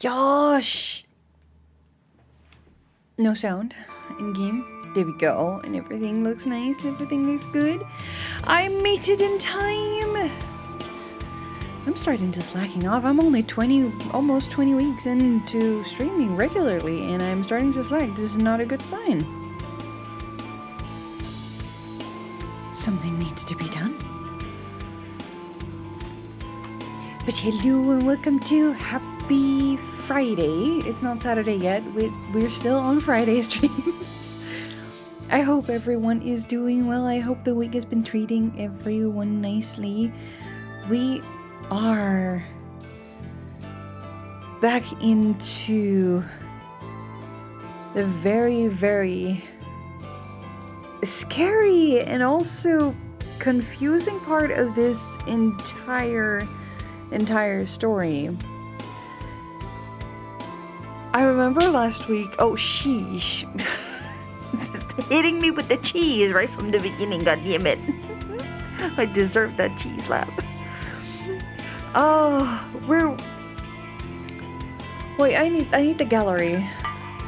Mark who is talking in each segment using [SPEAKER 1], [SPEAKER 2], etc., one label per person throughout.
[SPEAKER 1] Gosh! No sound in game. There we go. And everything looks nice. Everything looks good. I made it in time! I'm starting to slacking off. I'm only almost 20 weeks into streaming regularly, and I'm starting to slack. This is not a good sign. Something needs to be done. But hello and welcome to Happy Friday. It's not Saturday yet. We're still on Friday streams. I hope everyone is doing well. I hope the week has been treating everyone nicely. We are back into the very, very scary and also confusing part of this entire story. I remember last week, oh sheesh, hitting me with the cheese right from the beginning, god damn it. I deserve that cheese slap. Oh, wait, I need the gallery.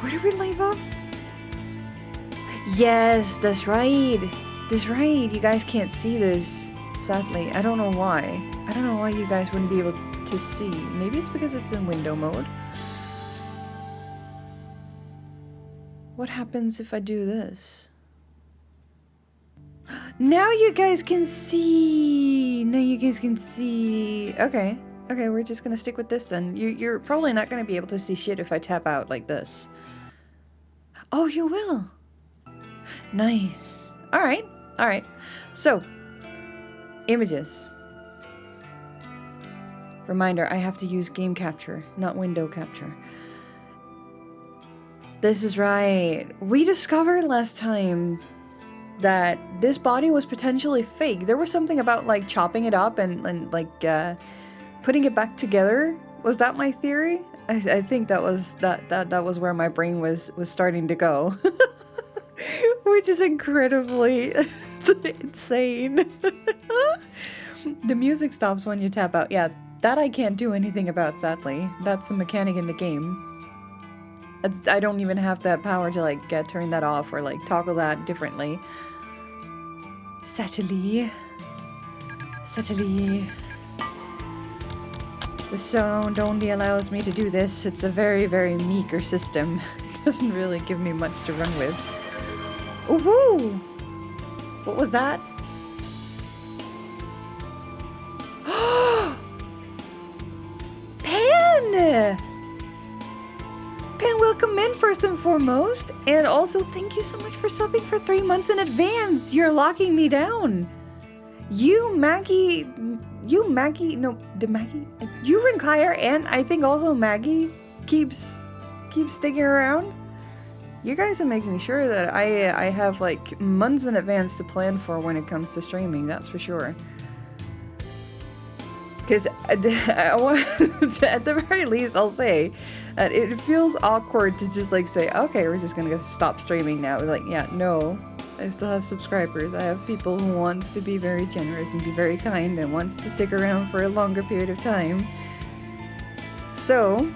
[SPEAKER 1] Where did we leave off? Yes, that's right. That's right. You guys can't see this, sadly. I don't know why. I don't know why you guys wouldn't be able to see. Maybe it's because it's in window mode. What happens if I do this? Now you guys can see! Now you guys can see! Okay. Okay, we're just gonna stick with this then. You're probably not gonna be able to see shit if I tap out like this. Oh, you will! Nice. Alright. Alright. So, images. Reminder, I have to use game capture, not window capture. This is right. We discovered last time that this body was potentially fake. There was something about like chopping it up and like putting it back together. Was that my theory? I think that was that was where my brain was starting to go. Which is incredibly insane. The music stops when you tap out. Yeah, that I can't do anything about, sadly. That's a mechanic in the game. I don't even have that power to like turn that off or like toggle that differently. Sadly. The sound only allows me to do this. It's a very, very meager system. It doesn't really give me much to run with. Ooh! What was that? Pan! Pan, welcome in first and foremost. And also, thank you so much for subbing for 3 months in advance. You're locking me down. You, Maggie, you, Rinkire, and I think also Maggie keeps sticking around. You guys are making sure that I have like months in advance to plan for when it comes to streaming, that's for sure. Because at the very least, I'll say that it feels awkward to just like say, okay, we're just gonna stop streaming now. Like, yeah, no, I still have subscribers. I have people who want to be very generous and be very kind and wants to stick around for a longer period of time. So,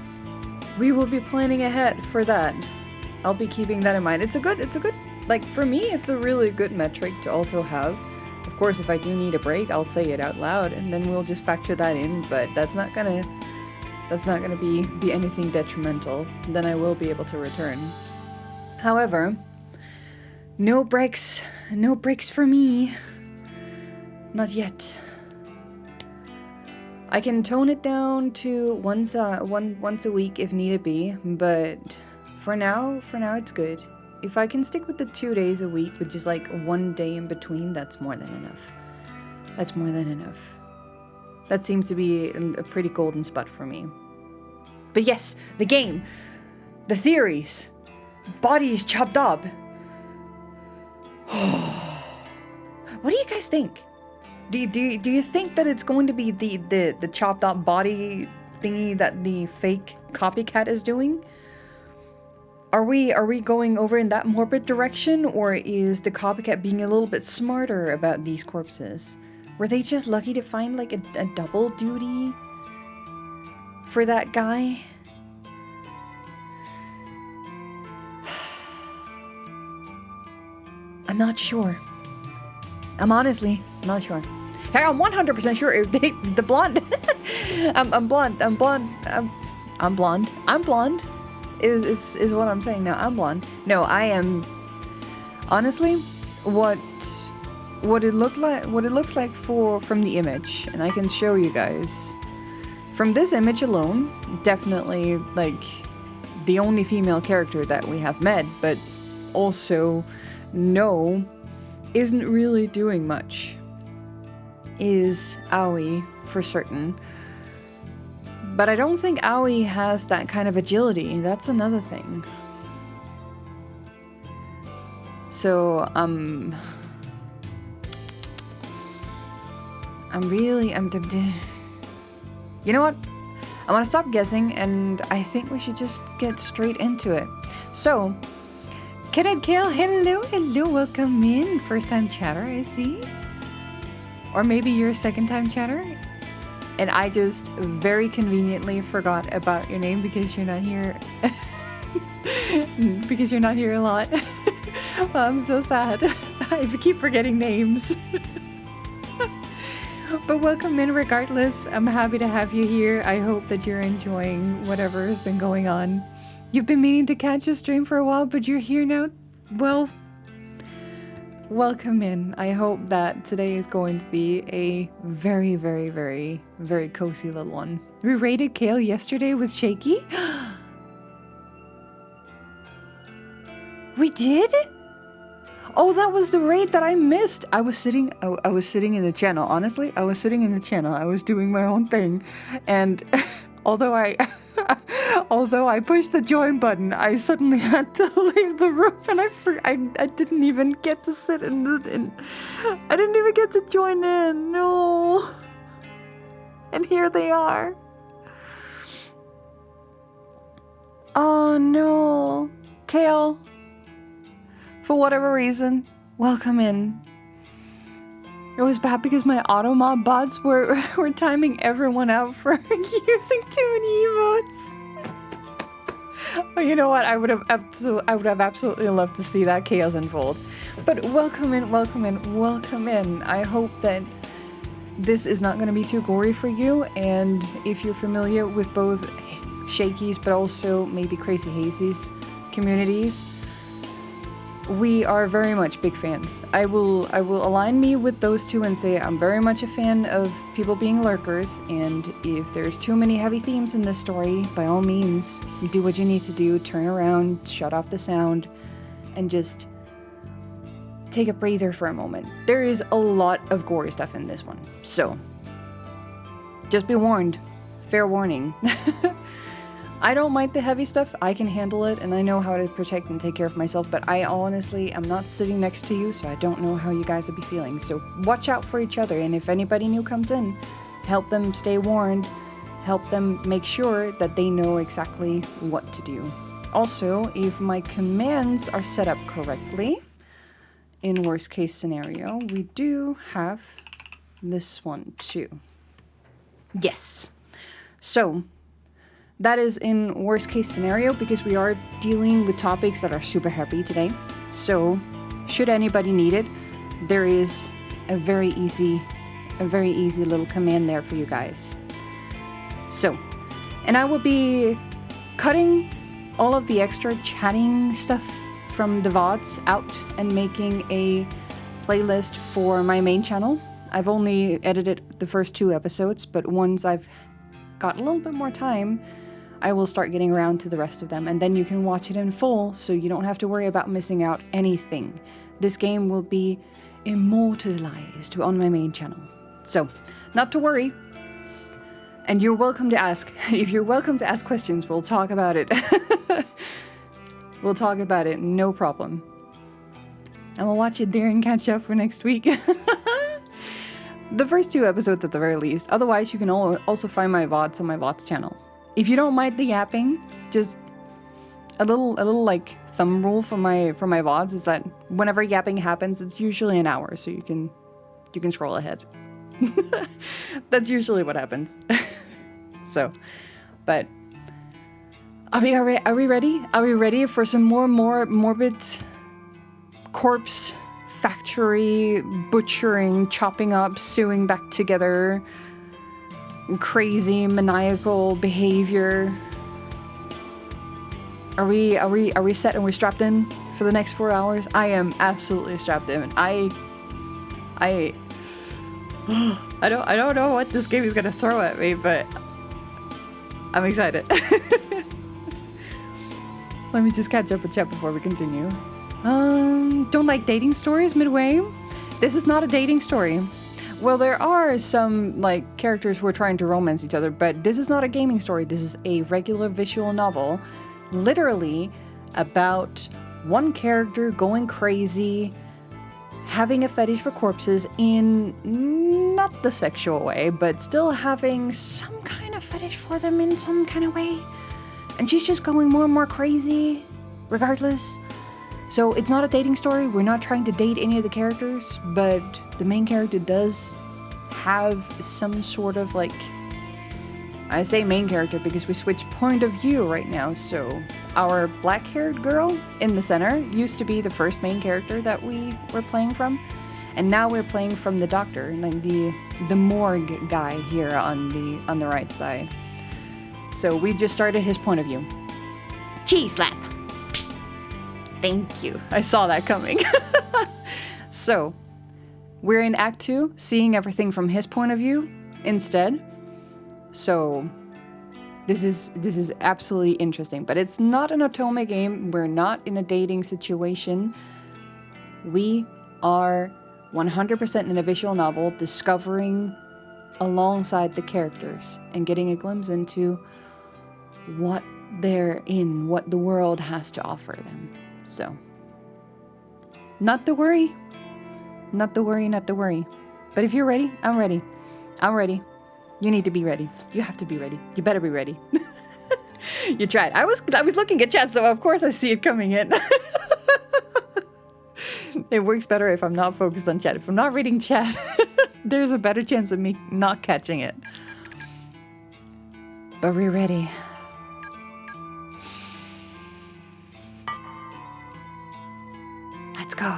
[SPEAKER 1] we will be planning ahead for that. I'll be keeping that in mind. It's a good, like for me, it's a really good metric to also have. Of course, if I do need a break, I'll say it out loud, and then we'll just factor that in. But that's not gonna be anything detrimental. Then I will be able to return. However, no breaks for me. Not yet. I can tone it down to once a week if needed be, but for now it's good. If I can stick with the 2 days a week with just like 1 day in between, that's more than enough. That's more than enough. That seems to be a pretty golden spot for me. But yes, the game, the theories, bodies chopped up. What do you guys think? Do you think that it's going to be the chopped up body thingy that the fake copycat is doing? Are we going over in that morbid direction, or is the copycat being a little bit smarter about these corpses? Were they just lucky to find like a double duty for that guy? I'm not sure. I'm honestly not sure. Hey, I'm 100% sure if the blonde. I'm blonde. I'm blonde. I'm blonde. I'm blonde. Is what I'm saying now. I'm blonde. No, I am. Honestly, what it looks like from the image, and I can show you guys. From this image alone, definitely like the only female character that we have met, but also no, isn't really doing much. Is Aoi for certain. But I don't think Aoi has that kind of agility. That's another thing. So, you know what? I want to stop guessing, and I think we should just get straight into it. So, Kid Kale, hello, welcome in. First time chatter, I see. Or maybe you're a second time chatter. And I just very conveniently forgot about your name because you're not here. Because you're not here a lot. Well, I'm so sad. I keep forgetting names. But welcome in regardless. I'm happy to have you here. I hope that you're enjoying whatever has been going on. You've been meaning to catch a stream for a while, but you're here now. Well, welcome in. I hope that today is going to be a very, very, very, very cozy little one. We raided Kale yesterday with Shaky. We did? Oh, that was the raid that I missed. I was sitting in the channel. Honestly, I was sitting in the channel. I was doing my own thing. And although I pushed the join button, I suddenly had to leave the room, and I didn't even get to sit I didn't even get to join in. No. And here they are. Oh no. Kale, for whatever reason, welcome in. It was bad because my automob bots were timing everyone out for using too many emotes. Oh, you know what? I would have absolutely loved to see that chaos unfold. But welcome in, welcome in, welcome in. I hope that this is not going to be too gory for you. And if you're familiar with both Shaky's but also maybe Crazy Hazy's communities, we are very much big fans. I will align me with those two and say I'm very much a fan of people being lurkers, and if there's too many heavy themes in this story, by all means, do what you need to do, turn around, shut off the sound, and just take a breather for a moment. There is a lot of gory stuff in this one, so just be warned. Fair warning. I don't mind the heavy stuff, I can handle it, and I know how to protect and take care of myself, but I honestly am not sitting next to you, so I don't know how you guys will be feeling. So watch out for each other, and if anybody new comes in, help them stay warned, help them make sure that they know exactly what to do. Also, if my commands are set up correctly, in worst case scenario, we do have this one too. Yes. So, that is in worst case scenario because we are dealing with topics that are super heavy today. So, should anybody need it, there is a very easy little command there for you guys. So, and I will be cutting all of the extra chatting stuff from the VODs out and making a playlist for my main channel. I've only edited the first 2 episodes, but once I've got a little bit more time, I will start getting around to the rest of them, and then you can watch it in full, so you don't have to worry about missing out anything. This game will be immortalized on my main channel. So, not to worry. And you're welcome to ask. If you're welcome to ask questions, we'll talk about it. We'll talk about it, no problem. And we'll watch it there and catch up for next week. The first 2 episodes at the very least. Otherwise, you can also find my VODs on my VODs channel. If you don't mind the yapping, just a little like thumb rule for my VODs is that whenever yapping happens, it's usually an hour, so you can scroll ahead. That's usually what happens. So, but are we ready? Are we ready for some more morbid corpse factory, butchering, chopping up, sewing back together, crazy maniacal behavior. Are we set and we're strapped in for the next 4 hours? I am absolutely strapped in. I don't know what this game is gonna throw at me, but I'm excited. Let me just catch up with chat before we continue. Don't like dating stories midway? This is not a dating story. Well, there are some, like, characters who are trying to romance each other, but this is not a gaming story. This is a regular visual novel, literally about one character going crazy, having a fetish for corpses in not the sexual way, but still having some kind of fetish for them in some kind of way. And she's just going more and more crazy, regardless. So it's not a dating story. We're not trying to date any of the characters, but the main character does have some sort of, like, I say main character because we switch point of view right now. So our black-haired girl in the center used to be the first main character that we were playing from. And now we're playing from the doctor, like the morgue guy here on the right side. So we just started his point of view. Cheese slap. Thank you. I saw that coming. So we're in Act 2, seeing everything from his point of view instead. So this is absolutely interesting, but it's not an otome game. We're not in a dating situation. We are 100% in a visual novel, discovering alongside the characters and getting a glimpse into what they're in, what the world has to offer them. So, not to worry. Not to worry, not to worry. But if you're ready, I'm ready. I'm ready. You need to be ready. You have to be ready. You better be ready. You tried. I was looking at chat, so of course I see it coming in. It works better if I'm not focused on chat. If I'm not reading chat, there's a better chance of me not catching it. But we're ready. Let's go.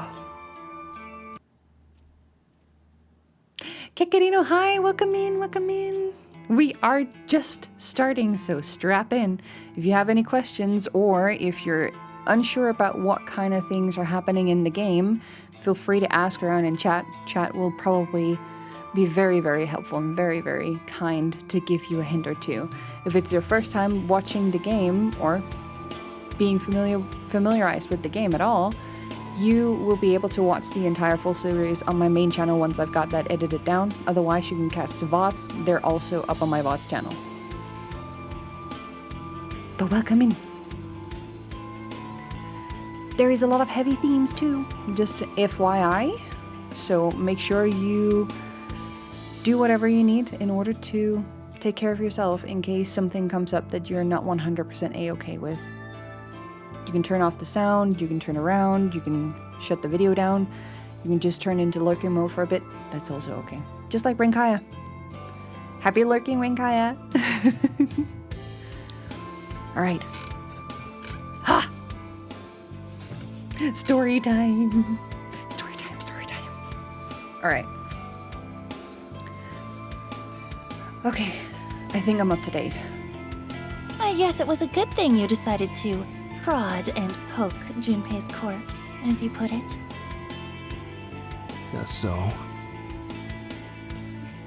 [SPEAKER 1] Kekerino, hi, welcome in, welcome in. We are just starting, so strap in. If you have any questions or if you're unsure about what kind of things are happening in the game, feel free to ask around in chat. Chat will probably be very, very helpful and very, very kind to give you a hint or two. If it's your first time watching the game or being familiarized with the game at all, you will be able to watch the entire full series on my main channel once I've got that edited down. Otherwise, you can catch the VODs. They're also up on my VODs channel. But welcome in. There is a lot of heavy themes too, just FYI. So make sure you do whatever you need in order to take care of yourself in case something comes up that you're not 100% A-okay with. You can turn off the sound, you can turn around, you can shut the video down, you can just turn into lurking mode for a bit. That's also okay. Just like Renkaya. Happy lurking, Renkaya. Alright. Ha! Story time. Story time, story time. Alright. Okay, I think I'm up to date.
[SPEAKER 2] I guess it was a good thing you decided to prod and poke Junpei's corpse, as you put it.
[SPEAKER 3] Guess so.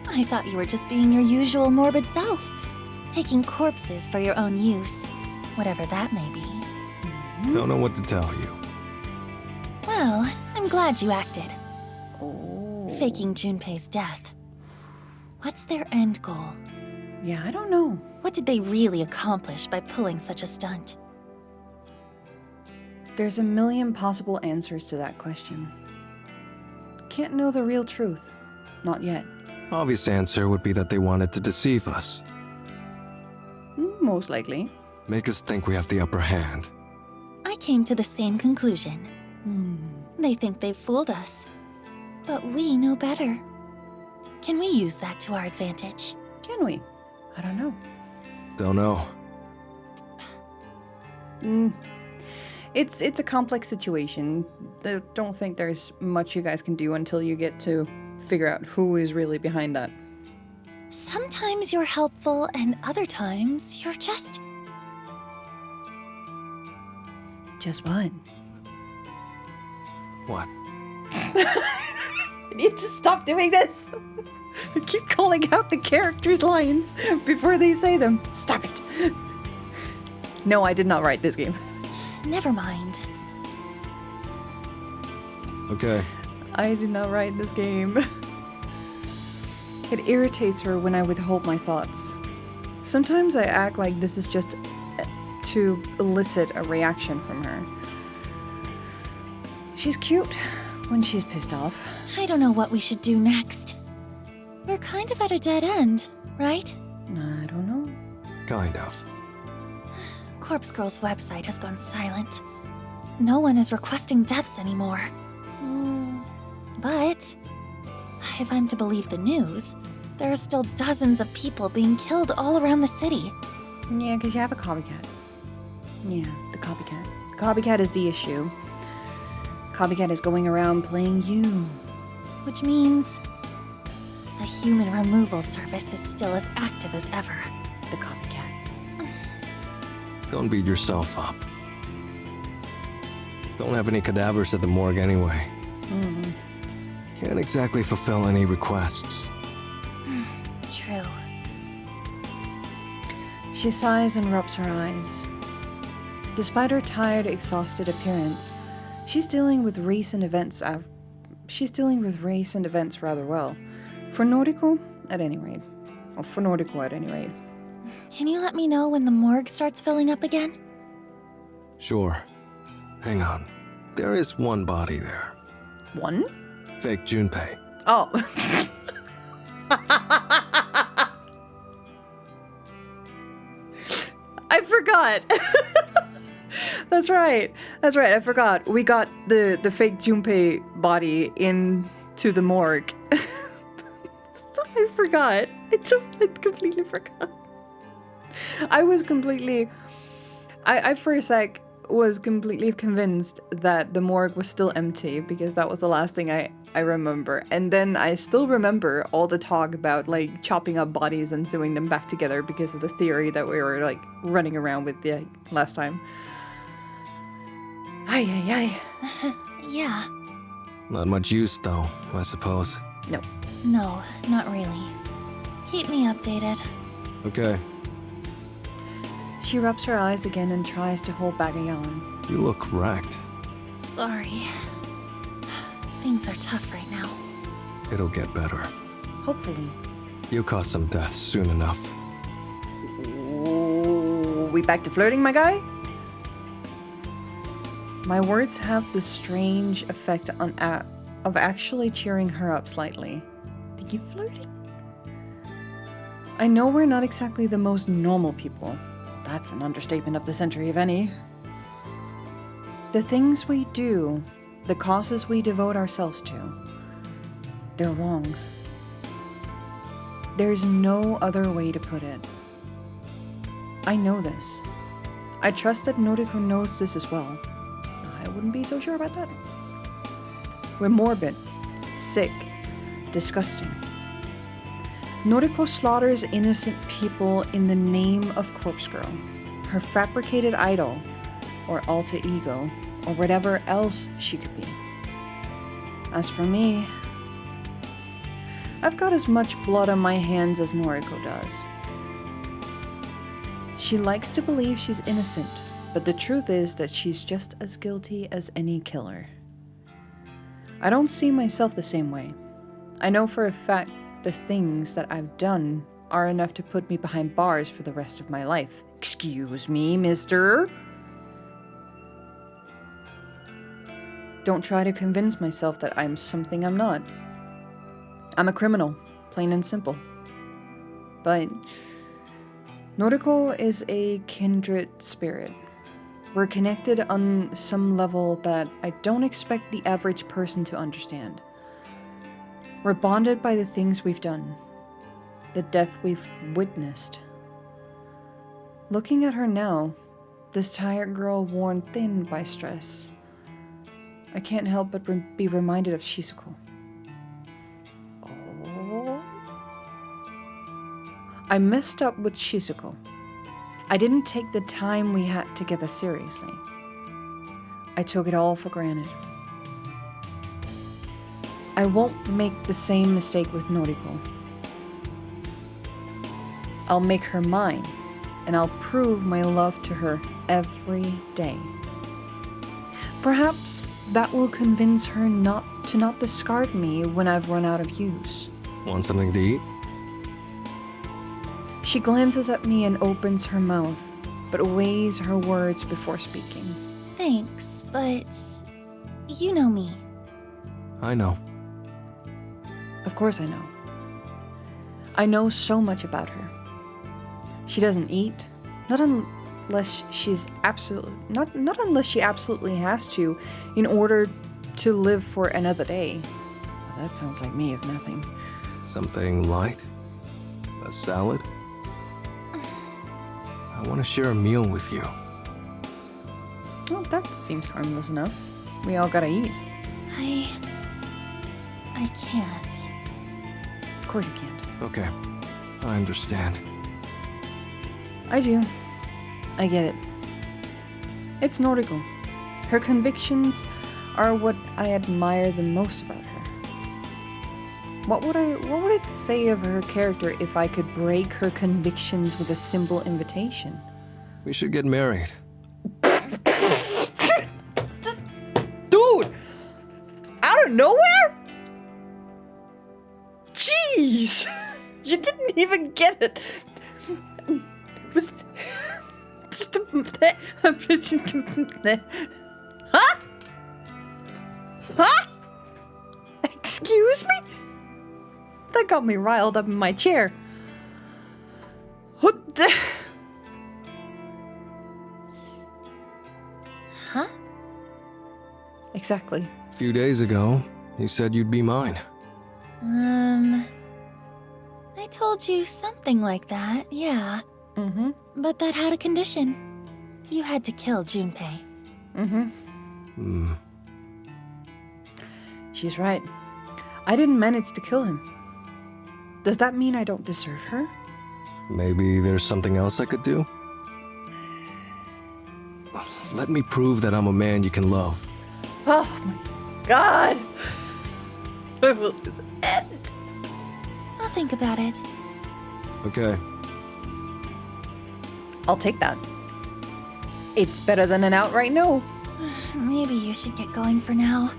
[SPEAKER 2] I thought you were just being your usual morbid self, taking corpses for your own use, whatever that may be.
[SPEAKER 3] Don't know what to tell you.
[SPEAKER 2] Well, I'm glad you acted.
[SPEAKER 1] Oh.
[SPEAKER 2] Faking Junpei's death. What's their end goal?
[SPEAKER 1] Yeah, I don't know.
[SPEAKER 2] What did they really accomplish by pulling such a stunt?
[SPEAKER 1] There's a million possible answers to that question. Can't know the real truth. Not yet.
[SPEAKER 3] Obvious answer would be that they wanted to deceive us.
[SPEAKER 1] Most likely.
[SPEAKER 3] Make us think we have the upper hand.
[SPEAKER 2] I came to the same conclusion. They think they've fooled us. But we know better. Can we use that to our advantage?
[SPEAKER 1] Can we? I don't know.
[SPEAKER 3] Don't know.
[SPEAKER 1] It's a complex situation. I don't think there's much you guys can do until you get to figure out who is really behind that.
[SPEAKER 2] Sometimes you're helpful, and other times you're just...
[SPEAKER 1] Just what?
[SPEAKER 3] What?
[SPEAKER 1] I need to stop doing this. I keep calling out the characters' lines before they say them. Stop it. No, I did not write this game.
[SPEAKER 2] Never mind.
[SPEAKER 3] Okay.
[SPEAKER 1] I did not write this game. It irritates her when I withhold my thoughts. Sometimes I act like this is just to elicit a reaction from her. She's cute when she's pissed off.
[SPEAKER 2] I don't know what we should do next. We're kind of at a dead end, right?
[SPEAKER 1] I don't know.
[SPEAKER 3] Kind of.
[SPEAKER 2] Corpse Girl's website has gone silent. No one is requesting deaths anymore. But if I'm to believe the news, there are still dozens of people being killed all around the city.
[SPEAKER 1] Yeah, because you have a copycat. Yeah, the copycat. The copycat is the issue. Copycat is going around playing you.
[SPEAKER 2] Which means the human removal service is still as active as ever.
[SPEAKER 1] The copycat.
[SPEAKER 3] Don't beat yourself up. Don't have any cadavers at the morgue anyway. Can't exactly fulfill any requests.
[SPEAKER 2] True.
[SPEAKER 1] She sighs and rubs her eyes. Despite her tired, exhausted appearance, she's dealing with recent events rather well. For Nordico, at any rate. Or for Nordico, at any rate.
[SPEAKER 2] Can you let me know when the morgue starts filling up again?
[SPEAKER 3] Sure. Hang on. There is one body there.
[SPEAKER 1] One?
[SPEAKER 3] Fake Junpei.
[SPEAKER 1] Oh. I forgot. That's right. That's right. I forgot. We got the fake Junpei body into the morgue. I forgot. I completely forgot. I for a sec was completely convinced that the morgue was still empty because that was the last thing I remember. And then I still remember all the talk about like chopping up bodies and sewing them back together because of the theory that we were like running around with the last time. Ay.
[SPEAKER 2] Yeah.
[SPEAKER 3] Not much use, though, I suppose.
[SPEAKER 1] No.
[SPEAKER 2] No, not really. Keep me updated.
[SPEAKER 3] Okay.
[SPEAKER 1] She rubs her eyes again and tries to hold back a yawn.
[SPEAKER 3] You look wrecked.
[SPEAKER 2] Sorry. Things are tough right now.
[SPEAKER 3] It'll get better.
[SPEAKER 1] Hopefully.
[SPEAKER 3] You'll cause some deaths soon enough.
[SPEAKER 1] Ooh, we back to flirting, my guy? My words have the strange effect of actually cheering her up slightly. Think you flirting? I know we're not exactly the most normal people. That's an understatement of the century, if any. The things we do, the causes we devote ourselves to, they're wrong. There's no other way to put it. I know this. I trust that Nordico knows this as well. I wouldn't be so sure about that. We're morbid, sick, disgusting. Nordico slaughters innocent people in the name of Corpse Girl, her fabricated idol, or alter ego, or whatever else she could be. As for me, I've got as much blood on my hands as Noriko does. She likes to believe she's innocent, but the truth is that she's just as guilty as any killer. I don't see myself the same way. I know for a fact the things that I've done are enough to put me behind bars for the rest of my life. Excuse me, mister? Don't try to convince myself that I'm something I'm not. I'm a criminal, plain and simple. But Nordico is a kindred spirit. We're connected on some level that I don't expect the average person to understand. We're bonded by the things we've done, the death we've witnessed. Looking at her now, This tired girl worn thin by stress. I can't help but be reminded of Shizuko. Oh. I messed up with Shizuko. I didn't take the time we had together seriously. I took it all for granted. I won't make the same mistake with Noriko. I'll make her mine, and I'll prove my love to her every day. Perhaps that will convince her not to discard me when I've run out of use.
[SPEAKER 3] Want something to eat?
[SPEAKER 1] She glances at me and opens her mouth, but weighs her words before speaking.
[SPEAKER 2] Thanks, but you know me.
[SPEAKER 3] I know.
[SPEAKER 1] Of course I know. I know so much about her. She doesn't eat, not unless she absolutely has to in order to live for another day. Well, that sounds like me, if nothing.
[SPEAKER 3] Something light? A salad? I want to share a meal with you.
[SPEAKER 1] Well, that seems harmless enough. We all gotta eat.
[SPEAKER 2] I can't.
[SPEAKER 1] Of course you can't.
[SPEAKER 3] Okay, I understand.
[SPEAKER 1] I do. I get it. It's Noriko. Her convictions are what I admire the most about her. What would it say of her character if I could break her convictions with a simple invitation?
[SPEAKER 3] We should get married.
[SPEAKER 1] Dude! Out of nowhere? Jeez! You didn't even get it. Huh? Huh? Excuse me? That got me riled up in my chair. What the?
[SPEAKER 2] Huh?
[SPEAKER 1] Exactly.
[SPEAKER 3] A few days ago, you said you'd be mine.
[SPEAKER 2] I told you something like that, yeah.
[SPEAKER 1] Mm-hmm.
[SPEAKER 2] But that had a condition. You had to kill Junpei.
[SPEAKER 3] Hmm.
[SPEAKER 1] She's right. I didn't manage to kill him. Does that mean I don't deserve her?
[SPEAKER 3] Maybe there's something else I could do? Let me prove that I'm a man you can love.
[SPEAKER 1] Oh my god! When will this end?
[SPEAKER 2] I'll think about it.
[SPEAKER 3] Okay.
[SPEAKER 1] I'll take that. It's better than an outright no.
[SPEAKER 2] Maybe you should get going for now.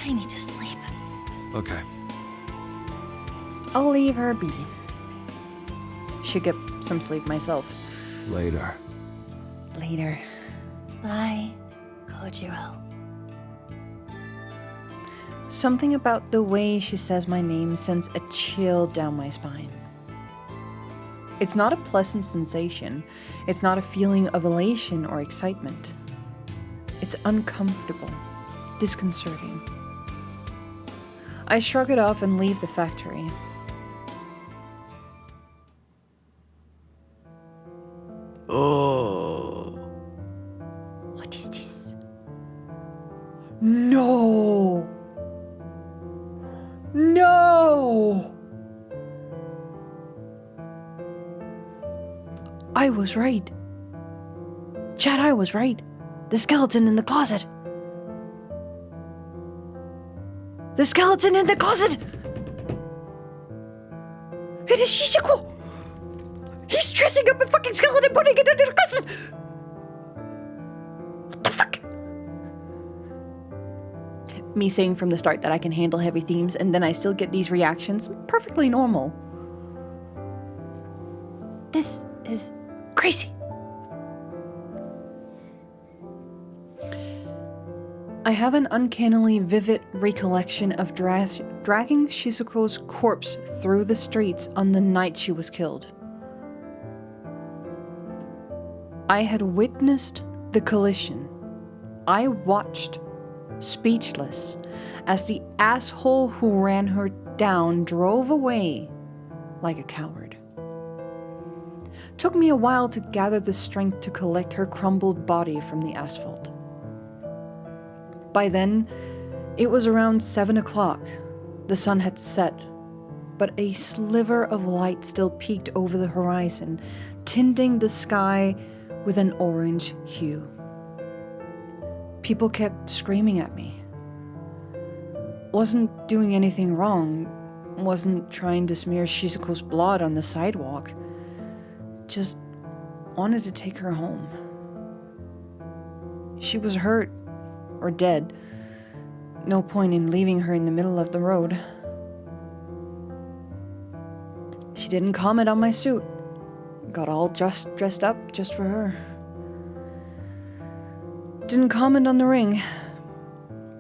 [SPEAKER 2] I need to sleep.
[SPEAKER 3] Okay.
[SPEAKER 1] I'll leave her be. Should get some sleep myself.
[SPEAKER 3] Later.
[SPEAKER 1] Later.
[SPEAKER 2] Bye, Kojiro.
[SPEAKER 1] Something about the way she says my name sends a chill down my spine. It's not a pleasant sensation. It's not a feeling of elation or excitement. It's uncomfortable, disconcerting. I shrug it off and leave the factory.
[SPEAKER 3] Oh.
[SPEAKER 2] What is this?
[SPEAKER 1] No! No! I was right. Chad, I was right. The skeleton in the closet. The skeleton in the closet! It is Shizuko! He's dressing up a fucking skeleton, putting it in the closet! What the fuck? Me saying from the start that I can handle heavy themes and then I still get these reactions, perfectly normal. This is crazy. I have an uncannily vivid recollection of dragging Shizuko's corpse through the streets on the night she was killed. I had witnessed the collision. I watched, speechless, as the asshole who ran her down drove away like a coward. Took me a while to gather the strength to collect her crumbled body from the asphalt. By then, it was around 7 o'clock. The sun had set, but a sliver of light still peeked over the horizon, tinting the sky with an orange hue. People kept screaming at me. Wasn't doing anything wrong, wasn't trying to smear Shizuko's blood on the sidewalk. Just wanted to take her home. She was hurt or dead. No point in leaving her in the middle of the road. She didn't comment on my suit. Got all dressed up just for her. Didn't comment on the ring.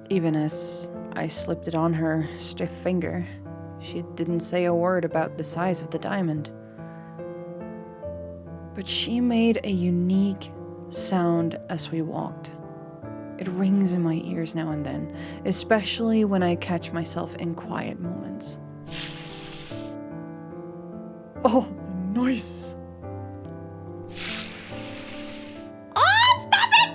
[SPEAKER 1] Even as I slipped it on her stiff finger, she didn't say a word about the size of the diamond. But she made a unique sound as we walked. It rings in my ears now and then, especially when I catch myself in quiet moments. Oh, the noises. Oh, stop it!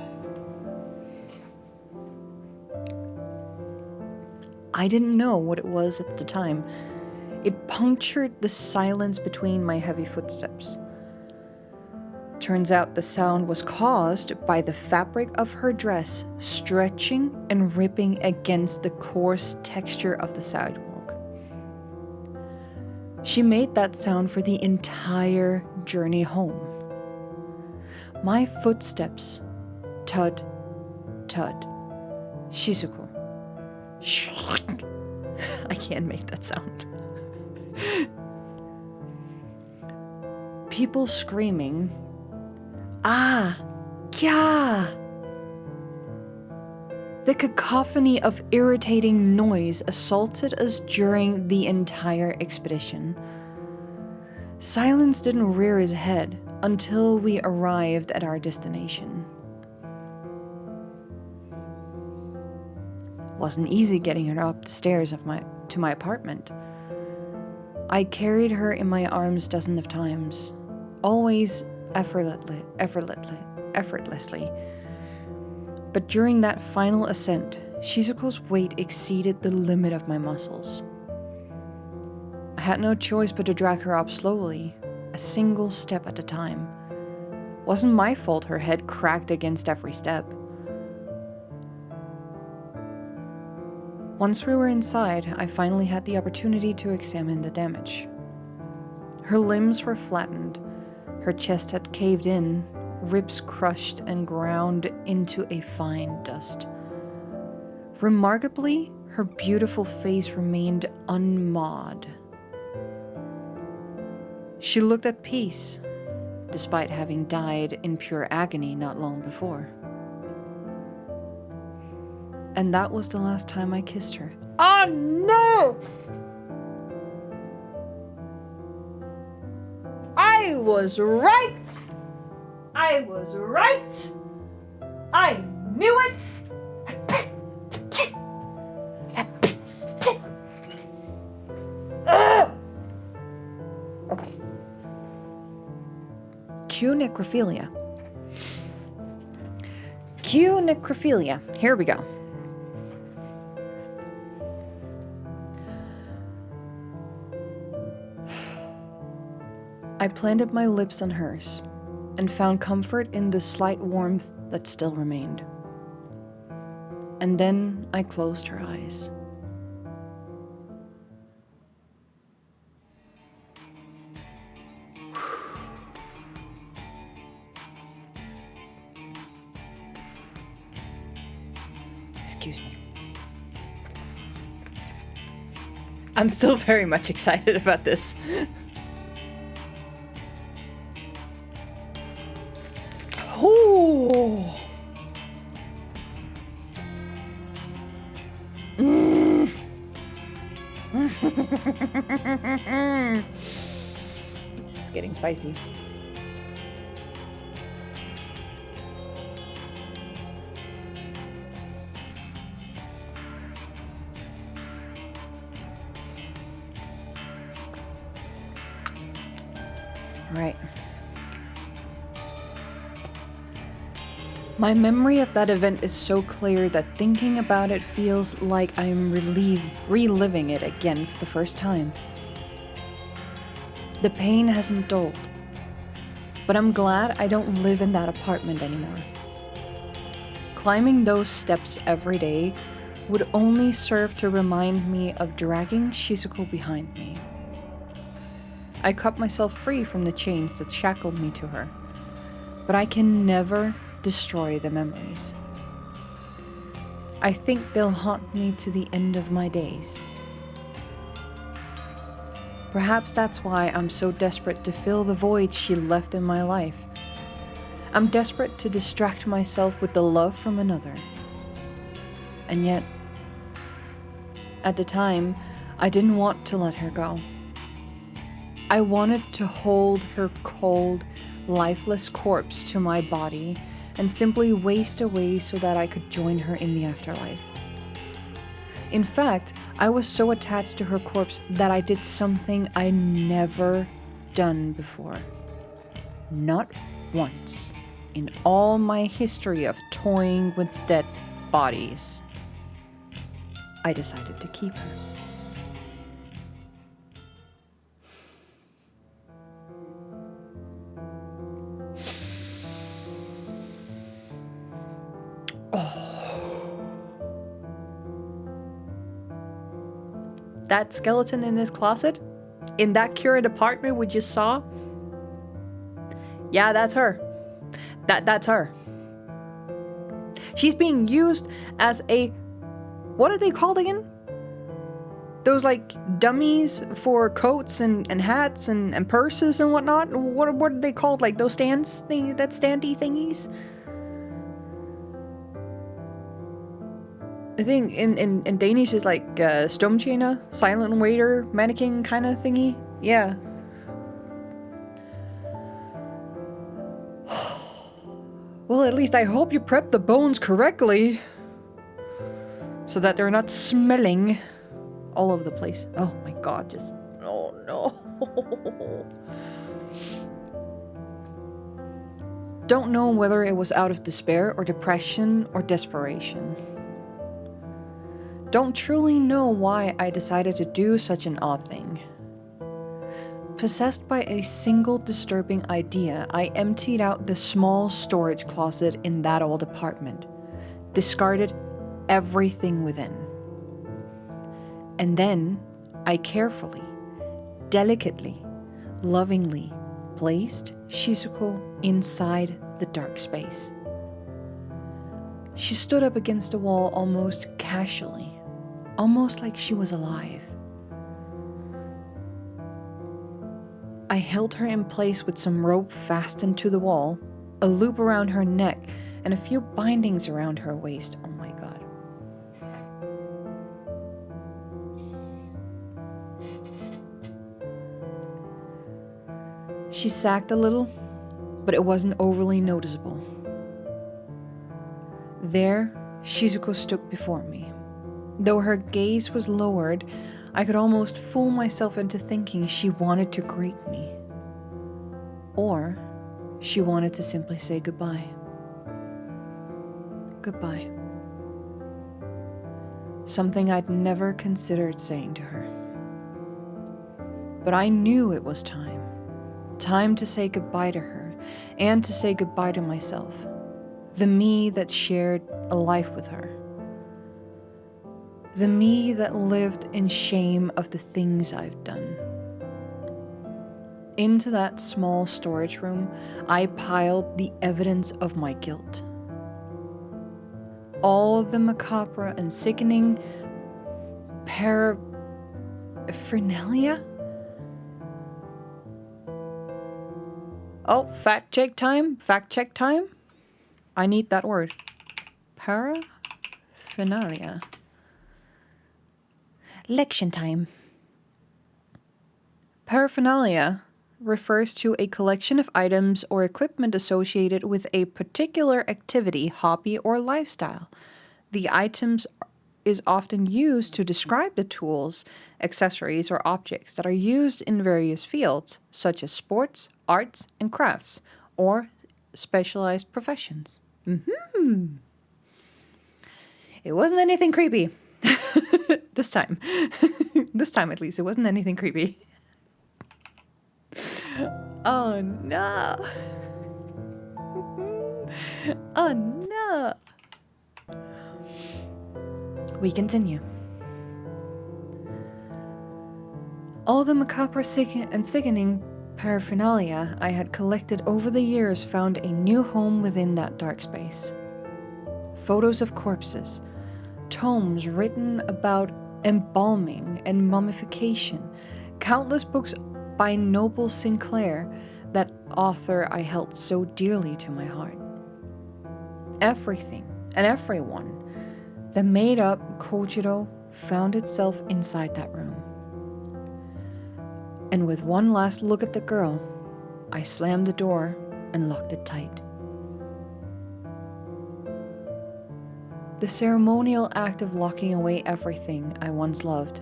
[SPEAKER 1] I didn't know what it was at the time. It punctured the silence between my heavy footsteps. Turns out the sound was caused by the fabric of her dress stretching and ripping against the coarse texture of the sidewalk. She made that sound for the entire journey home. My footsteps, thud, thud. Shizuko. I can't make that sound. People screaming. Ah, kya! The cacophony of irritating noise assaulted us during the entire expedition. Silence didn't rear his head until we arrived at our destination. Wasn't easy getting her up the stairs to my apartment. I carried her in my arms dozens of times, always effortlessly. But during that final ascent, Shizuko's weight exceeded the limit of my muscles. I had no choice but to drag her up slowly, a single step at a time. Wasn't my fault her head cracked against every step. Once we were inside, I finally had the opportunity to examine the damage. Her limbs were flattened. Her chest had caved in, ribs crushed and ground into a fine dust. Remarkably, her beautiful face remained unmarred. She looked at peace, despite having died in pure agony not long before. And that was the last time I kissed her. Oh no! I was right! I was right! I knew it! Okay. Cue necrophilia. Cue necrophilia. Here we go. I planted my lips on hers and found comfort in the slight warmth that still remained. And then I closed her eyes. Excuse me. I'm still very much excited about this. Ooh. It's getting spicy. All right. My memory of that event is so clear that thinking about it feels like I'm reliving it again for the first time. The pain hasn't dulled, but I'm glad I don't live in that apartment anymore. Climbing those steps every day would only serve to remind me of dragging Shizuko behind me. I cut myself free from the chains that shackled me to her, but I can never destroy the memories. I think they'll haunt me to the end of my days. Perhaps that's why I'm so desperate to fill the void she left in my life. I'm desperate to distract myself with the love from another. And yet, at the time, I didn't want to let her go. I wanted to hold her cold, lifeless corpse to my body and simply waste away so that I could join her in the afterlife. In fact, I was so attached to her corpse that I did something I never done before. Not once in all my history of toying with dead bodies. I decided to keep her. That skeleton in his closet? In that current apartment we just saw? Yeah, that's her. That's her. She's being used as a... What are they called again? Those like dummies for coats and hats and purses and whatnot? What are they called? Like those stands? That standy thingies? I think in Danish is like stumtjener, silent waiter, mannequin kind of thingy. Yeah. Well, at least I hope you prep the bones correctly. So that they're not smelling all over the place. Oh my god, just... Oh no. Don't know whether it was out of despair or depression or desperation. Don't truly know why I decided to do such an odd thing. Possessed by a single disturbing idea, I emptied out the small storage closet in that old apartment, discarded everything within. And then I carefully, delicately, lovingly placed Shizuko inside the dark space. She stood up against the wall almost casually, almost like she was alive. I held her in place with some rope fastened to the wall, a loop around her neck, and a few bindings around her waist. Oh my god. She sagged a little, but it wasn't overly noticeable. There, Shizuko stood before me. Though her gaze was lowered, I could almost fool myself into thinking she wanted to greet me. Or she wanted to simply say goodbye. Goodbye. Something I'd never considered saying to her. But I knew it was time. Time to say goodbye to her, and to say goodbye to myself. The me that shared a life with her. The me that lived in shame of the things I've done. Into that small storage room, I piled the evidence of my guilt. All the macabre and sickening paraphernalia? Oh, fact check time. I need that word. Paraphernalia. Lection time. Paraphernalia refers to a collection of items or equipment associated with a particular activity, hobby, or lifestyle. The items is often used to describe the tools, accessories, or objects that are used in various fields, such as sports, arts, and crafts, or specialized professions. It wasn't anything creepy. This time. This time, at least, it wasn't anything creepy. Oh, no. Oh, no. We continue. All the macabre and sickening paraphernalia I had collected over the years found a new home within that dark space. Photos of corpses, tomes written about embalming and mummification, countless books by Noble Sinclair, that author I held so dearly to my heart. Everything and everyone that made up Kojiro found itself inside that room. And with one last look at the girl, I slammed the door and locked it tight. The ceremonial act of locking away everything I once loved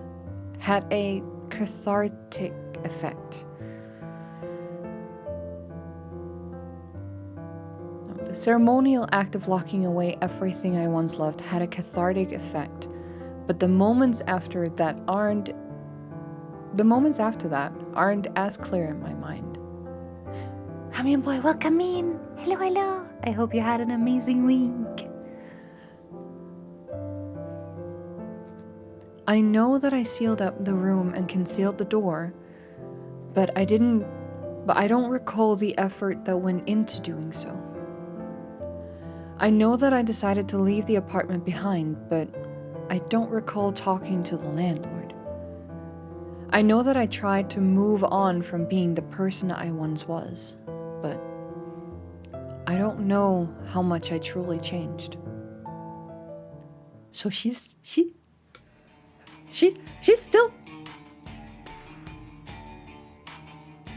[SPEAKER 1] had a cathartic effect. The ceremonial act of locking away everything I once loved had a cathartic effect, but the moments after that aren't as clear in my mind. Ramian boy, welcome in. Hello, hello. I hope you had an amazing week. I know that I sealed up the room and concealed the door, but I don't recall the effort that went into doing so. I know that I decided to leave the apartment behind, but I don't recall talking to the landlord. I know that I tried to move on from being the person I once was, but I don't know how much I truly changed. So she's still...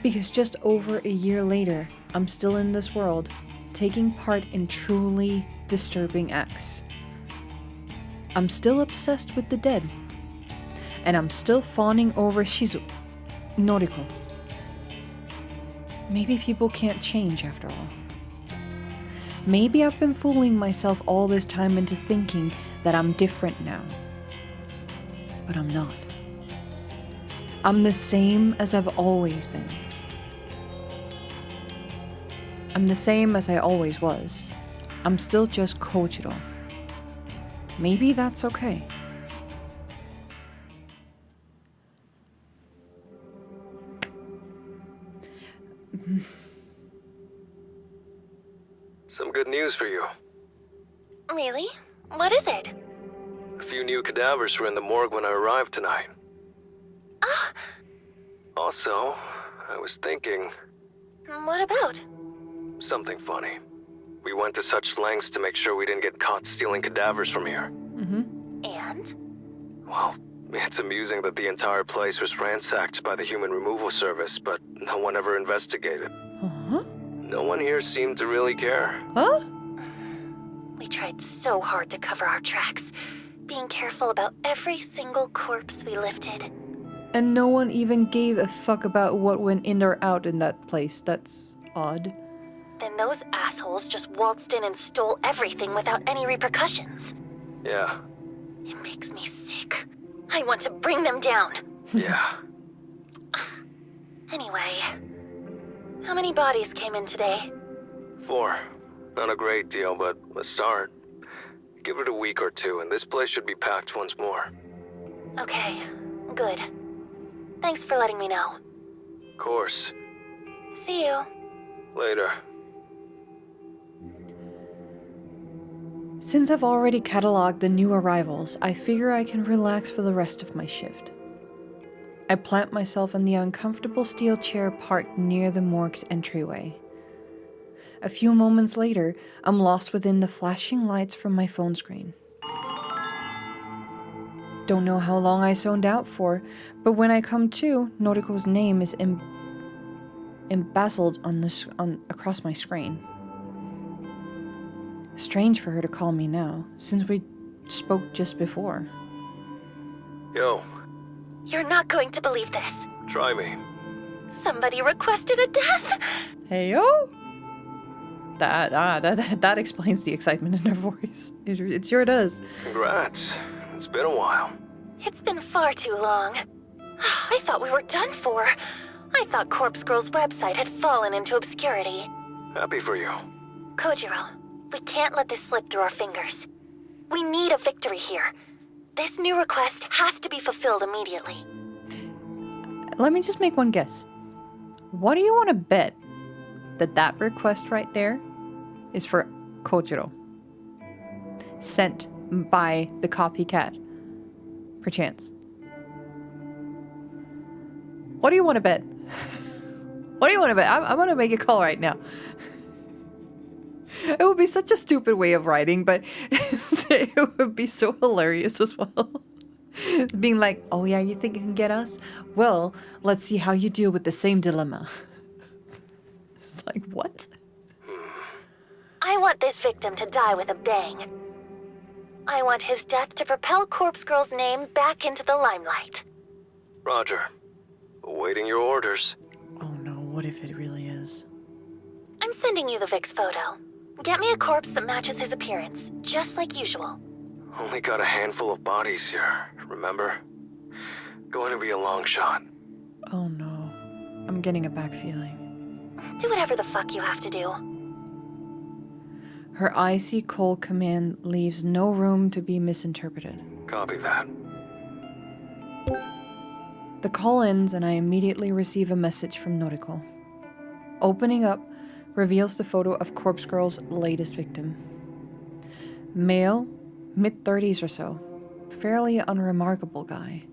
[SPEAKER 1] Because just over a year later, I'm still in this world, taking part in truly disturbing acts. I'm still obsessed with the dead, and I'm still fawning over Shizu, Noriko. Maybe people can't change after all. Maybe I've been fooling myself all this time into thinking that I'm different now. But I'm not. I'm the same as I've always been. I'm the same as I always was. I'm still just Kojiro. Maybe that's okay.
[SPEAKER 3] Some good news for you.
[SPEAKER 2] Really? What is it?
[SPEAKER 3] A few new cadavers were in the morgue when I arrived tonight.
[SPEAKER 2] Ah,
[SPEAKER 3] Also, I was thinking
[SPEAKER 2] what about?
[SPEAKER 3] something funny. We went to such lengths to make sure we didn't get caught stealing cadavers from here.
[SPEAKER 2] And?
[SPEAKER 3] Well, it's amusing that the entire place was ransacked by the human removal service, but no one ever investigated. No one here seemed to really care.
[SPEAKER 1] Huh?
[SPEAKER 2] We tried so hard to cover our tracks, being careful about every single corpse we lifted.
[SPEAKER 1] And no one even gave a fuck about what went in or out in that place. That's odd.
[SPEAKER 2] Then those assholes just waltzed in and stole everything without any repercussions.
[SPEAKER 3] Yeah.
[SPEAKER 2] It makes me sick. I want to bring them down.
[SPEAKER 3] Yeah.
[SPEAKER 2] Anyway, how many bodies came in today?
[SPEAKER 3] 4. Not a great deal, but a start. Give it a week or two, and this place should be packed once more.
[SPEAKER 2] Okay, good. Thanks for letting me know.
[SPEAKER 3] Of course.
[SPEAKER 2] See you.
[SPEAKER 3] Later.
[SPEAKER 1] Since I've already cataloged the new arrivals, I figure I can relax for the rest of my shift. I plant myself in the uncomfortable steel chair parked near the morgue's entryway. A few moments later, I'm lost within the flashing lights from my phone screen. Don't know how long I zoned out for, but when I come to, Noriko's name is embezzled across my screen. Strange for her to call me now, since we spoke just before.
[SPEAKER 3] Yo,
[SPEAKER 2] You're not going to believe this.
[SPEAKER 3] try me.
[SPEAKER 2] Somebody requested a death!
[SPEAKER 1] Heyo? That explains the excitement in her voice. It sure does.
[SPEAKER 3] Congrats. It's been a while.
[SPEAKER 2] It's been far too long. I thought we were done for. I thought Corpse Girl's website had fallen into obscurity.
[SPEAKER 3] Happy for you.
[SPEAKER 2] Kojiro, we can't let this slip through our fingers. We need a victory here. This new request has to be fulfilled immediately.
[SPEAKER 1] Let me just make one guess. What do you want to bet that request right there is for Kojiro? Sent by the copycat, perchance. What do you want to bet? What do you want to bet? I'm going to make a call right now. It would be such a stupid way of writing, but it would be so hilarious as well. Being like, oh yeah, you think you can get us? Well, let's see how you deal with the same dilemma. It's like, what?
[SPEAKER 2] I want this victim to die with a bang. I want his death to propel Corpse Girl's name back into the limelight.
[SPEAKER 3] Roger. Awaiting your orders.
[SPEAKER 1] Oh no, what if it really is?
[SPEAKER 2] I'm sending you the Vic's photo. Get me a corpse that matches his appearance, just like usual.
[SPEAKER 3] Only got a handful of bodies here, remember? Going to be a long shot.
[SPEAKER 1] Oh no, I'm getting a back feeling.
[SPEAKER 2] Do whatever the fuck you have to do.
[SPEAKER 1] Her icy cold command leaves no room to be misinterpreted.
[SPEAKER 3] Copy that.
[SPEAKER 1] The call ends and I immediately receive a message from Noriko. Opening up reveals the photo of Corpse Girl's latest victim. Male, mid-30s or so. Fairly unremarkable guy.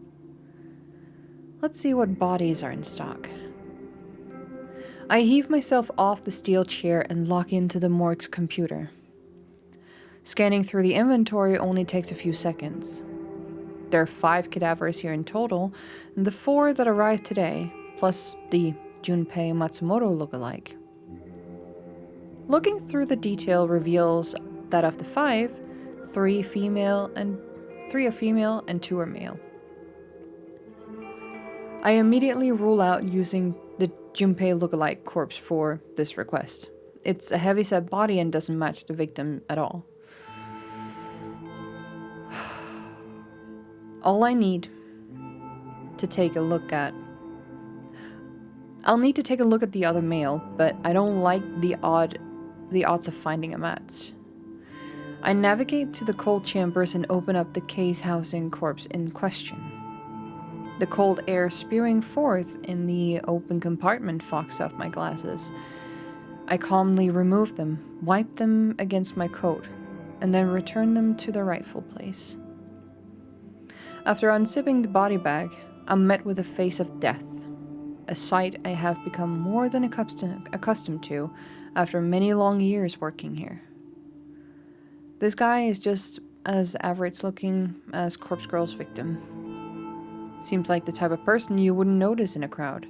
[SPEAKER 1] Let's see what bodies are in stock. I heave myself off the steel chair and lock into the morgue's computer. Scanning through the inventory only takes a few seconds. There are 5 cadavers here in total, and the 4 that arrived today, plus the Junpei Matsumoto lookalike. Looking through the detail reveals that of the 5, 3 are female and 2 are male. I immediately rule out using the Junpei lookalike corpse for this request. It's a heavyset body and doesn't match the victim at all. All I need to take a look at... I'll need to take a look at the other male, but I don't like the odds of finding a match. I navigate to the cold chambers and open up the case housing corpse in question. The cold air spewing forth in the open compartment fogs off my glasses. I calmly remove them, wipe them against my coat, and then return them to their rightful place. After unzipping the body bag, I'm met with a face of death, a sight I have become more than accustomed to after many long years working here. This guy is just as average looking as Corpse Girl's victim. Seems like the type of person you wouldn't notice in a crowd.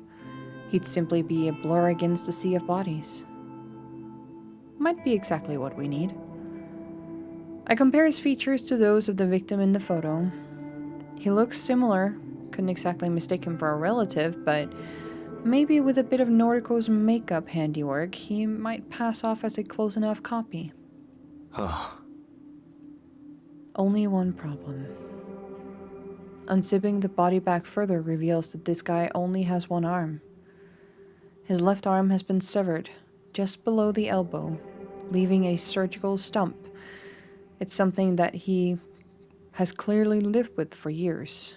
[SPEAKER 1] He'd simply be a blur against the sea of bodies. Might be exactly what we need. I compare his features to those of the victim in the photo. He looks similar, couldn't exactly mistake him for a relative, but maybe with a bit of Noriko's makeup handiwork, he might pass off as a close enough copy. Only one problem. Unzipping the body bag further reveals that this guy only has one arm. His left arm has been severed, just below the elbow, leaving a surgical stump. It's something that he has clearly lived with for years,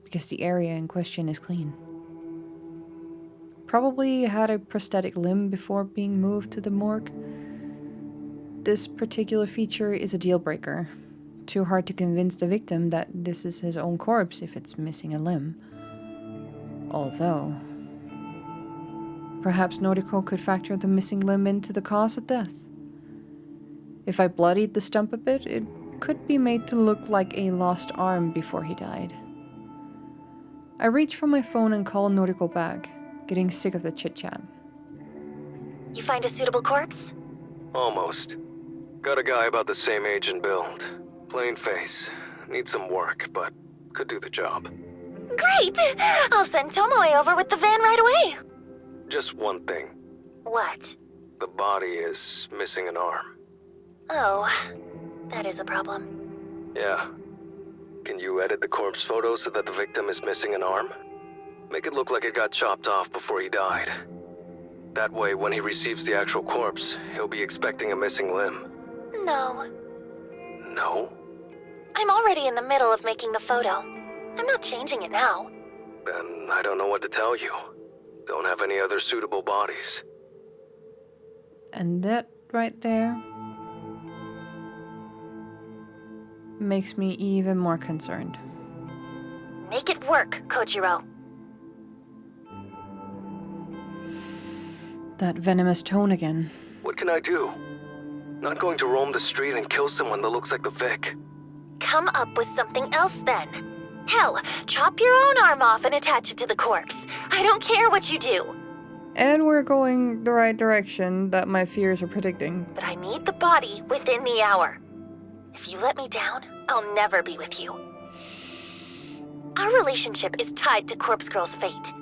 [SPEAKER 1] because the area in question is clean. Probably had a prosthetic limb before being moved to the morgue. This particular feature is a deal breaker. Too hard to convince the victim that this is his own corpse if it's missing a limb. Although, perhaps Noriko could factor the missing limb into the cause of death. If I bloodied the stump a bit, it could be made to look like a lost arm before he died. I reach for my phone and call Noriko back, getting sick of the chit-chat.
[SPEAKER 2] You find a suitable corpse?
[SPEAKER 3] Almost. Got a guy about the same age and build. Plain face. Needs some work, but could do the job.
[SPEAKER 2] Great! I'll send Tomoe over with the van right away.
[SPEAKER 3] Just one thing.
[SPEAKER 2] What?
[SPEAKER 3] The body is missing an arm.
[SPEAKER 2] Oh, that is a problem.
[SPEAKER 3] Yeah. Can you edit the corpse photo so that the victim is missing an arm? Make it look like it got chopped off before he died. That way, when he receives the actual corpse, he'll be expecting a missing limb.
[SPEAKER 2] No.
[SPEAKER 3] No?
[SPEAKER 2] I'm already in the middle of making the photo. I'm not changing it now.
[SPEAKER 3] Then I don't know what to tell you. Don't have any other suitable bodies.
[SPEAKER 1] And that right there makes me even more concerned.
[SPEAKER 2] Make it work, Kojiro.
[SPEAKER 1] That venomous tone again.
[SPEAKER 3] What can I do? Not going to roam the street and kill someone that looks like the Vic.
[SPEAKER 2] Come up with something else then. Hell, chop your own arm off and attach it to the corpse. I don't care what you do.
[SPEAKER 1] And we're going the right direction that my fears are predicting.
[SPEAKER 2] But I need the body within the hour. If you let me down, I'll never be with you. Our relationship is tied to Corpse Girl's fate.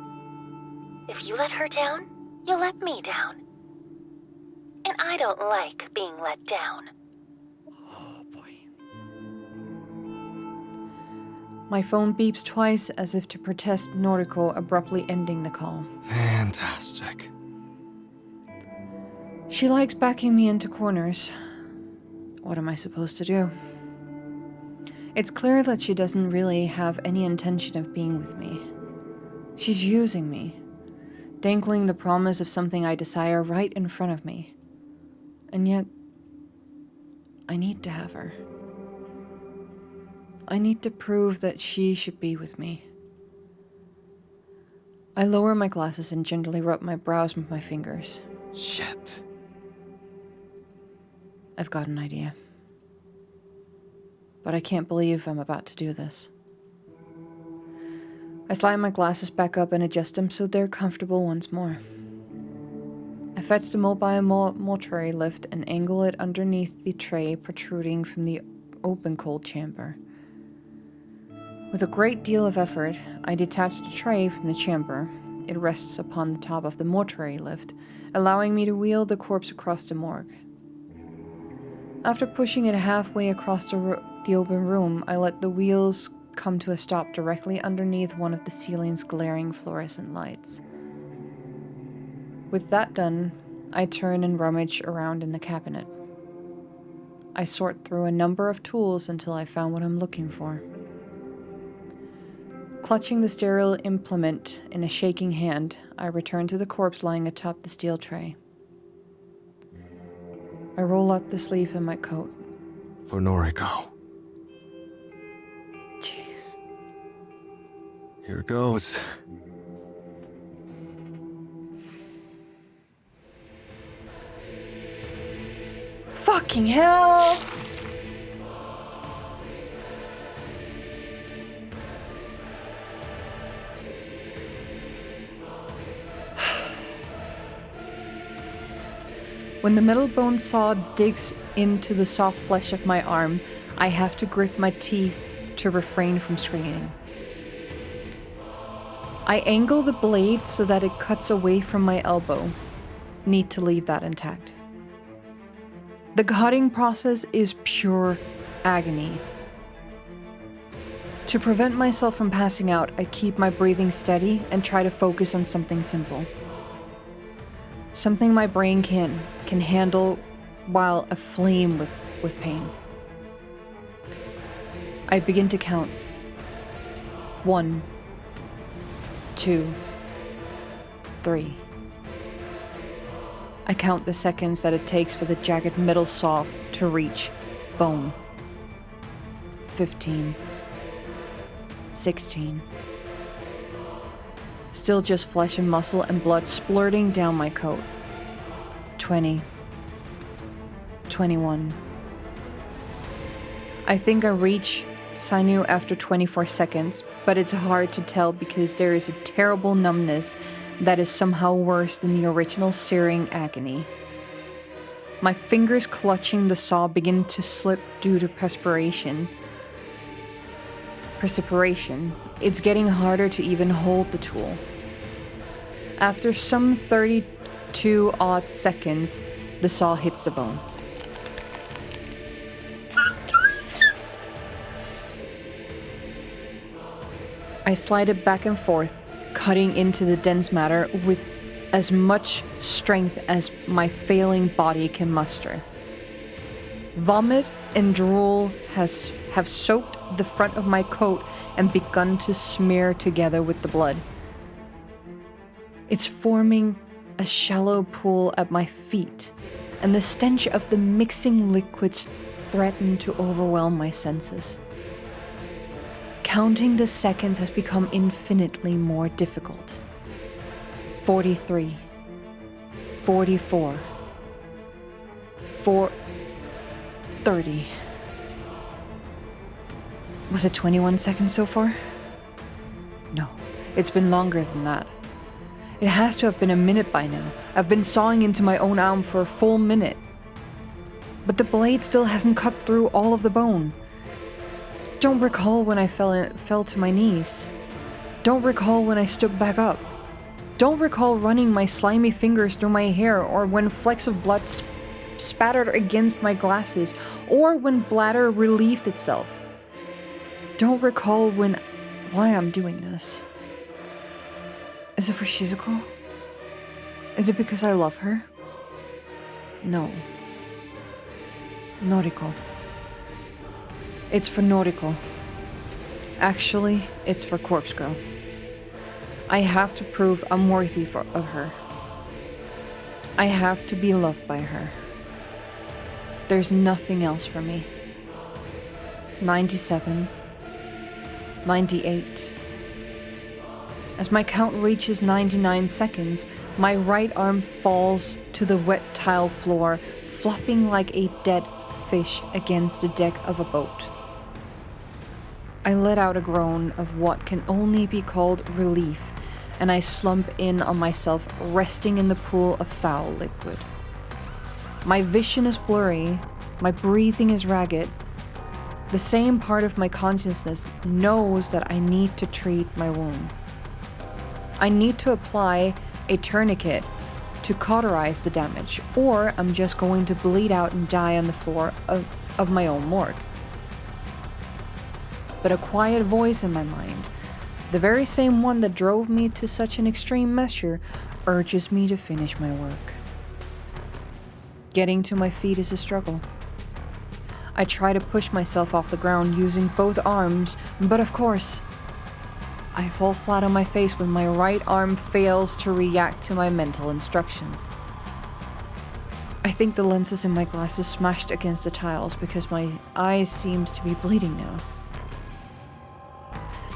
[SPEAKER 2] If you let her down, you'll let me down. And I don't like being let down.
[SPEAKER 1] Oh boy. My phone beeps twice as if to protest Noriko abruptly ending the call.
[SPEAKER 4] Fantastic.
[SPEAKER 1] She likes backing me into corners. What am I supposed to do? It's clear that she doesn't really have any intention of being with me. She's using me, dangling the promise of something I desire right in front of me. And yet, I need to have her. I need to prove that she should be with me. I lower my glasses and gently rub my brows with my fingers.
[SPEAKER 4] Shit.
[SPEAKER 1] I've got an idea. But I can't believe I'm about to do this. I slide my glasses back up and adjust them so they're comfortable once more. I fetch the mobile mortuary lift and angle it underneath the tray protruding from the open cold chamber. With a great deal of effort, I detach the tray from the chamber. It rests upon the top of the mortuary lift, allowing me to wheel the corpse across the morgue. After pushing it halfway across the open room, I let the wheels come to a stop directly underneath one of the ceiling's glaring fluorescent lights. With that done, I turn and rummage around in the cabinet. I sort through a number of tools until I found what I'm looking for. Clutching the sterile implement in a shaking hand, I return to the corpse lying atop the steel tray. I roll up the sleeve of my coat.
[SPEAKER 4] For Noriko.
[SPEAKER 1] Jeez.
[SPEAKER 4] Here goes.
[SPEAKER 1] Fucking hell! When the metal bone saw digs into the soft flesh of my arm, I have to grip my teeth to refrain from screaming. I angle the blade so that it cuts away from my elbow. Need to leave that intact. The cutting process is pure agony. To prevent myself from passing out, I keep my breathing steady and try to focus on something simple. Something my brain can handle while aflame with pain. I begin to count. 1, 2, 3. I count the seconds that it takes for the jagged metal saw to reach bone. 15. 16. Still just flesh and muscle and blood splurting down my coat. 20. 21. I think I reach sinew after 24 seconds, but it's hard to tell because there is a terrible numbness that is somehow worse than the original searing agony. My fingers clutching the saw begin to slip due to precipitation. It's getting harder to even hold the tool. After some 30 2 odd seconds, the saw hits the bone. I slide it back and forth, cutting into the dense matter with as much strength as my failing body can muster. Vomit and drool have soaked the front of my coat and begun to smear together with the blood. It's forming a shallow pool at my feet, and the stench of the mixing liquids threatened to overwhelm my senses. Counting the seconds has become infinitely more difficult. 43, 44, 30. Was it 21 seconds so far? No, it's been longer than that. It has to have been a minute by now. I've been sawing into my own arm for a full minute. But the blade still hasn't cut through all of the bone. Don't recall when I fell to my knees. Don't recall when I stood back up. Don't recall running my slimy fingers through my hair, or when flecks of blood spattered against my glasses, or when bladder relieved itself. Don't recall why I'm doing this. Is it for Shizuko? Is it because I love her? No. Noriko. It's for Noriko. Actually, it's for Corpse Girl. I have to prove I'm worthy of her. I have to be loved by her. There's nothing else for me. 97. 98. As my count reaches 99 seconds, my right arm falls to the wet tile floor, flopping like a dead fish against the deck of a boat. I let out a groan of what can only be called relief, and I slump in on myself, resting in the pool of foul liquid. My vision is blurry, my breathing is ragged. The same part of my consciousness knows that I need to treat my wound. I need to apply a tourniquet to cauterize the damage, or I'm just going to bleed out and die on the floor of my own morgue. But a quiet voice in my mind, the very same one that drove me to such an extreme measure, urges me to finish my work. Getting to my feet is a struggle. I try to push myself off the ground using both arms, but of course, I fall flat on my face when my right arm fails to react to my mental instructions. I think the lenses in my glasses smashed against the tiles because my eyes seems to be bleeding now.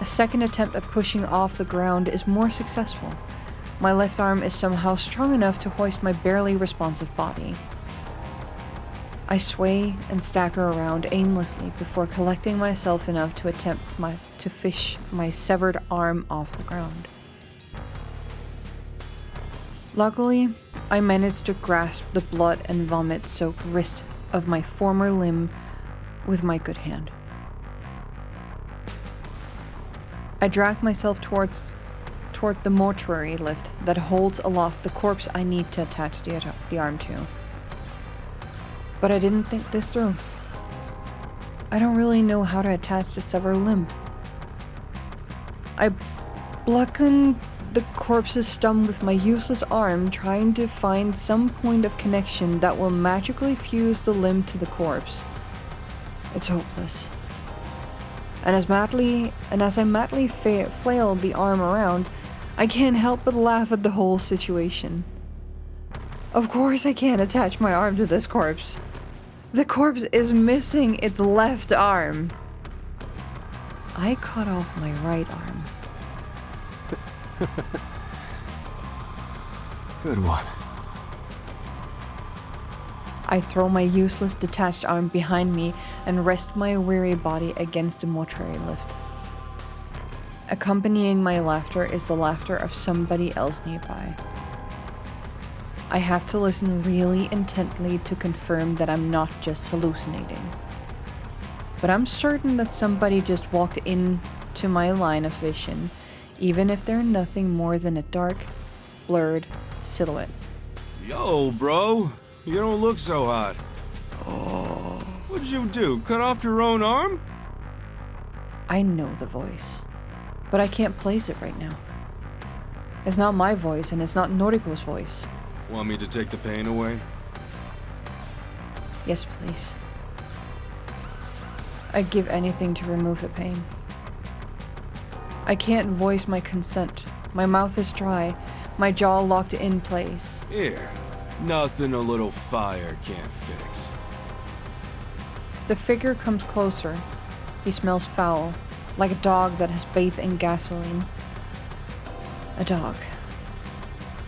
[SPEAKER 1] A second attempt at pushing off the ground is more successful. My left arm is somehow strong enough to hoist my barely responsive body. I sway and stagger around aimlessly before collecting myself enough to attempt to fish my severed arm off the ground. Luckily, I managed to grasp the blood and vomit-soaked wrist of my former limb with my good hand. I drag myself toward the mortuary lift that holds aloft the corpse I need to attach the arm to. But I didn't think this through. I don't really know how to attach the severed limb. I bludgeoned the corpse's stump with my useless arm, trying to find some point of connection that will magically fuse the limb to the corpse. It's hopeless. And as I madly flailed the arm around, I can't help but laugh at the whole situation. Of course I can't attach my arm to this corpse. The corpse is missing its left arm. I cut off my right arm.
[SPEAKER 4] Good one.
[SPEAKER 1] I throw my useless detached arm behind me and rest my weary body against the mortuary lift. Accompanying my laughter is the laughter of somebody else nearby. I have to listen really intently to confirm that I'm not just hallucinating. But I'm certain that somebody just walked into my line of vision, even if they're nothing more than a dark, blurred silhouette.
[SPEAKER 5] Yo, bro. You don't look so hot.
[SPEAKER 4] Oh.
[SPEAKER 5] What'd you do? Cut off your own arm?
[SPEAKER 1] I know the voice, but I can't place it right now. It's not my voice, and it's not Noriko's voice.
[SPEAKER 5] Want me to take the pain away?
[SPEAKER 1] Yes, please. I'd give anything to remove the pain. I can't voice my consent. My mouth is dry, my jaw locked in place.
[SPEAKER 5] Here. Nothing a little fire can't fix.
[SPEAKER 1] The figure comes closer. He smells foul, like a dog that has bathed in gasoline. A dog.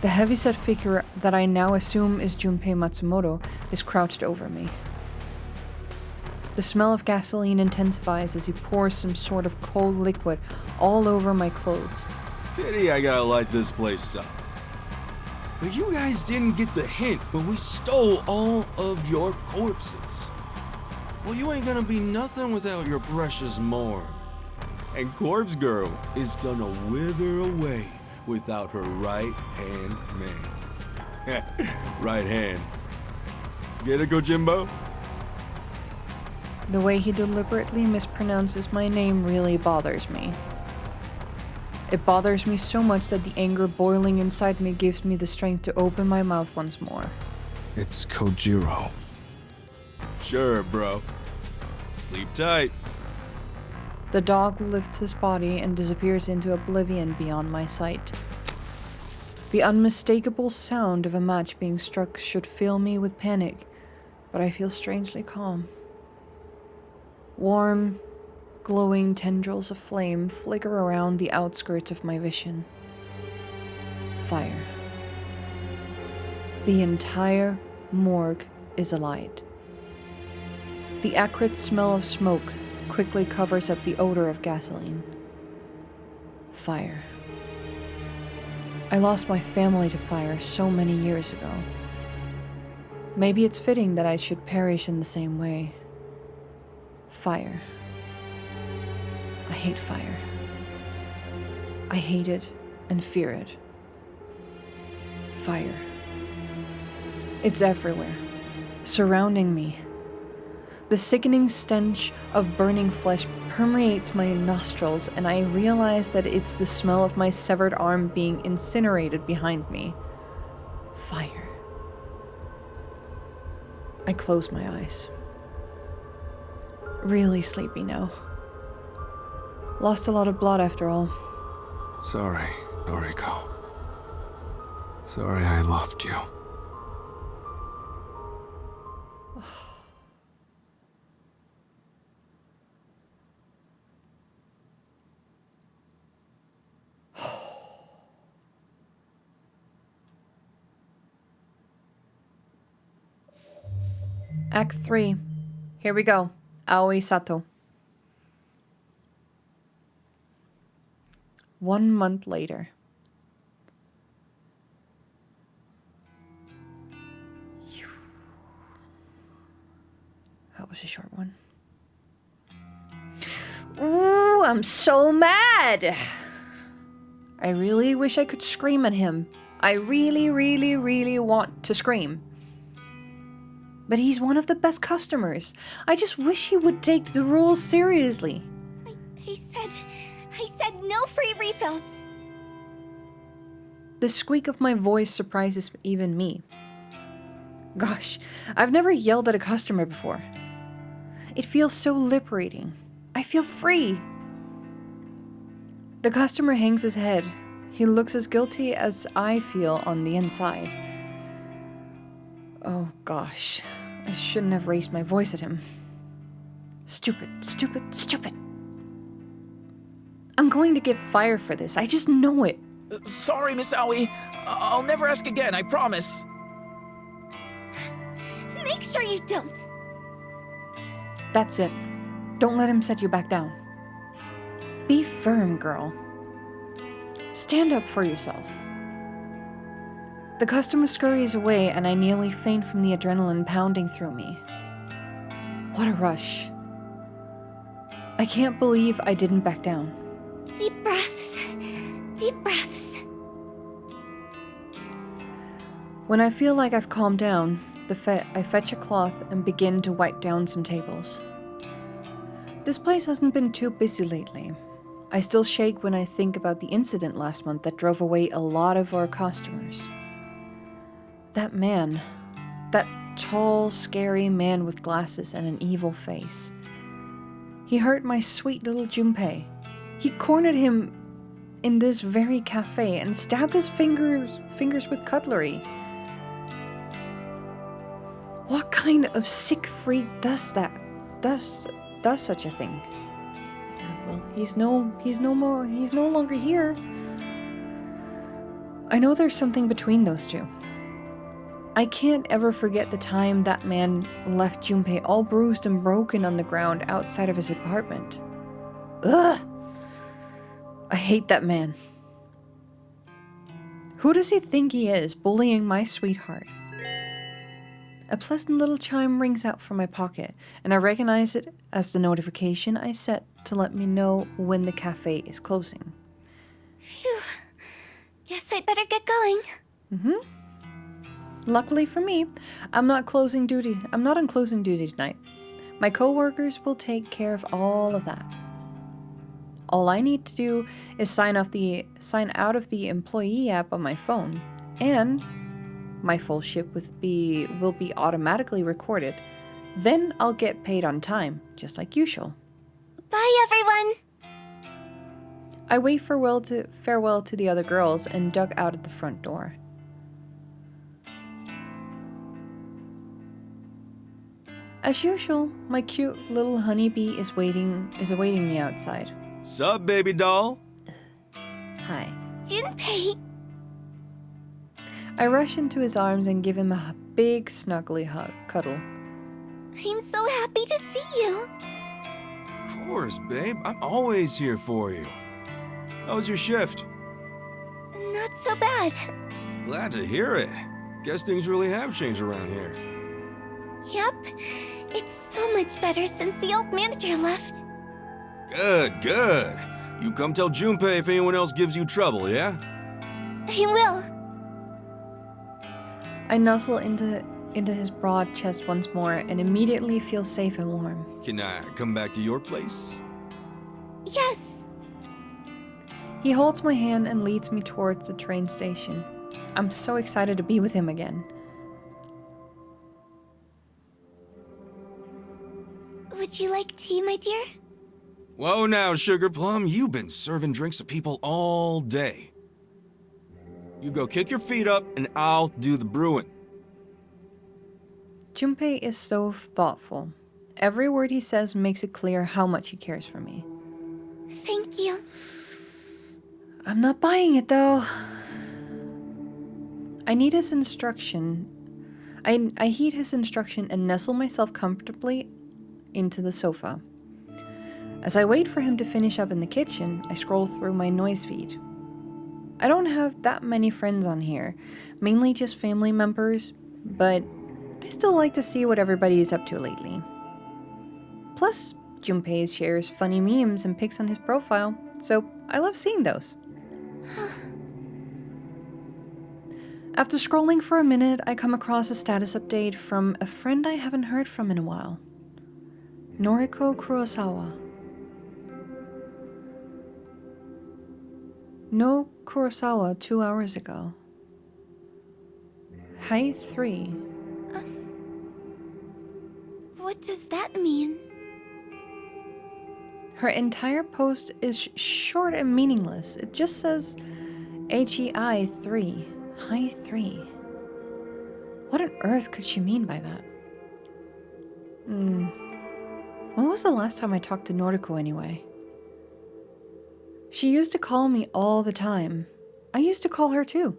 [SPEAKER 1] The heavyset figure that I now assume is Junpei Matsumoto is crouched over me. The smell of gasoline intensifies as he pours some sort of cold liquid all over my clothes.
[SPEAKER 5] Pity I gotta light this place up. But you guys didn't get the hint when we stole all of your corpses. Well, you ain't gonna be nothing without your precious morgue. And Corpse Girl is gonna wither away without her right-hand man. Right hand. Get it, Kojimbo?
[SPEAKER 1] The way he deliberately mispronounces my name really bothers me. It bothers me so much that the anger boiling inside me gives me the strength to open my mouth once more.
[SPEAKER 4] It's Kojiro.
[SPEAKER 5] Sure, bro. Sleep tight.
[SPEAKER 1] The dog lifts his body and disappears into oblivion beyond my sight. The unmistakable sound of a match being struck should fill me with panic, but I feel strangely calm. Warm, glowing tendrils of flame flicker around the outskirts of my vision. Fire. The entire morgue is alight. The acrid smell of smoke quickly covers up the odor of gasoline. Fire. I lost my family to fire so many years ago. Maybe it's fitting that I should perish in the same way. Fire. I hate fire. I hate it and fear it. Fire. It's everywhere, surrounding me. The sickening stench of burning flesh permeates my nostrils, and I realize that it's the smell of my severed arm being incinerated behind me. Fire. I close my eyes. Really sleepy now. Lost a lot of blood after all.
[SPEAKER 4] Sorry, Noriko. Sorry I loved you.
[SPEAKER 1] Act 3. Here we go. Aoi Sato. 1 month later. That was a short one. Ooh, I'm so mad! I really wish I could scream at him. I really, really, really want to scream. But he's one of the best customers. I just wish he would take the rules seriously.
[SPEAKER 2] I said no free refills.
[SPEAKER 1] The squeak of my voice surprises even me. Gosh, I've never yelled at a customer before. It feels so liberating. I feel free. The customer hangs his head. He looks as guilty as I feel on the inside. Oh gosh, I shouldn't have raised my voice at him. Stupid, stupid, stupid. I'm going to get fired for this. I just know it.
[SPEAKER 6] Sorry, Miss Aoi. I'll never ask again, I promise.
[SPEAKER 2] Make sure you don't.
[SPEAKER 1] That's it. Don't let him set you back down. Be firm, girl. Stand up for yourself. The customer scurries away and I nearly faint from the adrenaline pounding through me. What a rush. I can't believe I didn't back down.
[SPEAKER 2] Deep breaths. Deep breaths.
[SPEAKER 1] When I feel like I've calmed down, I fetch a cloth and begin to wipe down some tables. This place hasn't been too busy lately. I still shake when I think about the incident last month that drove away a lot of our customers. That man, that tall, scary man with glasses and an evil face. He hurt my sweet little Junpei. He cornered him in this very cafe and stabbed his fingers with cutlery. What kind of sick freak does such a thing? Yeah, well, he's no longer here. I know there's something between those two. I can't ever forget the time that man left Junpei all bruised and broken on the ground outside of his apartment. Ugh! I hate that man. Who does he think he is, bullying my sweetheart? A pleasant little chime rings out from my pocket, and I recognize it as the notification I set to let me know when the cafe is closing.
[SPEAKER 7] Phew. Guess I better get going.
[SPEAKER 1] Luckily for me, I'm not on closing duty tonight. My coworkers will take care of all of that. All I need to do is sign out of the employee app on my phone, and my full shift will be automatically recorded. Then I'll get paid on time, just like usual.
[SPEAKER 7] Bye, everyone.
[SPEAKER 1] I wave farewell to the other girls and duck out at the front door. As usual, my cute little honeybee is awaiting me outside.
[SPEAKER 5] Sup, baby doll?
[SPEAKER 1] Hi.
[SPEAKER 7] Junpei.
[SPEAKER 1] I rush into his arms and give him a big snuggly cuddle.
[SPEAKER 7] I'm so happy to see you.
[SPEAKER 5] Of course, babe. I'm always here for you. How was your shift?
[SPEAKER 7] Not so bad.
[SPEAKER 5] Glad to hear it. Guess things really have changed around here.
[SPEAKER 7] Yep. It's so much better since the old manager left.
[SPEAKER 5] Good, good. You come tell Junpei if anyone else gives you trouble, yeah?
[SPEAKER 7] I will.
[SPEAKER 1] I nuzzle into his broad chest once more and immediately feel safe and warm.
[SPEAKER 5] Can I come back to your place?
[SPEAKER 7] Yes.
[SPEAKER 1] He holds my hand and leads me towards the train station. I'm so excited to be with him again.
[SPEAKER 7] Would you like tea, my dear?
[SPEAKER 5] Whoa now, Sugar Plum. You've been serving drinks to people all day. You go kick your feet up and I'll do the brewing.
[SPEAKER 1] Junpei is so thoughtful. Every word he says makes it clear how much he cares for me.
[SPEAKER 7] Thank you.
[SPEAKER 1] I'm not buying it though. I need his instruction. I heed his instruction and nestle myself comfortably into the sofa. As I wait for him to finish up in the kitchen, I scroll through my noise feed. I don't have that many friends on here, mainly just family members, but I still like to see what everybody is up to lately. Plus, Junpei shares funny memes and pics on his profile, so I love seeing those. After scrolling for a minute, I come across a status update from a friend I haven't heard from in a while. Noriko Kurosawa. No Kurosawa 2 hours ago. Height 3.
[SPEAKER 7] What does that mean?
[SPEAKER 1] Her entire post is short and meaningless. It just says HEI 3. High 3. What on earth could she mean by that? When was the last time I talked to Noriko anyway? She used to call me all the time. I used to call her too.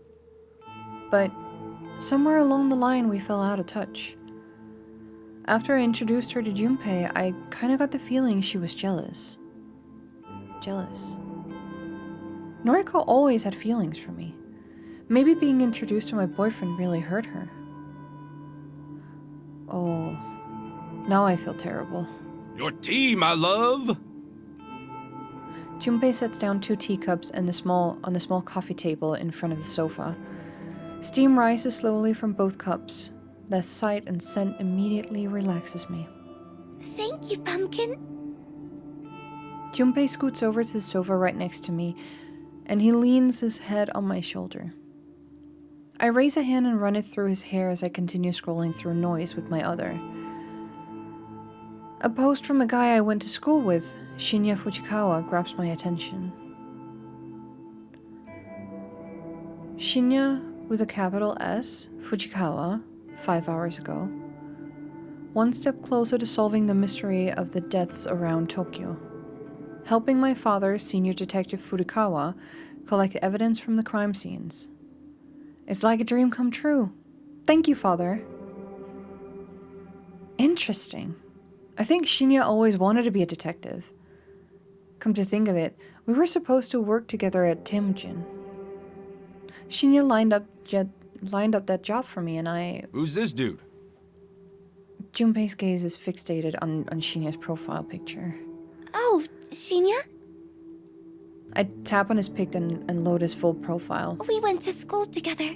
[SPEAKER 1] But somewhere along the line we fell out of touch. After I introduced her to Junpei, I kinda got the feeling she was jealous. Noriko always had feelings for me. Maybe being introduced to my boyfriend really hurt her. Oh, now I feel terrible.
[SPEAKER 5] Your tea, my love!
[SPEAKER 1] Junpei sets down 2 teacups and on the small coffee table in front of the sofa. Steam rises slowly from both cups. The sight and scent immediately relaxes me.
[SPEAKER 7] Thank you, Pumpkin.
[SPEAKER 1] Junpei scoots over to the sofa right next to me, and he leans his head on my shoulder. I raise a hand and run it through his hair as I continue scrolling through noise with my other. A post from a guy I went to school with, Shinya Fujikawa, grabs my attention. Shinya, with a capital S, Fujikawa, 5 hours ago. One step closer to solving the mystery of the deaths around Tokyo. Helping my father, Senior Detective Furukawa, collect evidence from the crime scenes. It's like a dream come true. Thank you, Father. Interesting. I think Shinya always wanted to be a detective. Come to think of it, we were supposed to work together at Temujin. Shinya lined up that job for me, and I...
[SPEAKER 5] Who's this dude?
[SPEAKER 1] Junpei's gaze is fixated on Shinya's profile picture.
[SPEAKER 7] Oh, Shinya?
[SPEAKER 1] I tap on his pic and load his full profile.
[SPEAKER 7] We went to school together.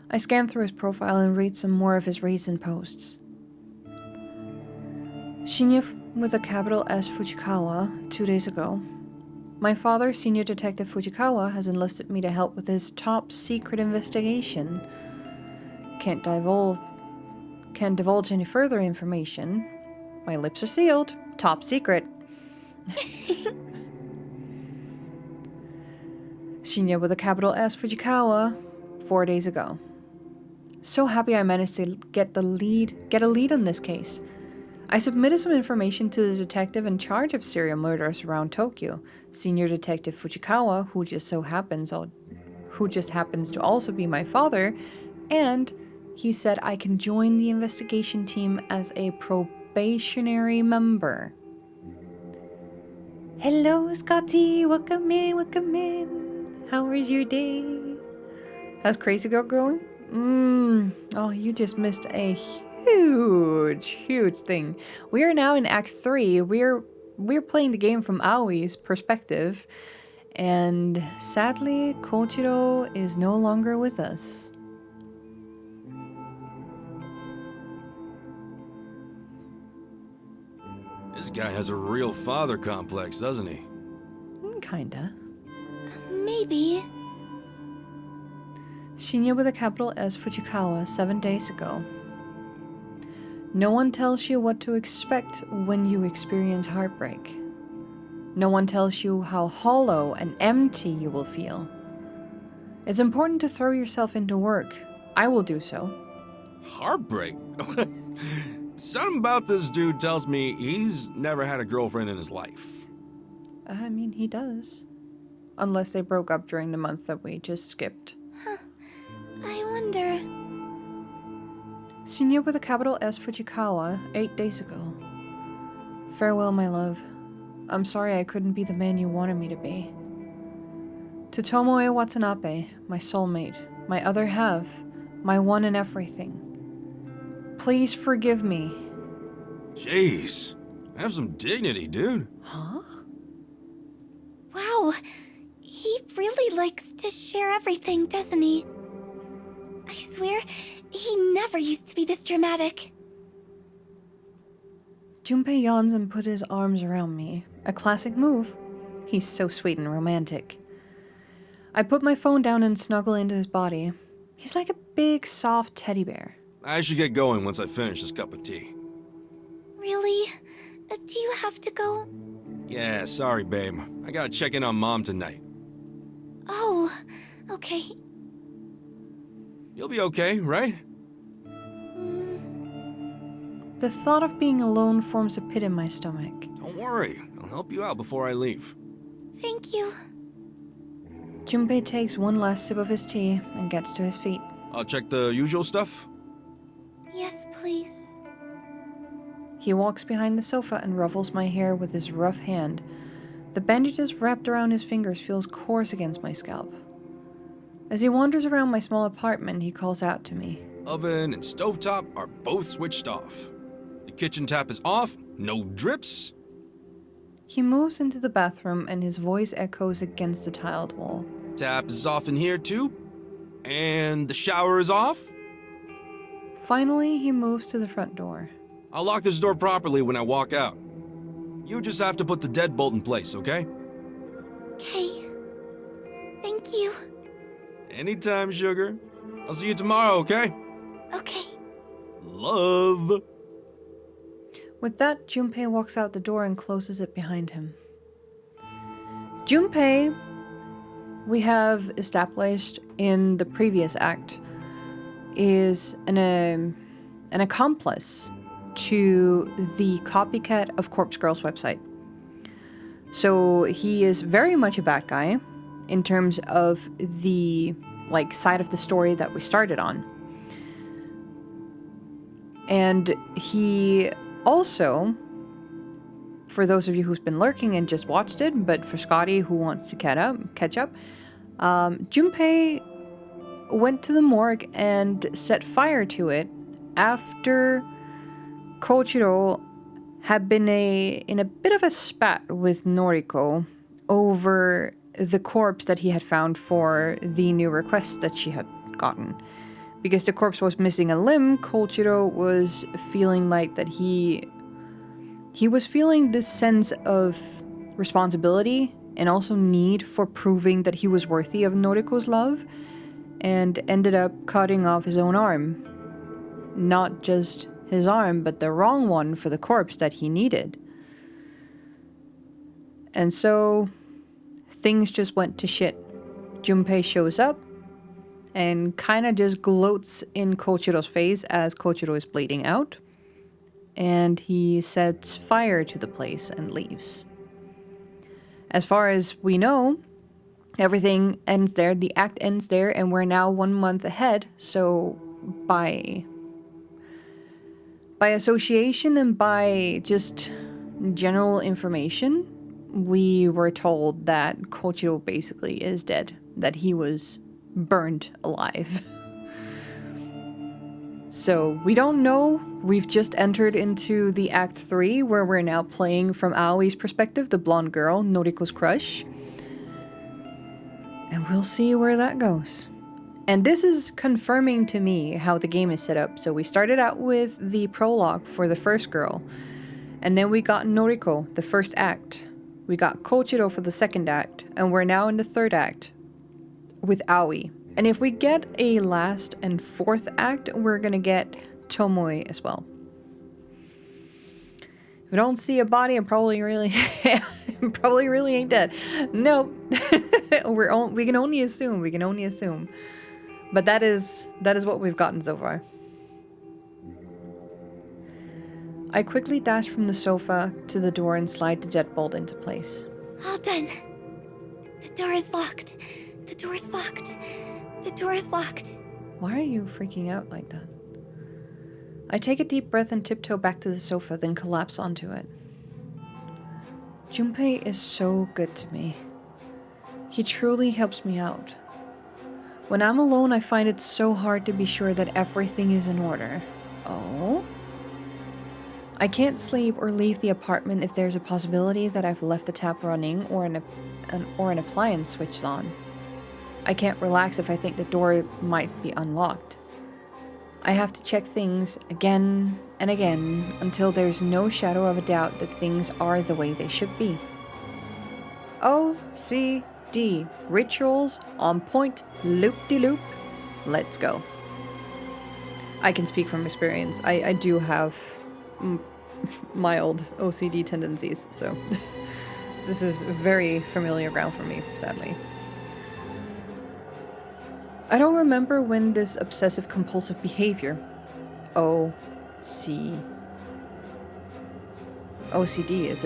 [SPEAKER 1] I scan through his profile and read some more of his recent posts. Shinya with a capital S Fujikawa, 2 days ago. My father, Senior Detective Fujikawa, has enlisted me to help with his top secret investigation. Can't divulge any further information. My lips are sealed. Top secret. Shinya with a capital S Fujikawa, 4 days ago. So happy I managed to get a lead on this case. I submitted some information to the detective in charge of serial murders around Tokyo, Senior Detective Fujikawa, who just happens to also be my father, and he said I can join the investigation team as a probationary member. Hello, Scotty. Welcome in, welcome in. How was your day? How's Crazy Girl going? Oh, you just missed a huge thing. We are now in Act 3. We're playing the game from Aoi's perspective, and sadly, Kojiro is no longer with us.
[SPEAKER 5] This guy has a real father complex, doesn't he?
[SPEAKER 1] Kinda.
[SPEAKER 7] Maybe.
[SPEAKER 1] Shinya with a capital S Fujikawa, 7 days ago. No one tells you what to expect when you experience heartbreak. No one tells you how hollow and empty you will feel. It's important to throw yourself into work. I will do so.
[SPEAKER 5] Heartbreak? Something about this dude tells me he's never had a girlfriend in his life.
[SPEAKER 1] I mean, he does. Unless they broke up during the month that we just skipped.
[SPEAKER 7] I wonder...
[SPEAKER 1] Shinya with a capital S Fujikawa, 8 days ago. Farewell, my love. I'm sorry I couldn't be the man you wanted me to be. To Tomoe Watanabe, my soulmate, my other half, my one and everything. Please forgive me.
[SPEAKER 5] Jeez, have some dignity, dude.
[SPEAKER 1] Huh?
[SPEAKER 7] Wow, he really likes to share everything, doesn't he? I swear, he never used to be this dramatic.
[SPEAKER 1] Junpei yawns and put his arms around me. A classic move. He's so sweet and romantic. I put my phone down and snuggle into his body. He's like a big, soft teddy bear.
[SPEAKER 5] I should get going once I finish this cup of tea.
[SPEAKER 7] Really? Do you have to go?
[SPEAKER 5] Yeah, sorry, babe. I gotta check in on Mom tonight.
[SPEAKER 7] Oh, okay.
[SPEAKER 5] You'll be okay, right?
[SPEAKER 1] The thought of being alone forms a pit in my stomach.
[SPEAKER 5] Don't worry, I'll help you out before I leave.
[SPEAKER 7] Thank you.
[SPEAKER 1] Junpei takes one last sip of his tea and gets to his feet.
[SPEAKER 5] I'll check the usual stuff.
[SPEAKER 7] Yes, please.
[SPEAKER 1] He walks behind the sofa and ruffles my hair with his rough hand. The bandages wrapped around his fingers feels coarse against my scalp. As he wanders around my small apartment, he calls out to me.
[SPEAKER 5] Oven and stovetop are both switched off. The kitchen tap is off, no drips.
[SPEAKER 1] He moves into the bathroom and his voice echoes against the tiled wall.
[SPEAKER 5] Tap is off in here too. And the shower is off?
[SPEAKER 1] Finally, he moves to the front door.
[SPEAKER 5] I'll lock this door properly when I walk out. You just have to put the deadbolt in place, okay?
[SPEAKER 7] Okay. Thank you.
[SPEAKER 5] Anytime, sugar. I'll see you tomorrow, okay?
[SPEAKER 7] Okay.
[SPEAKER 5] Love.
[SPEAKER 1] With that, Junpei walks out the door and closes it behind him. Junpei, we have established in the previous act, is an accomplice to the copycat of Corpse Girl's website. So he is very much a bad guy in terms of the side of the story that we started on. And he also, for those of you who's been lurking and just watched it, but for Scotty who wants to catch up, Junpei went to the morgue and set fire to it after Koichiro had been in a bit of a spat with Noriko over the corpse that he had found for the new request that she had gotten. Because the corpse was missing a limb, Koichiro was feeling like that he was feeling this sense of responsibility and also need for proving that he was worthy of Noriko's love, and ended up cutting off his own arm. Not just his arm, but the wrong one for the corpse that he needed. And so things just went to shit. Junpei shows up and kind of just gloats in Koichiro's face as Koichiro is bleeding out. And he sets fire to the place and leaves. As far as we know, everything ends there. The act ends there, and we're now 1 month ahead. So by association and by just general information, we were told that Koichiro basically is dead. That he was burned alive. So we don't know. We've just entered into the Act 3, where we're now playing from Aoi's perspective, the blonde girl, Noriko's crush. And we'll see where that goes. And this is confirming to me how the game is set up. So we started out with the prologue for the first girl. And then we got Noriko, the first act. We got Koichiro for the second act. And we're now in the third act with Aoi. And if we get a last and fourth act, we're gonna get Tomoe as well. If we don't see a body, I'm probably really ain't dead. Nope. We can only assume. But that is what we've gotten so far. I quickly dash from the sofa to the door and slide the deadbolt into place.
[SPEAKER 7] All done. The door is locked. The door is locked. The door is locked.
[SPEAKER 1] Why are you freaking out like that? I take a deep breath and tiptoe back to the sofa, then collapse onto it. Junpei is so good to me. He truly helps me out. When I'm alone, I find it so hard to be sure that everything is in order. Oh? I can't sleep or leave the apartment if there's a possibility that I've left the tap running or an appliance switched on. I can't relax if I think the door might be unlocked. I have to check things again and again until there's no shadow of a doubt that things are the way they should be. OCD. Rituals on point, loop-de-loop. Let's go. I can speak from experience. I do have mild OCD tendencies, so this is very familiar ground for me, sadly. I don't remember when this obsessive-compulsive behavior, OCD is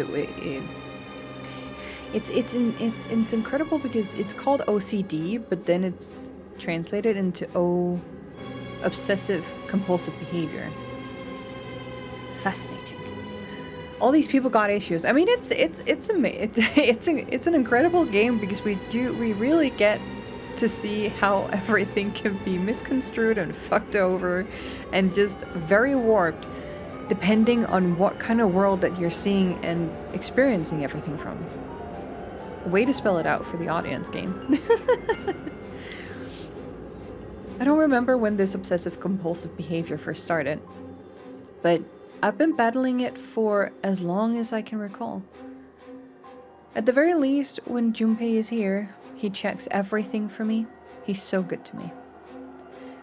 [SPEAKER 1] it's incredible because it's called OCD, but then it's translated into obsessive-compulsive behavior. Fascinating. All these people got issues. I mean, it's an incredible game because we really get to see how everything can be misconstrued and fucked over and just very warped depending on what kind of world that you're seeing and experiencing everything from. Way to spell it out for the audience, game. I don't remember when this obsessive compulsive behavior first started, but I've been battling it for as long as I can recall. At the very least, when Junpei is here, he checks everything for me. He's so good to me.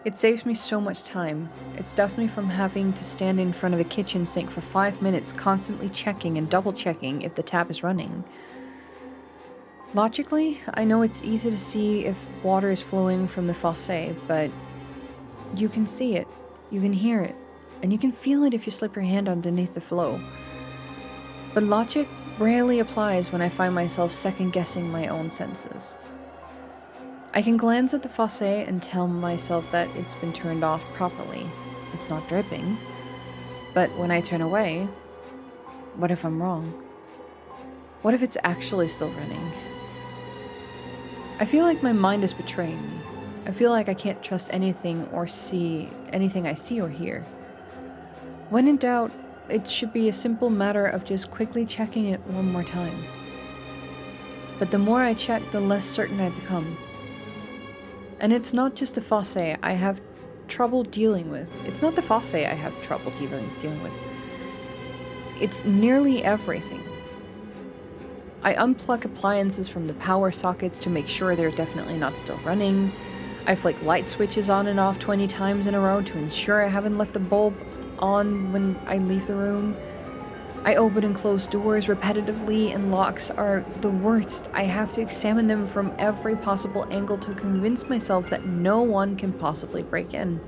[SPEAKER 1] It saves me so much time. It stops me from having to stand in front of a kitchen sink for 5 minutes constantly checking and double checking if the tap is running. Logically, I know it's easy to see if water is flowing from the faucet, but you can see it, you can hear it, and you can feel it if you slip your hand underneath the flow. But logic rarely applies when I find myself second-guessing my own senses. I can glance at the faucet and tell myself that it's been turned off properly. It's not dripping. But when I turn away, what if I'm wrong? What if it's actually still running? I feel like my mind is betraying me. I feel like I can't trust anything or see anything I see or hear. When in doubt, it should be a simple matter of just quickly checking it one more time. But the more I check, the less certain I become. And it's not just the faucet I have trouble dealing with. It's not the faucet I have trouble dealing with. It's nearly everything. I unplug appliances from the power sockets to make sure they're definitely not still running. I flick light switches on and off 20 times in a row to ensure I haven't left the bulb on when I leave the room. I open and close doors repetitively, and locks are the worst. I have to examine them from every possible angle to convince myself that no one can possibly break in.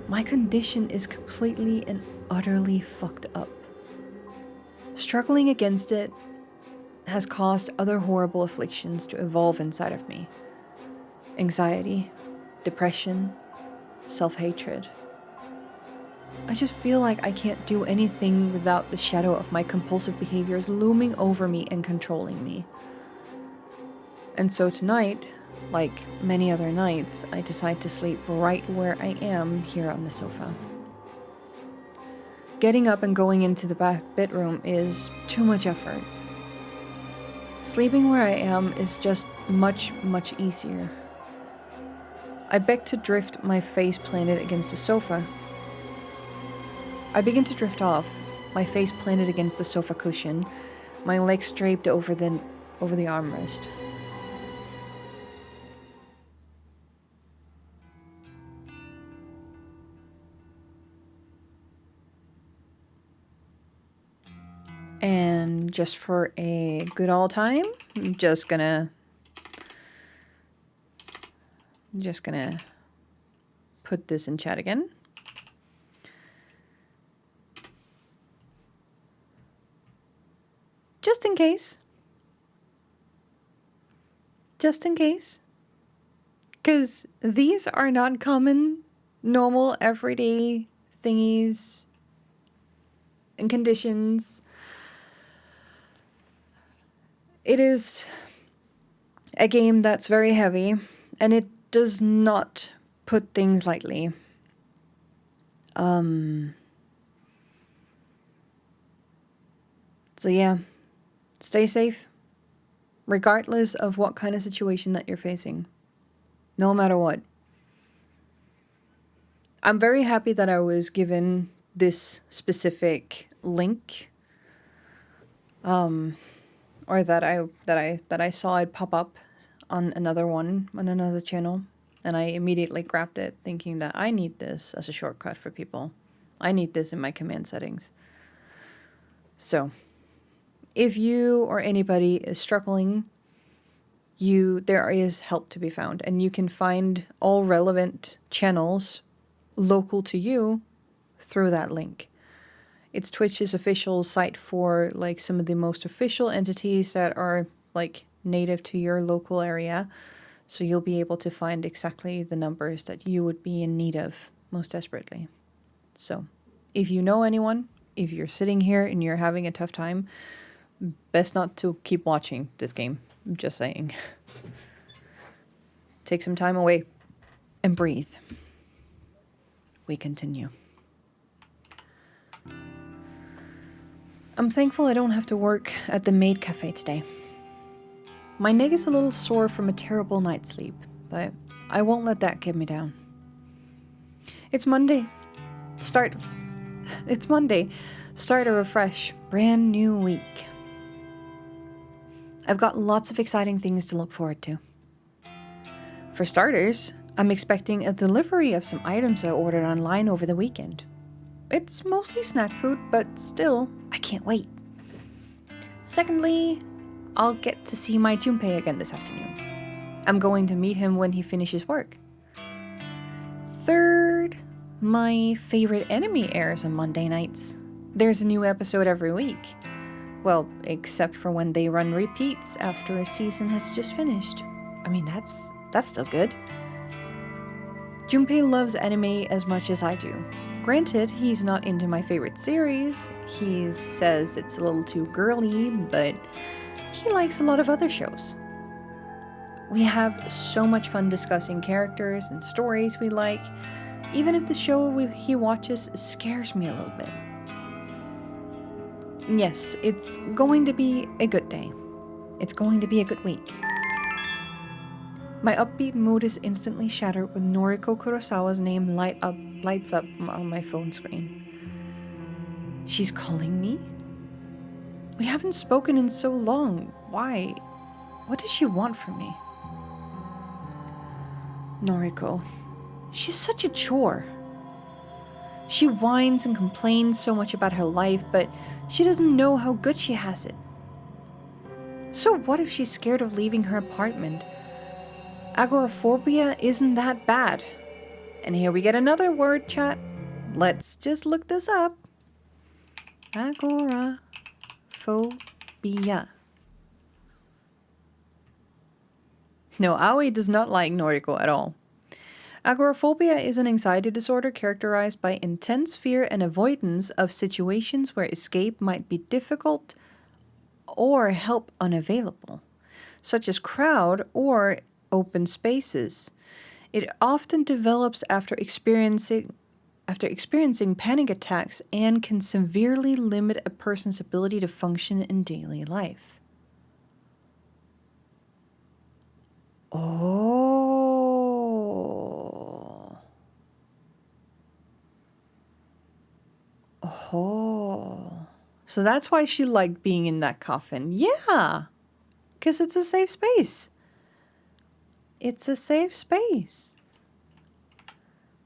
[SPEAKER 1] My condition is completely and utterly fucked up. Struggling against it has caused other horrible afflictions to evolve inside of me. Anxiety, depression, self-hatred. I just feel like I can't do anything without the shadow of my compulsive behaviors looming over me and controlling me. And so tonight, like many other nights, I decide to sleep right where I am here on the sofa. Getting up and going into the bedroom is too much effort. Sleeping where I am is just much, much easier. I beg to drift, my face planted against the sofa. I begin to drift off, my face planted against the sofa cushion, my legs draped over the armrest. And just for a good old time, I'm just gonna put this in chat again. Just in case. Just in case. Because these are not common, normal, everyday thingies and conditions. It is a game that's very heavy, and it does not put things lightly. So yeah. Stay safe, regardless of what kind of situation that you're facing, no matter what. I'm very happy that I was given this specific link, or that I saw it pop up on another channel, and I immediately grabbed it, thinking that I need this as a shortcut for people. I need this in my command settings. So, if you or anybody is struggling, there is help to be found, and you can find all relevant channels local to you through that link. It's Twitch's official site for like some of the most official entities that are like native to your local area, so you'll be able to find exactly the numbers that you would be in need of most desperately. So, if you know anyone, if you're sitting here and you're having a tough time, best not to keep watching this game. I'm just saying. Take some time away and breathe. We continue. I'm thankful I don't have to work at the maid cafe today. My neck is a little sore from a terrible night's sleep, but I won't let that get me down. It's Monday. It's Monday. Start a fresh, brand new week. I've got lots of exciting things to look forward to. For starters, I'm expecting a delivery of some items I ordered online over the weekend. It's mostly snack food, but still, I can't wait. Secondly, I'll get to see my Junpei again this afternoon. I'm going to meet him when he finishes work. Third, my favorite anime airs on Monday nights. There's a new episode every week. Well, except for when they run repeats after a season has just finished. I mean, that's still good. Junpei loves anime as much as I do. Granted, he's not into my favorite series. He says it's a little too girly, but he likes a lot of other shows. We have so much fun discussing characters and stories we like, even if the show he watches scares me a little bit. Yes, it's going to be a good day. It's going to be a good week. My upbeat mood is instantly shattered when Noriko Kurosawa's name lights up on my phone screen. She's calling me? We haven't spoken in so long. Why? What does she want from me? Noriko. She's such a chore. She whines and complains so much about her life, but she doesn't know how good she has it. So what if she's scared of leaving her apartment? Agoraphobia isn't that bad. And here we get another word, chat. Let's just look this up. Agoraphobia. No, Aoi does not like Noriko at all. Agoraphobia is an anxiety disorder characterized by intense fear and avoidance of situations where escape might be difficult or help unavailable, such as crowd or open spaces. It often develops after experiencing panic attacks and can severely limit a person's ability to function in daily life. Oh. So that's why she liked being in that coffin. Yeah. Because it's a safe space. It's a safe space.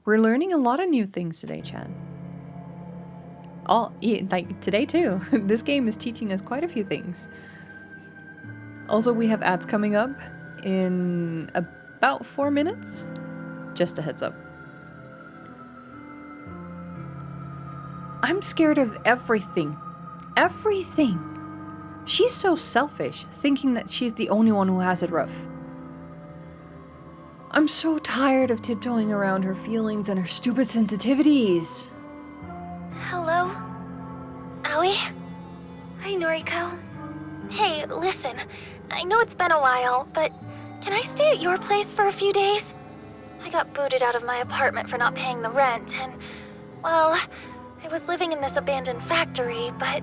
[SPEAKER 1] We're learning a lot of new things today, Chad. Like today too. This game is teaching us quite a few things. Also, we have ads coming up in about 4 minutes. Just a heads up. I'm scared of everything. Everything. She's so selfish, thinking that she's the only one who has it rough. I'm so tired of tiptoeing around her feelings and her stupid sensitivities.
[SPEAKER 2] Hello? Aoi? Hi, Noriko. Hey, listen. I know it's been a while, but can I stay at your place for a few days? I got booted out of my apartment for not paying the rent, and, well, I was living in this abandoned factory, but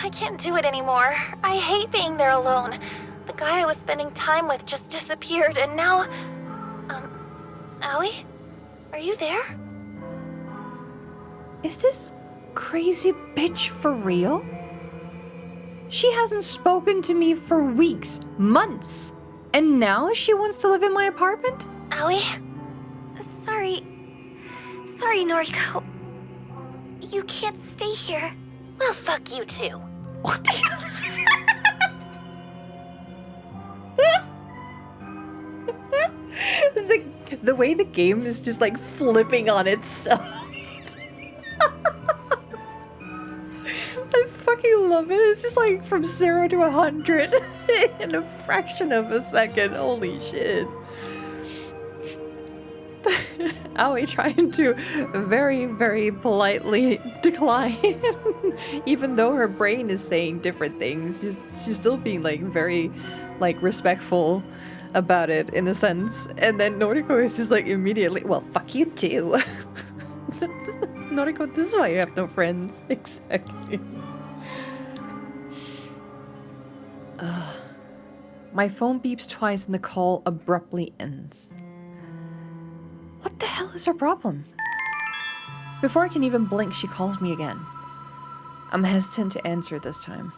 [SPEAKER 2] I can't do it anymore. I hate being there alone. The guy I was spending time with just disappeared, and now... Aoi? Are you there?
[SPEAKER 1] Is this crazy bitch for real? She hasn't spoken to me for weeks, months, and now she wants to live in my apartment?
[SPEAKER 2] Aoi? Sorry, Noriko. You can't stay here. Well, fuck you too.
[SPEAKER 1] What the the way the game is just like flipping on itself. I fucking love it. It's just like from 0 to 100 in a fraction of a second. Holy shit. Aoi trying to very, very politely decline. Even though her brain is saying different things. She's still being like very like respectful about it in a sense. And then Noriko is just like immediately, well, fuck you too. Noriko, this is why you have no friends. Exactly. My phone beeps twice and the call abruptly ends. What the hell is her problem? Before I can even blink, she calls me again. I'm hesitant to answer this time.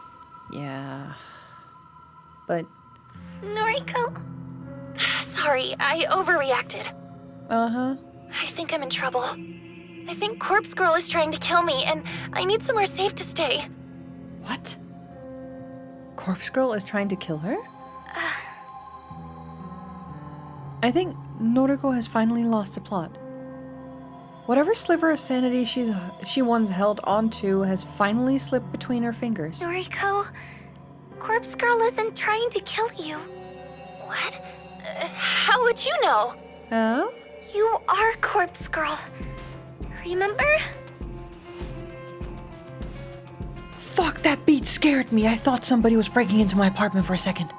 [SPEAKER 1] Yeah. But...
[SPEAKER 2] Noriko? Sorry, I overreacted.
[SPEAKER 1] Uh-huh.
[SPEAKER 2] I think I'm in trouble. I think Corpse Girl is trying to kill me, and I need somewhere safe to stay.
[SPEAKER 1] What? Corpse Girl is trying to kill her? I think Noriko has finally lost the plot. Whatever sliver of sanity she once held onto has finally slipped between her fingers.
[SPEAKER 7] Noriko, Corpse Girl isn't trying to kill you.
[SPEAKER 2] What? How would you know?
[SPEAKER 1] Huh?
[SPEAKER 7] You are Corpse Girl. Remember?
[SPEAKER 1] Fuck, that beat scared me. I thought somebody was breaking into my apartment for a second.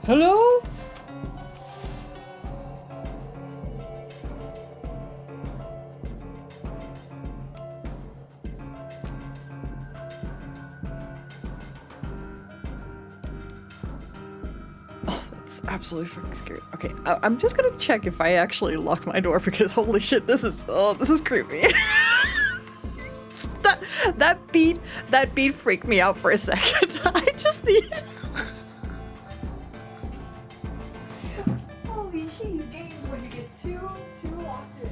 [SPEAKER 1] Hello? Oh, that's absolutely freaking scary. Okay, I'm just gonna check if I actually locked my door because holy shit, this is creepy. that beat freaked me out for a second. I just need. Holy cheese games when you get too locked in.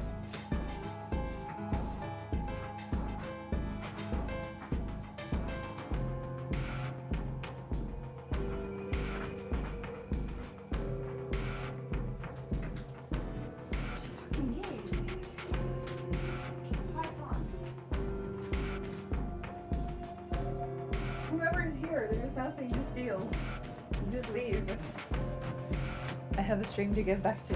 [SPEAKER 1] Fucking game. Lights on. Whoever is here, there's nothing to steal. Just leave. I have a stream to get back to.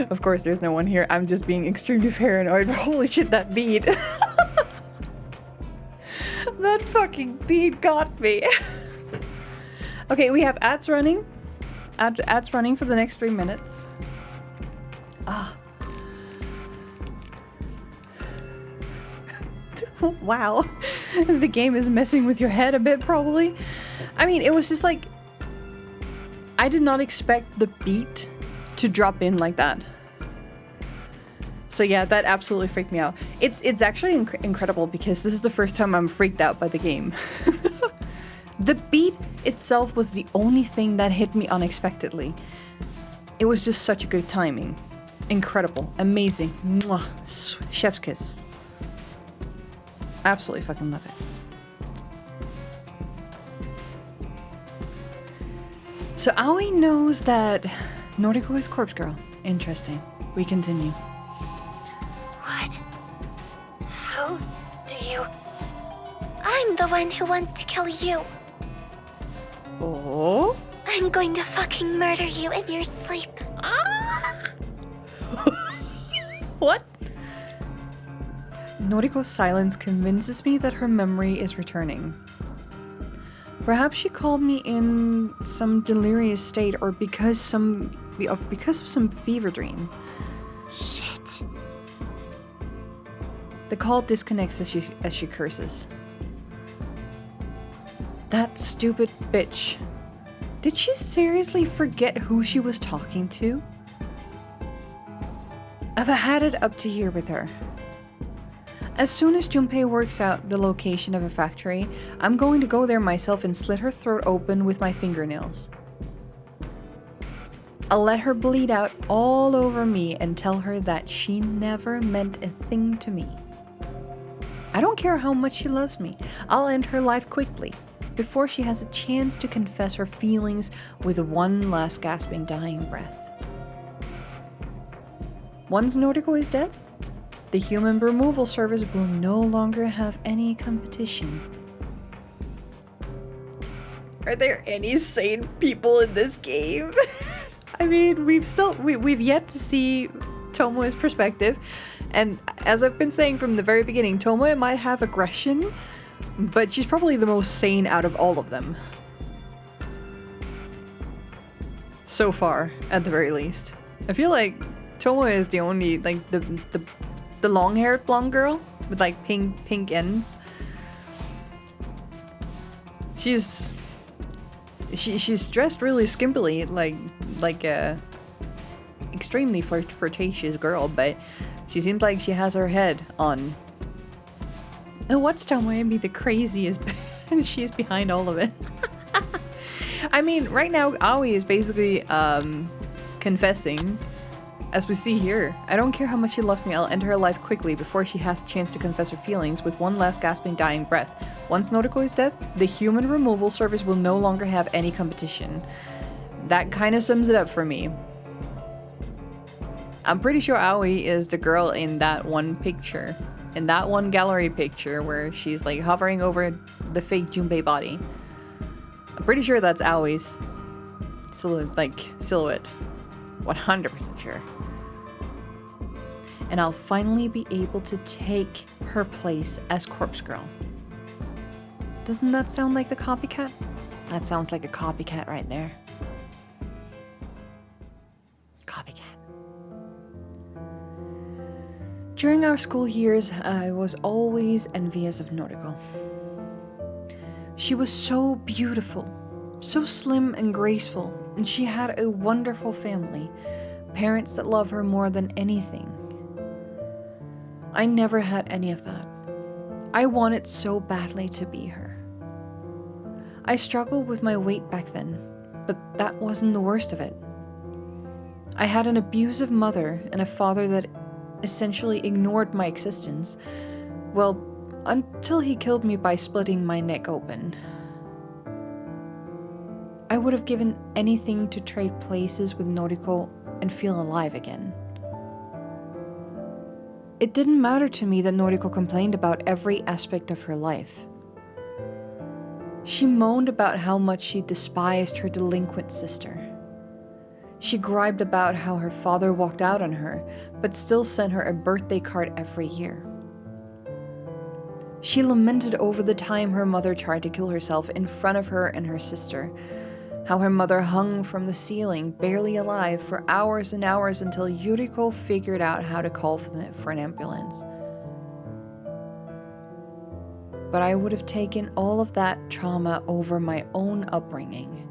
[SPEAKER 1] Of course, there's no one here. I'm just being extremely paranoid. Holy shit, that beat. That fucking beat got me. Okay, we have ads running. Ads running for the next 3 minutes. Ah. Wow. The game is messing with your head a bit, probably. I mean, it was just like... I did not expect the beat to drop in like that. So yeah, that absolutely freaked me out. It's actually incredible because this is the first time I'm freaked out by the game. The beat itself was the only thing that hit me unexpectedly. It was just such a good timing. Incredible. Amazing. Mwah. Chef's kiss. Absolutely fucking love it. So Aoi knows that Noriko is Corpse Girl. Interesting. We continue.
[SPEAKER 2] What? How do you...
[SPEAKER 7] I'm the one who wants to kill you.
[SPEAKER 1] Oh?
[SPEAKER 7] I'm going to fucking murder you in your sleep.
[SPEAKER 1] What? Noriko's silence convinces me that her memory is returning. Perhaps she called me in some delirious state or because of some fever dream.
[SPEAKER 2] Shit.
[SPEAKER 1] The call disconnects as she curses. That stupid bitch. Did she seriously forget who she was talking to? I've had it up to here with her. As soon as Junpei works out the location of a factory, I'm going to go there myself and slit her throat open with my fingernails. I'll let her bleed out all over me and tell her that she never meant a thing to me. I don't care how much she loves me. I'll end her life quickly, before she has a chance to confess her feelings with one last gasping dying breath. Once Noriko is dead, the human removal service will no longer have any competition. Are there any sane people in this game? I mean, we've yet to see Tomoe's perspective, and as I've been saying from the very beginning, Tomoe might have aggression, but she's probably the most sane out of all of them. So far, at the very least. I feel like Tomoe is the only, like, the long-haired blonde girl with like pink ends. She's She's dressed really skimpily, like a extremely flirtatious girl, but she seems like she has her head on. And what's Tomoe be the craziest? She's behind all of it. I mean, right now Aoi is basically confessing, as we see here. I don't care how much she loves me, I'll end her life quickly before she has a chance to confess her feelings with one last gasping dying breath. Once Noriko is dead, the human removal service will no longer have any competition. That kind of sums it up for me. I'm pretty sure Aoi is the girl in that one picture. In that one gallery picture where she's like hovering over the fake Junpei body. I'm pretty sure that's Aoi's silhouette. 100% sure. And I'll finally be able to take her place as Corpse Girl. Doesn't that sound like the copycat? That sounds like a copycat right there. Copycat. During our school years, I was always envious of Noriko. She was so beautiful, so slim and graceful, and she had a wonderful family, parents that love her more than anything. I never had any of that. I wanted so badly to be her. I struggled with my weight back then, but that wasn't the worst of it. I had an abusive mother and a father that essentially ignored my existence. Well, until he killed me by splitting my neck open. I would have given anything to trade places with Noriko and feel alive again. It didn't matter to me that Noriko complained about every aspect of her life. She moaned about how much she despised her delinquent sister. She griped about how her father walked out on her, but still sent her a birthday card every year. She lamented over the time her mother tried to kill herself in front of her and her sister, how her mother hung from the ceiling, barely alive, for hours and hours until Yuriko figured out how to call for an ambulance. But I would have taken all of that trauma over my own upbringing.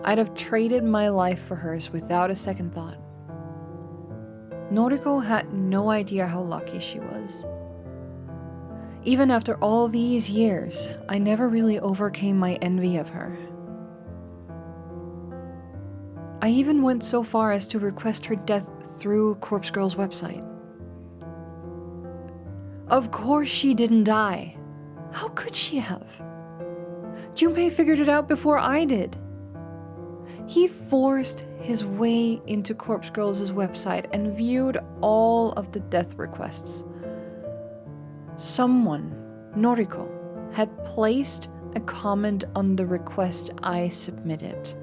[SPEAKER 1] I'd have traded my life for hers without a second thought. Noriko had no idea how lucky she was. Even after all these years, I never really overcame my envy of her. I even went so far as to request her death through Corpse Girl's website. Of course she didn't die. How could she have? Junpei figured it out before I did. He forced his way into Corpse Girls' website and viewed all of the death requests. Someone, Noriko, had placed a comment on the request I submitted.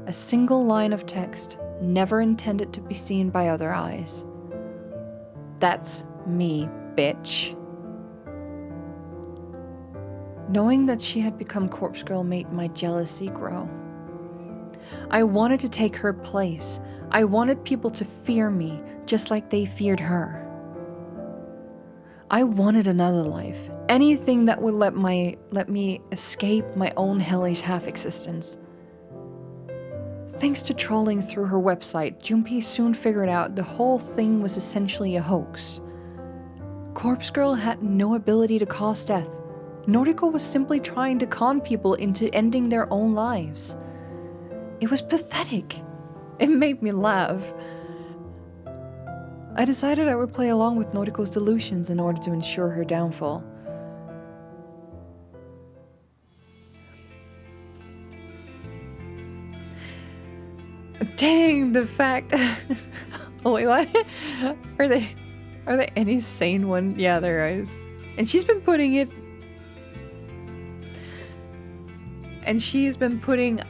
[SPEAKER 1] A single line of text, never intended to be seen by other eyes. That's me, bitch. Knowing that she had become Corpse Girl made my jealousy grow. I wanted to take her place. I wanted people to fear me, just like they feared her. I wanted another life, anything that would let me escape my own hellish half-existence. Thanks to trawling through her website, Junpei soon figured out the whole thing was essentially a hoax. Corpse Girl had no ability to cause death. Noriko was simply trying to con people into ending their own lives. It was pathetic. It made me laugh. I decided I would play along with Noriko's delusions in order to ensure her downfall. Dang, the fact. Oh wait, what? Are they any sane one? Yeah, there is. And she's been putting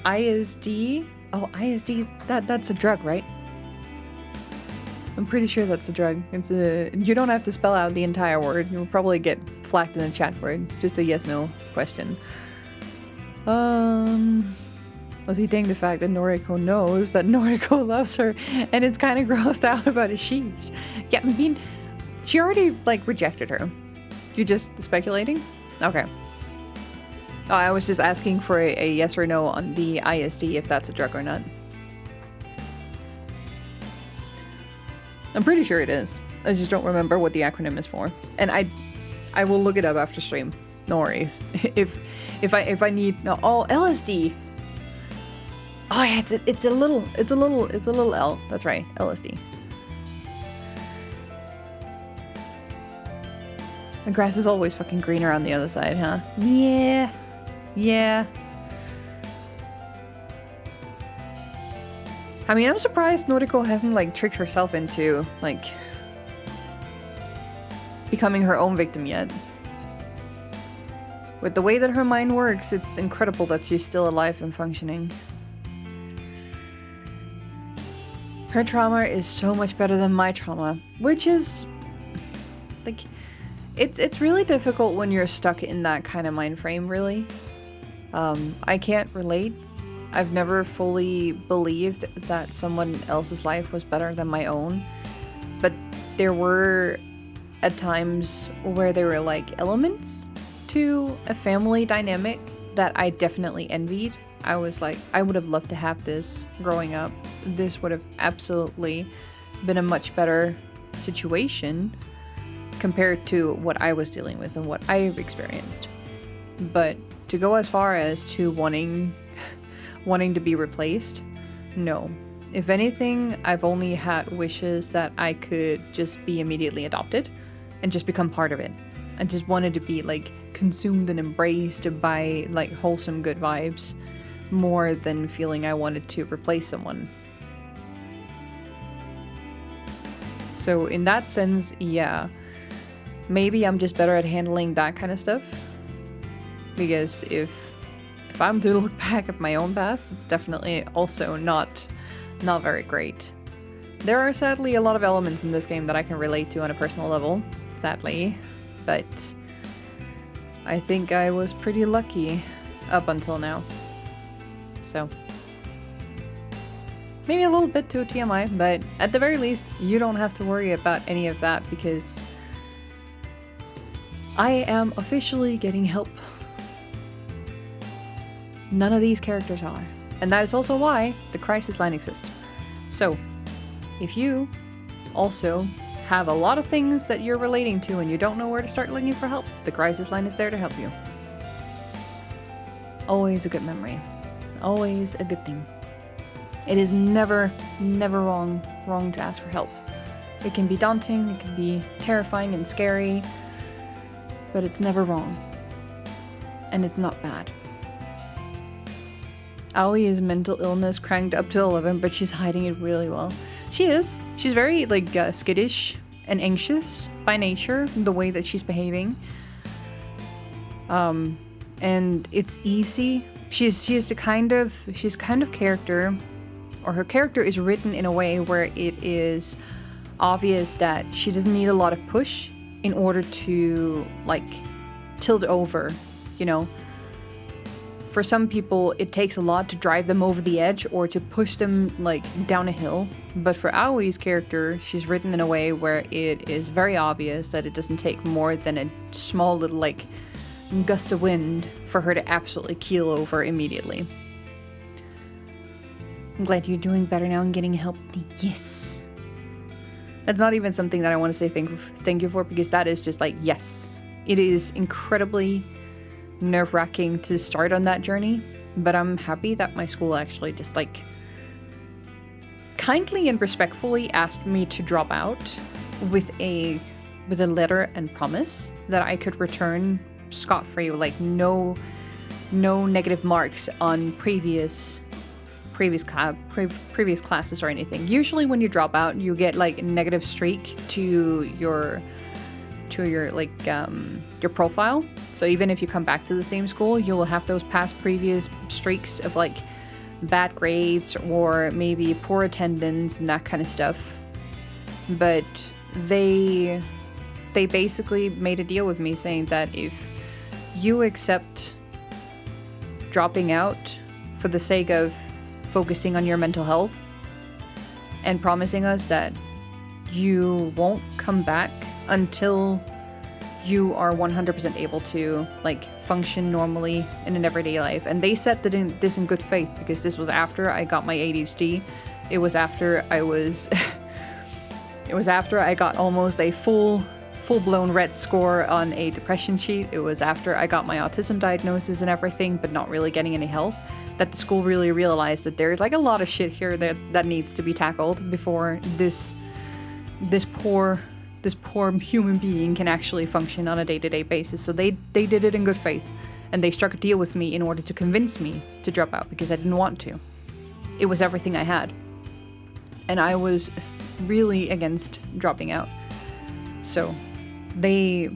[SPEAKER 1] ISD. Oh, ISD. That's a drug, right? I'm pretty sure that's a drug. You don't have to spell out the entire word. You'll probably get flagged in the chat for it. It's just a yes/no question. Let's see, dang the fact that Noriko knows that Noriko loves her, and it's kind of grossed out about it. Yeah, I mean, she already, rejected her. You're just speculating? Okay. Oh, I was just asking for a yes or no on the ISD, if that's a drug or not. I'm pretty sure it is. I just don't remember what the acronym is for. And I will look it up after stream. No worries. if I need no, oh, LSD. Oh yeah, it's a little L. That's right, LSD. The grass is always fucking greener on the other side, huh? Yeah. Yeah. I mean, I'm surprised Noriko hasn't, like, tricked herself into, like, becoming her own victim yet. With the way that her mind works, it's incredible that she's still alive and functioning. Her trauma is so much better than my trauma, which is, like, it's really difficult when you're stuck in that kind of mind frame, really. I can't relate. I've never fully believed that someone else's life was better than my own. But there were at times where there were like elements to a family dynamic that I definitely envied. I was like, I would have loved to have this growing up. This would have absolutely been a much better situation compared to what I was dealing with and what I've experienced. But to go as far as to wanting to be replaced, no. If anything, I've only had wishes that I could just be immediately adopted and just become part of it. I just wanted to be like consumed and embraced by like wholesome good vibes more than feeling I wanted to replace someone. So in that sense, yeah, maybe I'm just better at handling that kind of stuff. Because if I'm to look back at my own past, it's definitely also not very great. There are sadly a lot of elements in this game that I can relate to on a personal level, sadly, but I think I was pretty lucky up until now. So maybe a little bit too TMI, but at the very least, you don't have to worry about any of that because I am officially getting help. None of these characters are. And that is also why the crisis line exists. So, if you also have a lot of things that you're relating to and you don't know where to start looking for help, the crisis line is there to help you. Always a good memory. Always a good thing. It is never wrong to ask for help. It can be daunting, it can be terrifying and scary, but it's never wrong. And it's not bad. Aoi is mental illness cranked up to 11, but she's hiding it really well. She is. She's very, like, skittish and anxious by nature, the way that she's behaving. And it's easy. She's kind of character, or her character is written in a way where it is obvious that she doesn't need a lot of push in order to, like, tilt over, you know? For some people, it takes a lot to drive them over the edge or to push them, like, down a hill. But for Aoi's character, she's written in a way where it is very obvious that it doesn't take more than a small little, like, gust of wind for her to absolutely keel over immediately. I'm glad you're doing better now and getting help. Yes. That's not even something that I want to say thank you for, because that is just like, yes. It is incredibly nerve-wracking to start on that journey, but I'm happy that my school actually just, like, kindly and respectfully asked me to drop out with a letter and promise that I could return scot-free, like no negative marks on previous classes or anything. Usually when you drop out, you get like a negative streak to your profile. So even if you come back to the same school, you will have those past previous streaks of like bad grades or maybe poor attendance and that kind of stuff. But they basically made a deal with me saying that if you accept dropping out for the sake of focusing on your mental health and promising us that you won't come back until you are 100% able to like function normally in an everyday life. And they said that this in good faith, because this was after I got my ADHD. It was after I was it was after I got almost a full-blown red score on a depression sheet. It was after I got my autism diagnosis and everything, but not really getting any help, that the school really realized that there's like a lot of shit here that needs to be tackled before this poor human being can actually function on a day-to-day basis. So they did it in good faith, and they struck a deal with me in order to convince me to drop out, because I didn't want to. It was everything I had, and I was really against dropping out. So they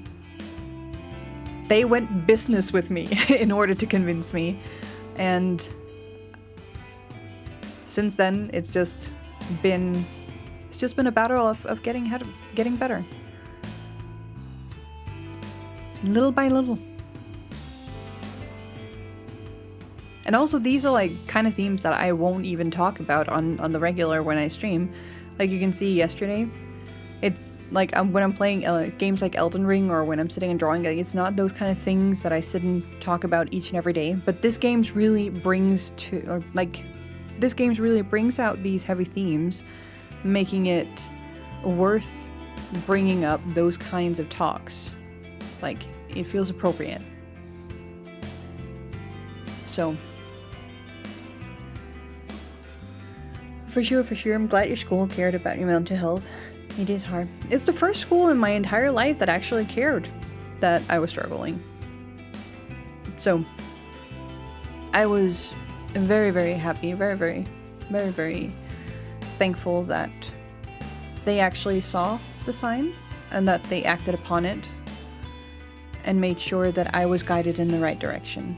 [SPEAKER 1] went business with me in order to convince me, and since then it's just been a battle of getting better, little by little. And also, these are like kind of themes that I won't even talk about on the regular when I stream. Like you can see yesterday, it's like when I'm playing games like Elden Ring, or when I'm sitting and drawing, like, it's not those kind of things that I sit and talk about each and every day. But this game really brings out these heavy themes, making it worth bringing up those kinds of talks. Like, it feels appropriate. So, for sure, I'm glad your school cared about your mental health. It is hard. It's the first school in my entire life that actually cared that I was struggling. So, I was very, very happy, very, very, very, very thankful that they actually saw the signs and that they acted upon it and made sure that I was guided in the right direction.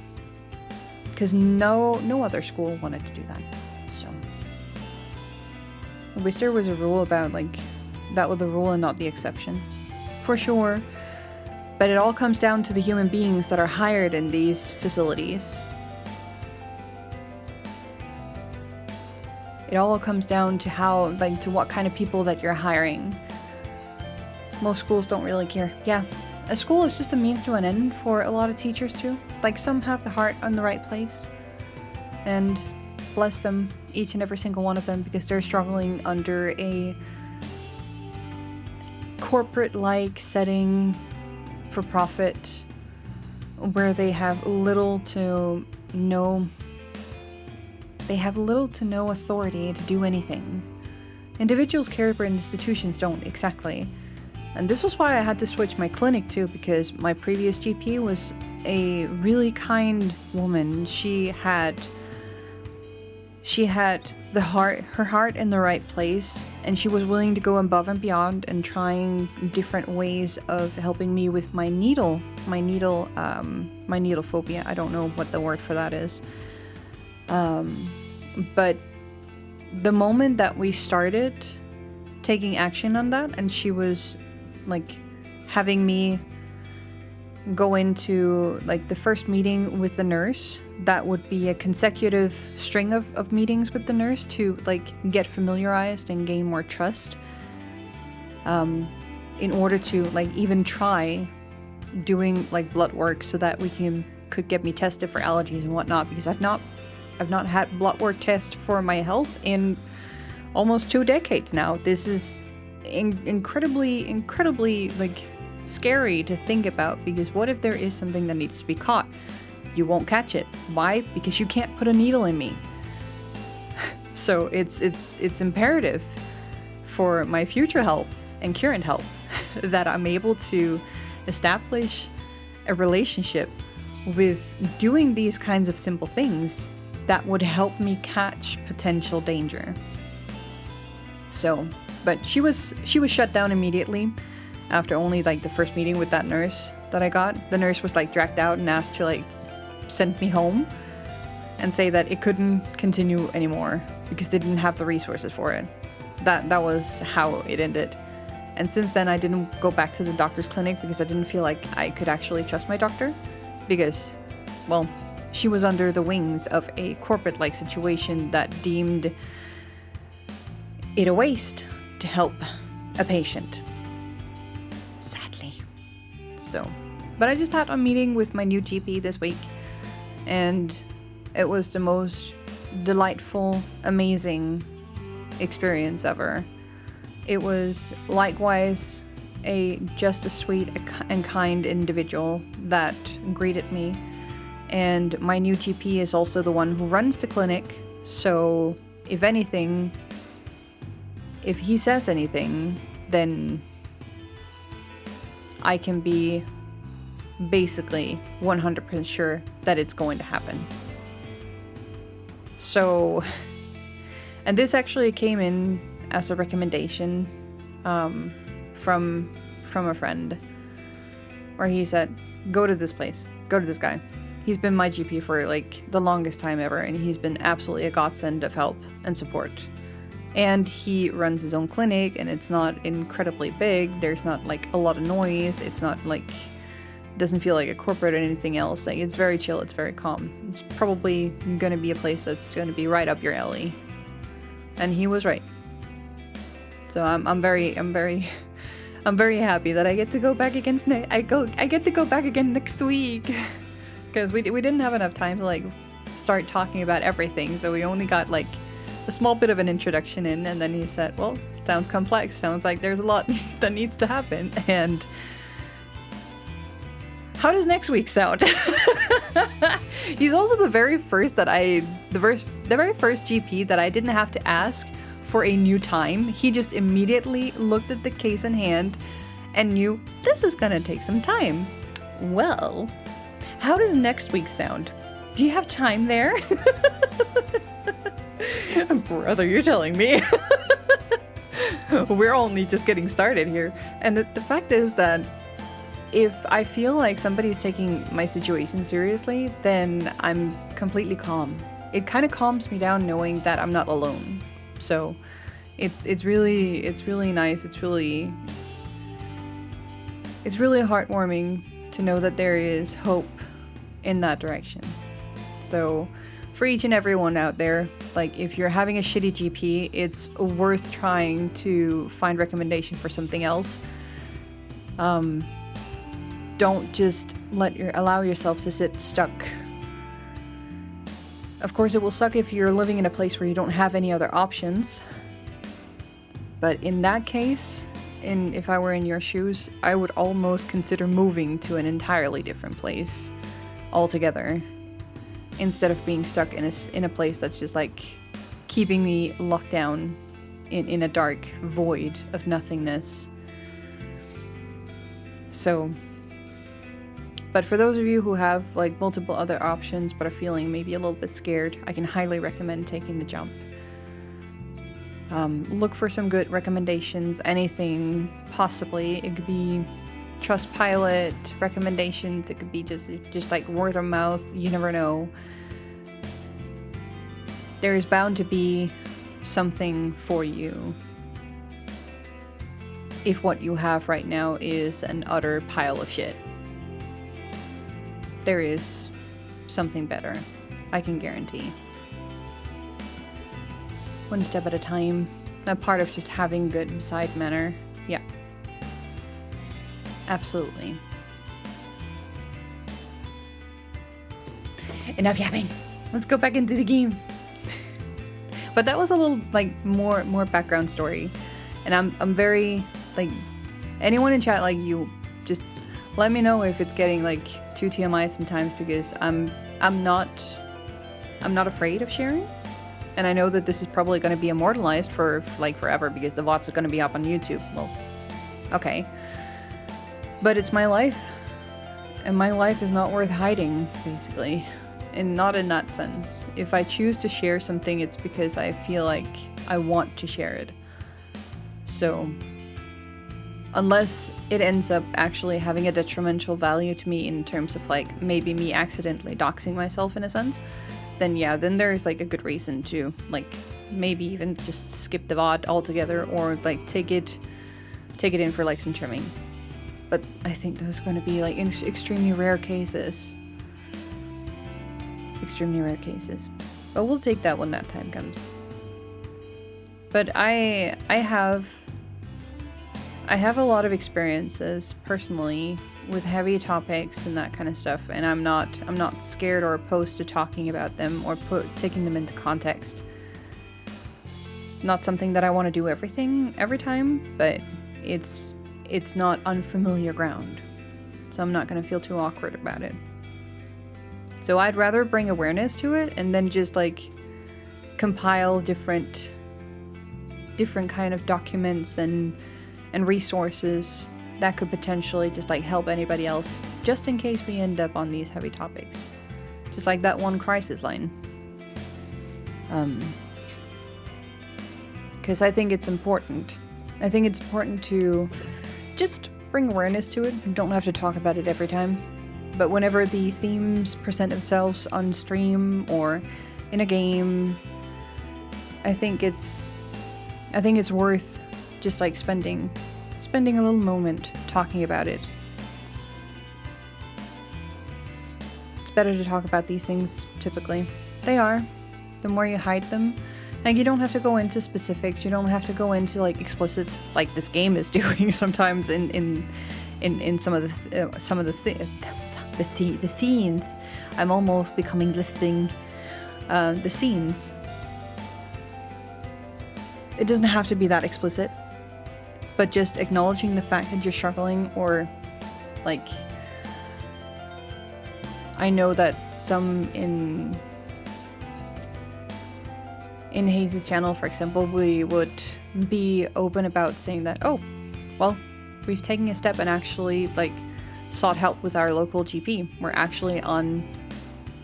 [SPEAKER 1] Because no other school wanted to do that. So I wish there was a rule about, like, that was the rule and not the exception. For sure. But it all comes down to the human beings that are hired in these facilities. It all comes down to to what kind of people that you're hiring. Most schools don't really care. Yeah, a school is just a means to an end for a lot of teachers too. Like, some have the heart on the right place. And bless them, each and every single one of them, because they're struggling under a corporate-like setting for profit, where they have little to no authority to do anything. Individuals care, but institutions don't, exactly. And this was why I had to switch my clinic too, because my previous GP was a really kind woman. She had her heart in the right place, and she was willing to go above and beyond and trying different ways of helping me with my needle phobia. I don't know what the word for that is. But the moment that we started taking action on that, and she was like having me go into like the first meeting with the nurse, that would be a consecutive string of meetings with the nurse to like get familiarized and gain more trust, in order to like even try doing like blood work so that we could get me tested for allergies and whatnot, because I've not had blood work test for my health in almost 2 decades now. This is incredibly like scary to think about, because what if there is something that needs to be caught? You won't catch it. Why? Because you can't put a needle in me. So it's imperative for my future health and current health that I'm able to establish a relationship with doing these kinds of simple things that would help me catch potential danger. So, but she was shut down immediately after only like the first meeting with that nurse that I got. The nurse was like dragged out and asked to like send me home and say that it couldn't continue anymore because they didn't have the resources for it. That was how it ended. And since then I didn't go back to the doctor's clinic because I didn't feel like I could actually trust my doctor, because, well, she was under the wings of a corporate-like situation that deemed it a waste to help a patient. Sadly. So, but I just had a meeting with my new GP this week, and it was the most delightful, amazing experience ever. It was likewise just a sweet and kind individual that greeted me. And my new GP is also the one who runs the clinic, so if anything, if he says anything, then I can be basically 100% sure that it's going to happen. So, and this actually came in as a recommendation from a friend, where he said, go to this place, go to this guy. He's been my GP for like the longest time ever, and he's been absolutely a godsend of help and support. And he runs his own clinic, and it's not incredibly big. There's not like a lot of noise. It's not like, doesn't feel like a corporate or anything else. Like, it's very chill, it's very calm. It's probably gonna be a place that's gonna be right up your alley. And he was right. So I'm very happy that I get to go back I get to go back again next week. Because we didn't have enough time to like start talking about everything, so we only got like a small bit of an introduction in, and then he said, well, sounds complex, sounds like there's a lot that needs to happen, and how does next week sound? He's also the very first GP that I didn't have to ask for a new time. He just immediately looked at the case in hand and knew this is gonna take some time. Well, how does next week sound? Do you have time there? Brother, you're telling me. We're only just getting started here. And the fact is that if I feel like somebody's taking my situation seriously, then I'm completely calm. It kind of calms me down knowing that I'm not alone. So it's really nice. It's really heartwarming to know that there is hope in that direction. So for each and everyone out there, like, if you're having a shitty GP, it's worth trying to find recommendation for something else. Don't just allow yourself to sit stuck. Of course, it will suck if you're living in a place where you don't have any other options. But in that case, if I were in your shoes, I would almost consider moving to an entirely different place altogether, instead of being stuck in a place that's just like keeping me locked down in a dark void of nothingness. So, but for those of you who have like multiple other options but are feeling maybe a little bit scared, I can highly recommend taking the jump. Look for some good recommendations, anything possibly. It could be Trustpilot recommendations, it could be just like word of mouth, you never know. There is bound to be something for you if what you have right now is an utter pile of shit. There is something better, I can guarantee. One step at a time, a part of just having good side manner. Yeah. Absolutely. Enough yapping. Let's go back into the game. But that was a little like more background story, and I'm very like, anyone in chat, like, you just let me know if it's getting like too TMI sometimes, because I'm not afraid of sharing, and I know that this is probably going to be immortalized for like forever because the VODs are going to be up on YouTube. Well, okay. But it's my life, and my life is not worth hiding, basically. And not in that sense. If I choose to share something, it's because I feel like I want to share it. So, unless it ends up actually having a detrimental value to me in terms of like maybe me accidentally doxing myself in a sense, then yeah, then there's like a good reason to like maybe even just skip the VOD altogether, or like take it in for like some trimming. But I think those are going to be like in extremely rare cases. Extremely rare cases. But we'll take that when that time comes. But I have I have a lot of experiences personally with heavy topics and that kind of stuff, and I'm not scared or opposed to talking about them or taking them into context. Not something that I want to do every time, but it's not unfamiliar ground. So I'm not going to feel too awkward about it. So I'd rather bring awareness to it and then just like compile different kind of documents and resources that could potentially just like help anybody else, just in case we end up on these heavy topics. Just like that one crisis line. Because I think it's important. I think it's important to just bring awareness to it. You don't have to talk about it every time. But whenever the themes present themselves on stream or in a game, I think it's worth just like spending a little moment talking about it. It's better to talk about these things, typically. They are. The more you hide them, like, you don't have to go into specifics, you don't have to go into like explicits like this game is doing sometimes in some of the scenes. I'm almost becoming lisping. The scenes. It doesn't have to be that explicit, but just acknowledging the fact that you're struggling, or like, I know that some in Hazy's channel, for example, we would be open about saying that, oh, well, we've taken a step and actually like sought help with our local GP. We're actually on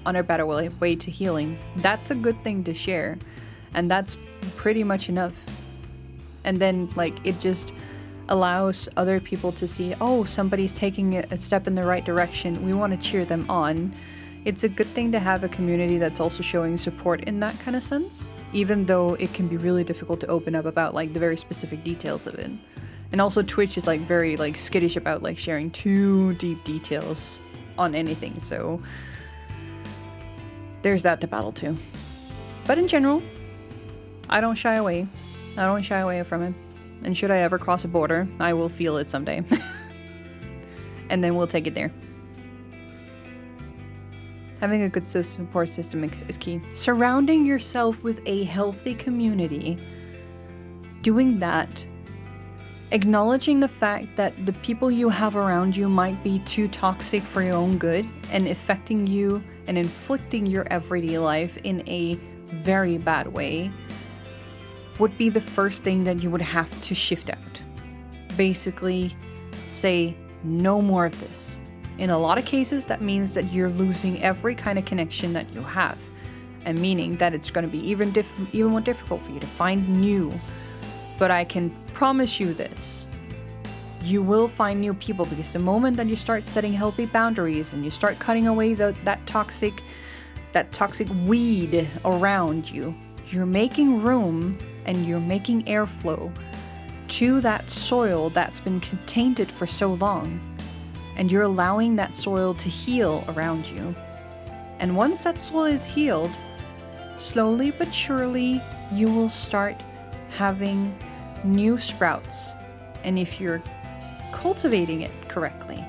[SPEAKER 1] a better way to healing. That's a good thing to share, and that's pretty much enough. And then like it just allows other people to see, oh, somebody's taking a step in the right direction. We want to cheer them on. It's a good thing to have a community that's also showing support in that kind of sense, even though it can be really difficult to open up about like the very specific details of it. And also Twitch is like very like skittish about like sharing too deep details on anything, so there's that to battle too. But in general, I don't shy away. I don't shy away from it. And should I ever cross a border, I will feel it someday. And then we'll take it there. Having a good support system is key. Surrounding yourself with a healthy community. Doing that. Acknowledging the fact that the people you have around you might be too toxic for your own good and affecting you and inflicting your everyday life in a very bad way would be the first thing that you would have to shift out. Basically, say no more of this. In a lot of cases, that means that you're losing every kind of connection that you have, and meaning that it's going to be even more difficult for you to find new. But I can promise you this. You will find new people, because the moment that you start setting healthy boundaries and you start cutting away that toxic weed around you, you're making room and you're making airflow to that soil that's been tainted for so long. And you're allowing that soil to heal around you. And once that soil is healed, slowly but surely, you will start having new sprouts. And if you're cultivating it correctly,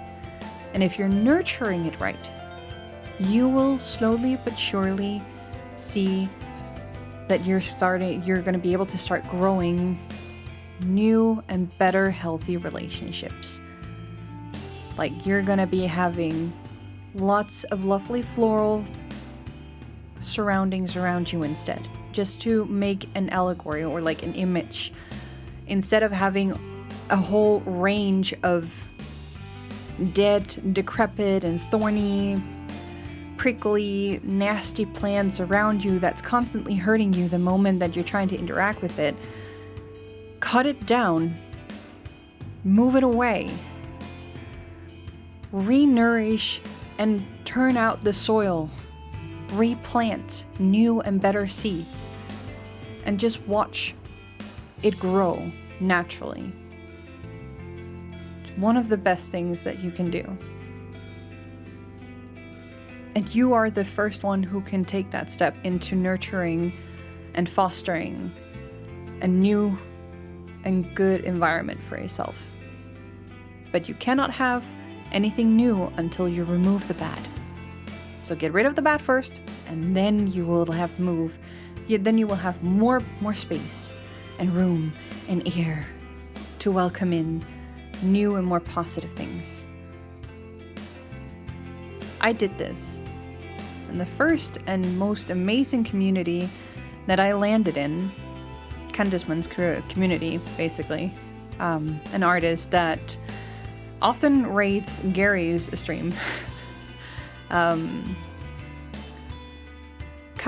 [SPEAKER 1] and if you're nurturing it right, you will slowly but surely see that you're going to be able to start growing new and better healthy relationships. Like, you're going to be having lots of lovely floral surroundings around you instead. Just to make an allegory or like an image. Instead of having a whole range of dead, decrepit, and thorny, prickly, nasty plants around you that's constantly hurting you the moment that you're trying to interact with it, cut it down. Move it away. Re-nourish and turn out the soil. Replant new and better seeds. And just watch it grow naturally. It's one of the best things that you can do. And you are the first one who can take that step into nurturing and fostering a new and good environment for yourself. but you cannot have anything new until you remove the bad. So get rid of the bad first, and then you will have then you will have more space and room and air to welcome in new and more positive things. I did this. And the first and most amazing community that I landed in, Candaceman's community, basically, an artist that often rates Gary's stream. Kan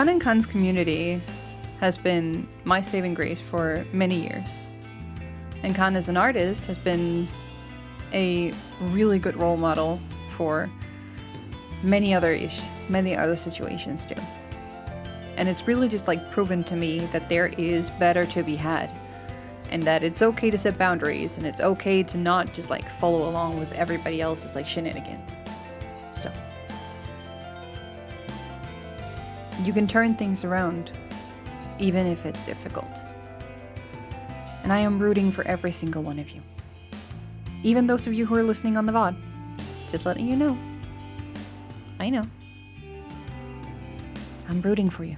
[SPEAKER 1] and Kan's community has been my saving grace for many years. And Kan as an artist has been a really good role model for many other situations too. And it's really just like proven to me that there is better to be had. And that it's okay to set boundaries, and it's okay to not just like follow along with everybody else's like shenanigans. So you can turn things around, even if it's difficult. And I am rooting for every single one of you. Even those of you who are listening on the VOD. Just letting you know. I know. I'm rooting for you.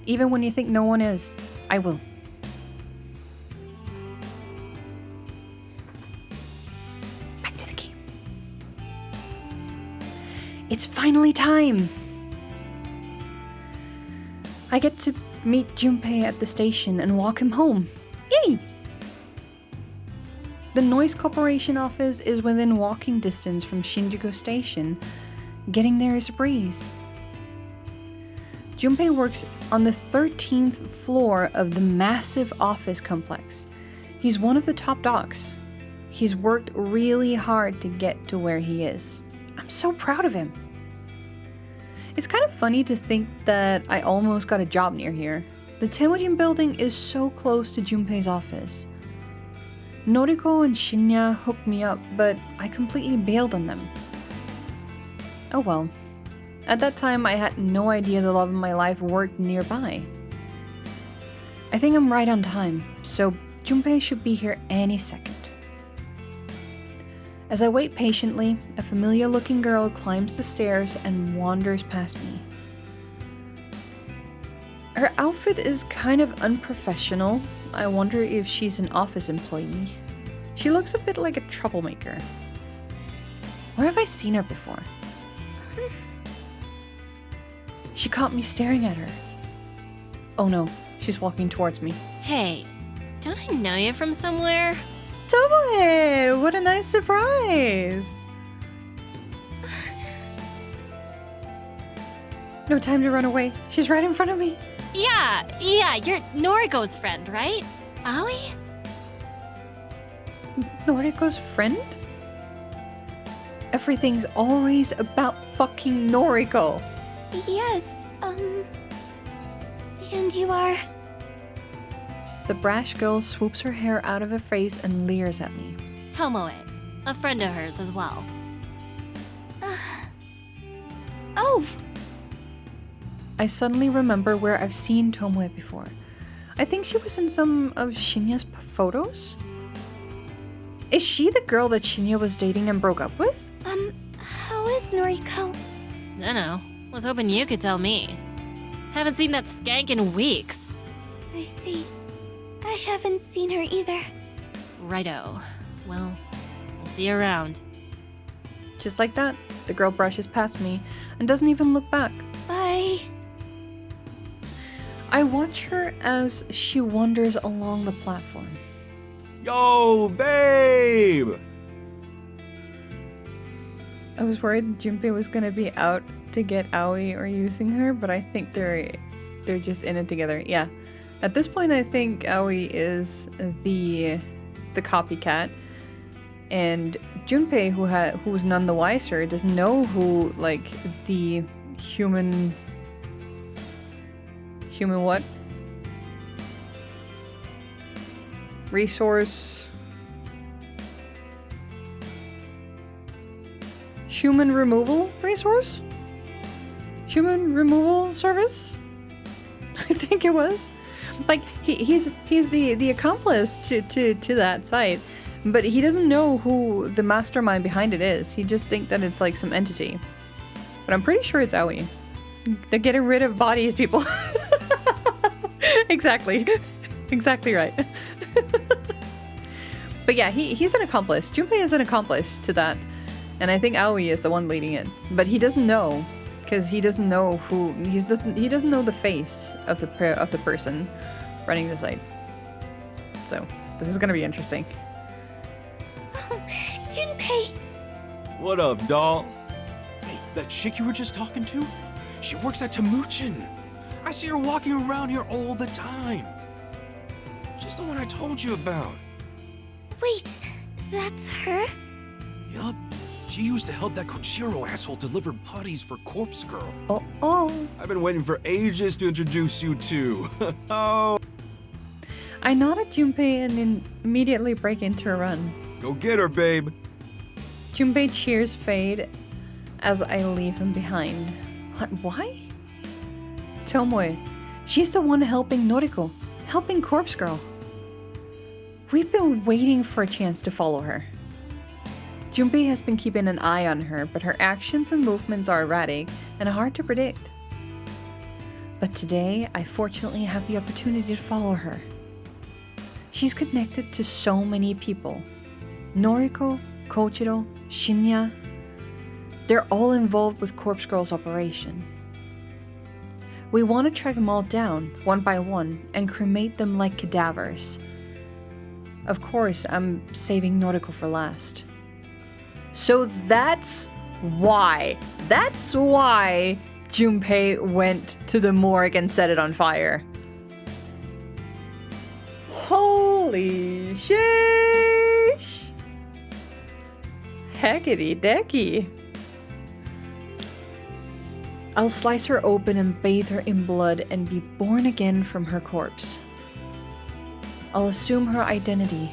[SPEAKER 1] Even when you think no one is, I will. Back to the game. It's finally time! I get to meet Junpei at the station and walk him home. Yay! The Noise Corporation office is within walking distance from Shinjuku Station. Getting there is a breeze. Junpei works on the 13th floor of the massive office complex. He's one of the top dogs. He's worked really hard to get to where he is. I'm so proud of him. It's kind of funny to think that I almost got a job near here. The Temujin building is so close to Junpei's office. Noriko and Shinya hooked me up, but I completely bailed on them. Oh well. At that time, I had no idea the love of my life worked nearby. I think I'm right on time, so Junpei should be here any second. As I wait patiently, a familiar-looking girl climbs the stairs and wanders past me. Her outfit is kind of unprofessional. I wonder if she's an office employee. She looks a bit like a troublemaker. Where have I seen her before? She caught me staring at her. Oh no, she's walking towards me.
[SPEAKER 8] Hey, don't I know you from somewhere?
[SPEAKER 1] Tomoe! What a nice surprise! No time to run away. She's right in front of me.
[SPEAKER 8] Yeah, you're Noriko's friend, right? Aoi?
[SPEAKER 1] Noriko's friend? Everything's always about fucking Noriko.
[SPEAKER 7] Yes, and you are?
[SPEAKER 1] The brash girl swoops her hair out of her face and leers at me.
[SPEAKER 8] Tomoe, a friend of hers as well.
[SPEAKER 7] Oh!
[SPEAKER 1] I suddenly remember where I've seen Tomoe before. I think she was in some of Shinya's photos? Is she the girl that Shinya was dating and broke up with?
[SPEAKER 7] How is Noriko?
[SPEAKER 8] Dunno. Was hoping you could tell me. Haven't seen that skank in weeks.
[SPEAKER 7] I see. I haven't seen her either.
[SPEAKER 8] Righto. Well, we'll see you around.
[SPEAKER 1] Just like that, the girl brushes past me and doesn't even look back.
[SPEAKER 7] Bye.
[SPEAKER 1] I watch her as she wanders along the platform.
[SPEAKER 5] Yo, babe!
[SPEAKER 1] I was worried Junpei was gonna be out to get Aoi or using her, but I think they're just in it together. Yeah. At this point, I think Aoi is the copycat, and Junpei, who's none the wiser, doesn't know who like the human what? Human removal resource? Human removal service? I think it was. Like he's the accomplice to that site. But he doesn't know who the mastermind behind it is. He just thinks that it's like some entity. But I'm pretty sure it's Aoi. They're getting rid of bodies, people. Exactly. Exactly right. But yeah, he's an accomplice. Junpei is an accomplice to that. And I think Aoi is the one leading it. But he doesn't know. Because he doesn't know who... He doesn't know the face of the person running the site. So, this is going to be interesting.
[SPEAKER 7] Junpei!
[SPEAKER 5] What up, doll? Hey, that chick you were just talking to? She works at Tamuchin. I see her walking around here all the time. She's the one I told you about.
[SPEAKER 7] Wait, that's her?
[SPEAKER 5] Yup. She used to help that Kojiro asshole deliver putties for Corpse Girl.
[SPEAKER 1] Oh.
[SPEAKER 5] I've been waiting for ages to introduce you to. Oh.
[SPEAKER 1] I nod at Junpei and immediately break into a run.
[SPEAKER 5] Go get her, babe.
[SPEAKER 1] Junpei cheers Fade as I leave him behind. What? Why? Tomoe. She's the one helping Noriko. Helping Corpse Girl. We've been waiting for a chance to follow her. Junpei has been keeping an eye on her, but her actions and movements are erratic and hard to predict. But today, I fortunately have the opportunity to follow her. She's connected to so many people. Noriko, Kojiro, Shinya. They're all involved with Corpse Girl's operation. We want to track them all down, one by one, and cremate them like cadavers. Of course, I'm saving Noriko for last. So that's why Junpei went to the morgue and set it on fire. Holy sheesh! Heckity decky. I'll slice her open and bathe her in blood and be born again from her corpse. I'll assume her identity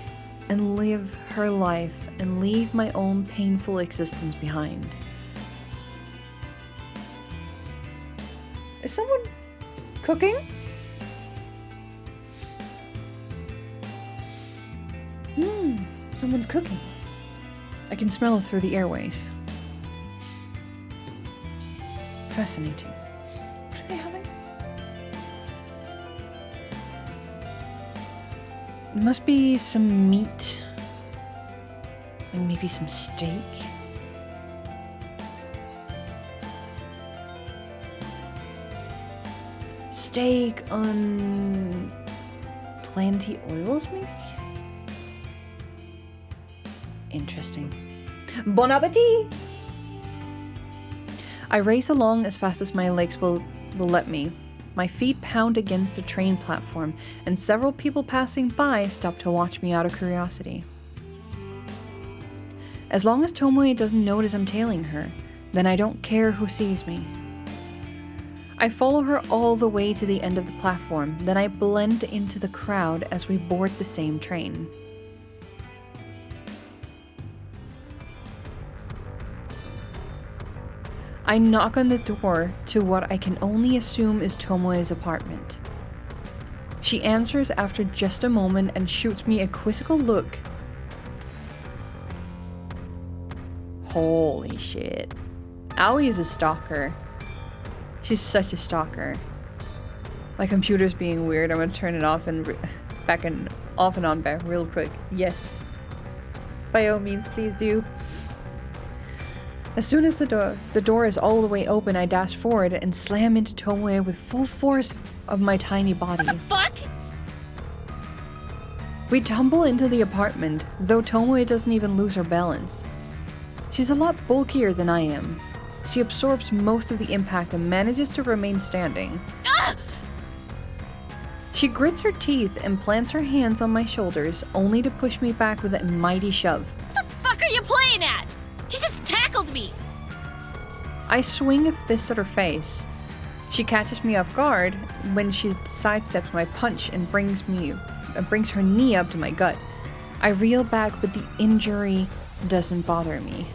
[SPEAKER 1] and live her life and leave my own painful existence behind. Is someone cooking? Someone's cooking. I can smell it through the airways. Fascinating. What are they having? It must be some meat. And maybe some steak. Steak on planty oils, maybe? Interesting. Bon appetit! I race along as fast as my legs will let me. My feet pound against the train platform, and several people passing by stop to watch me out of curiosity. As long as Tomoe doesn't notice I'm tailing her, then I don't care who sees me. I follow her all the way to the end of the platform, then I blend into the crowd as we board the same train. I knock on the door to what I can only assume is Tomoe's apartment. She answers after just a moment and shoots me a quizzical look. Holy shit. Aoi is a stalker. She's such a stalker. My computer's being weird. I'm gonna turn it off and off and on back real quick. Yes. By all means, please do. As soon as the door is all the way open, I dash forward and slam into Tomoe with full force of my tiny body.
[SPEAKER 8] What the fuck?
[SPEAKER 1] We tumble into the apartment, though Tomoe doesn't even lose her balance. She's a lot bulkier than I am. She absorbs most of the impact and manages to remain standing.
[SPEAKER 8] Ah!
[SPEAKER 1] She grits her teeth and plants her hands on my shoulders, only to push me back with a mighty shove.
[SPEAKER 8] What the fuck are you playing at? He just tackled me!
[SPEAKER 1] I swing a fist at her face. She catches me off guard when she sidesteps my punch and brings her knee up to my gut. I reel back, but the injury doesn't bother me.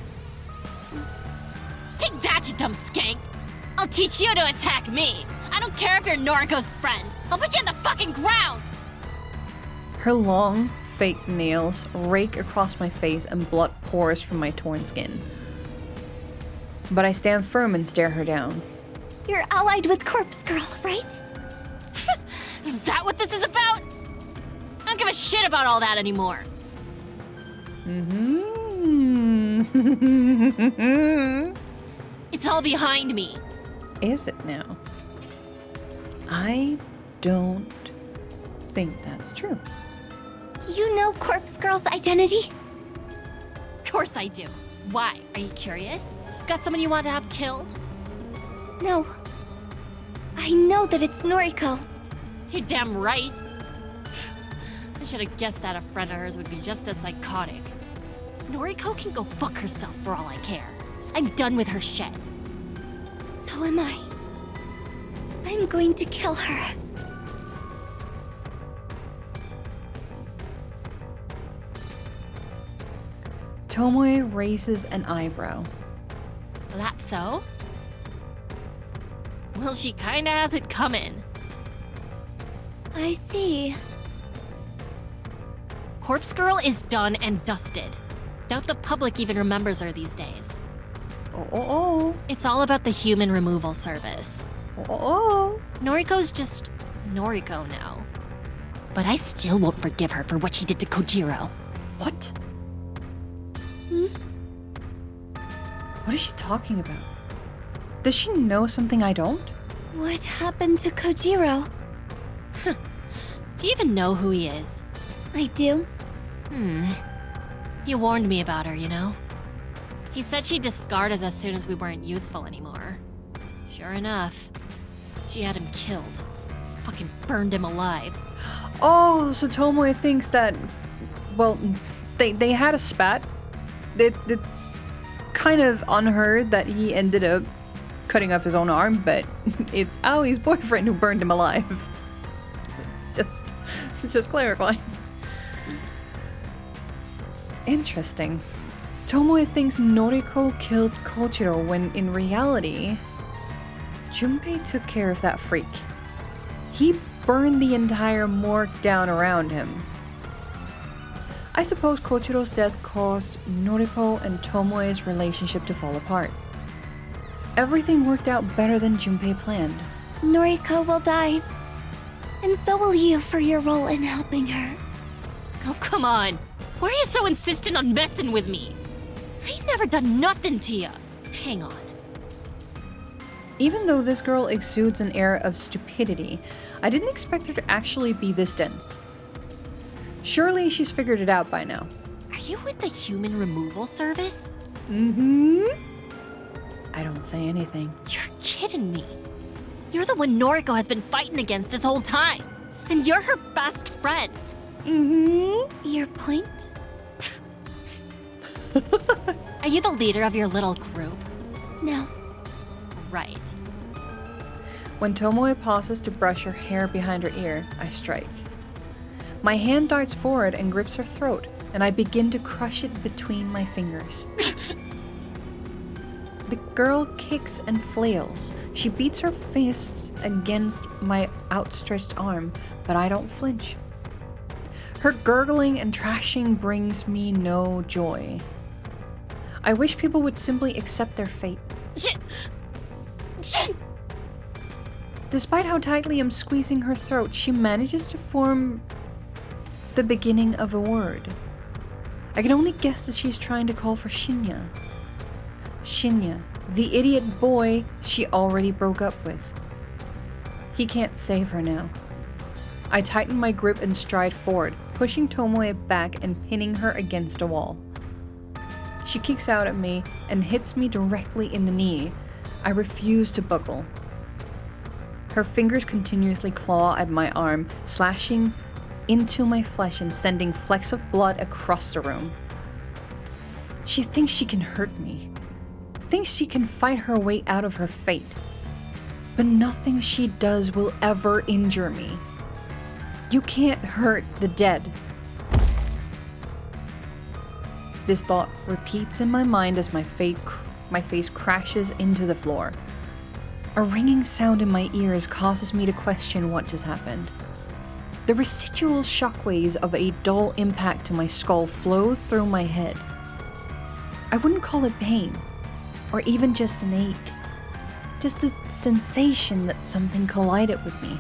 [SPEAKER 8] Take that, you dumb skank! I'll teach you to attack me! I don't care if you're Noriko's friend! I'll put you in the fucking ground!
[SPEAKER 1] Her long, fake nails rake across my face and blood pours from my torn skin. But I stand firm and stare her down.
[SPEAKER 7] You're allied with Corpse Girl, right?
[SPEAKER 8] Is that what this is about? I don't give a shit about all that anymore. It's all behind me.
[SPEAKER 1] Is it now? I don't think that's true.
[SPEAKER 7] You know Corpse Girl's identity?
[SPEAKER 8] Of course I do. Why? Are you curious? Got someone you want to have killed?
[SPEAKER 7] No. I know that it's Noriko.
[SPEAKER 8] You're damn right. I should have guessed that a friend of hers would be just as psychotic. Noriko can go fuck herself for all I care. I'm done with her shit.
[SPEAKER 7] So am I. I'm going to kill her.
[SPEAKER 1] Tomoe raises an eyebrow.
[SPEAKER 8] That so? Well, she kinda has it coming.
[SPEAKER 7] I see.
[SPEAKER 8] Corpse Girl is done and dusted. Doubt the public even remembers her these days.
[SPEAKER 1] Oh.
[SPEAKER 8] It's all about the human removal service.
[SPEAKER 1] Oh.
[SPEAKER 8] Noriko's just Noriko now. But I still won't forgive her for what she did to Kojiro.
[SPEAKER 1] What? What is she talking about? Does she know something I don't?
[SPEAKER 7] What happened to Kojiro?
[SPEAKER 8] Do you even know who he is?
[SPEAKER 7] I do.
[SPEAKER 8] He warned me about her, you know? He said she'd discard us as soon as we weren't useful anymore. Sure enough, she had him killed. Fucking burned him alive.
[SPEAKER 1] Oh, so Tomoe thinks that... Well, they had a spat. It's kind of on her that he ended up cutting off his own arm, but it's Aoi's boyfriend who burned him alive. It's just clarifying. Interesting. Tomoe thinks Noriko killed Kojiro when in reality, Junpei took care of that freak. He burned the entire morgue down around him. I suppose Kojiro's death caused Noriko and Tomoe's relationship to fall apart. Everything worked out better than Junpei planned.
[SPEAKER 7] Noriko will die. And so will you for your role in helping her.
[SPEAKER 8] Oh, come on. Why are you so insistent on messing with me? I ain't never done nothing to you. Hang on.
[SPEAKER 1] Even though this girl exudes an air of stupidity, I didn't expect her to actually be this dense. Surely she's figured it out by now.
[SPEAKER 8] Are you with the human removal service?
[SPEAKER 1] I don't say anything.
[SPEAKER 8] You're kidding me. You're the one Noriko has been fighting against this whole time. And you're her best friend.
[SPEAKER 7] Your point?
[SPEAKER 8] Are you the leader of your little group?
[SPEAKER 7] No.
[SPEAKER 8] Right.
[SPEAKER 1] When Tomoe pauses to brush her hair behind her ear, I strike. My hand darts forward and grips her throat, and I begin to crush it between my fingers. The girl kicks and flails. She beats her fists against my outstretched arm, but I don't flinch. Her gurgling and trashing brings me no joy. I wish people would simply accept their fate. Despite how tightly I'm squeezing her throat, she manages to form the beginning of a word. I can only guess that she's trying to call for Shinya. Shinya, the idiot boy she already broke up with. He can't save her now. I tighten my grip and stride forward, pushing Tomoe back and pinning her against a wall. She kicks out at me and hits me directly in the knee. I refuse to buckle. Her fingers continuously claw at my arm, slashing into my flesh and sending flecks of blood across the room. She thinks she can hurt me. Thinks she can fight her way out of her fate. But nothing she does will ever injure me. You can't hurt the dead. This thought repeats in my mind as my face crashes into the floor. A ringing sound in my ears causes me to question what just happened. The residual shockwaves of a dull impact to my skull flow through my head. I wouldn't call it pain, or even just an ache. Just a sensation that something collided with me.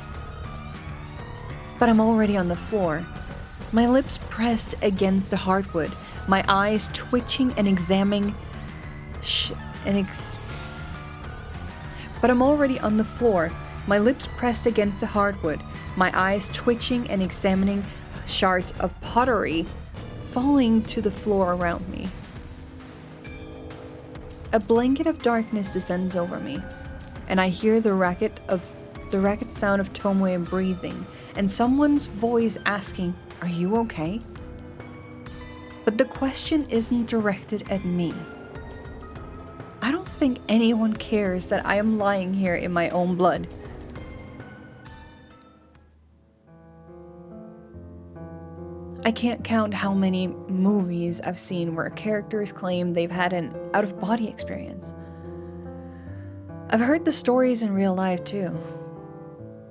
[SPEAKER 1] But I'm already on the floor, my lips pressed against the hardwood, my eyes twitching and examining. But I'm already on the floor, my lips pressed against the hardwood, my eyes twitching and examining shards of pottery falling to the floor around me. A blanket of darkness descends over me, and I hear the racket sound of Tomoe breathing, and someone's voice asking, "Are you okay?" But the question isn't directed at me. I don't think anyone cares that I am lying here in my own blood. I can't count how many movies I've seen where characters claim they've had an out-of-body experience. I've heard the stories in real life too.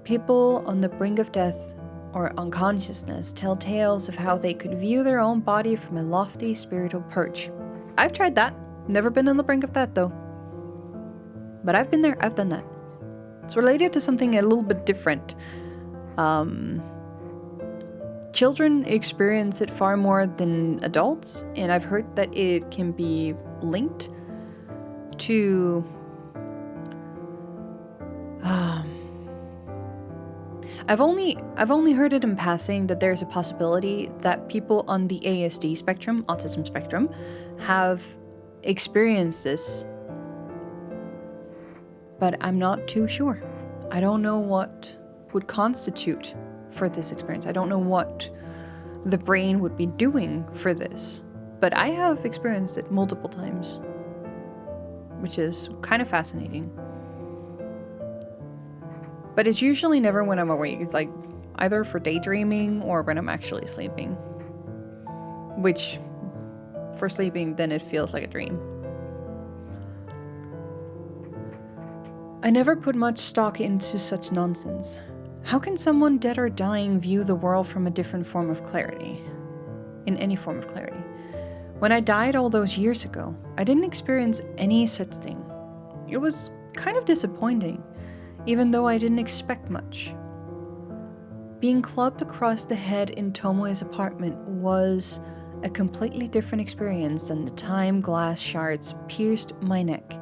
[SPEAKER 1] People on the brink of death or unconsciousness tell tales of how they could view their own body from a lofty spiritual perch. I've tried that. Never been on the brink of that though. But I've been there, I've done that. It's related to something a little bit different. Children experience it far more than adults, and I've heard that it can be linked to I've only heard it in passing that there's a possibility that people on the ASD spectrum, autism spectrum, have experienced this. But I'm not too sure. I don't know what would constitute for this experience. I don't know what the brain would be doing for this. But I have experienced it multiple times, which is kind of fascinating. But it's usually never when I'm awake. It's like either for daydreaming or when I'm actually sleeping. Which, for sleeping, then it feels like a dream. I never put much stock into such nonsense. How can someone dead or dying view the world from a different form of clarity? In any form of clarity. When I died all those years ago, I didn't experience any such thing. It was kind of disappointing, even though I didn't expect much. Being clubbed across the head in Tomoe's apartment was a completely different experience than the time glass shards pierced my neck.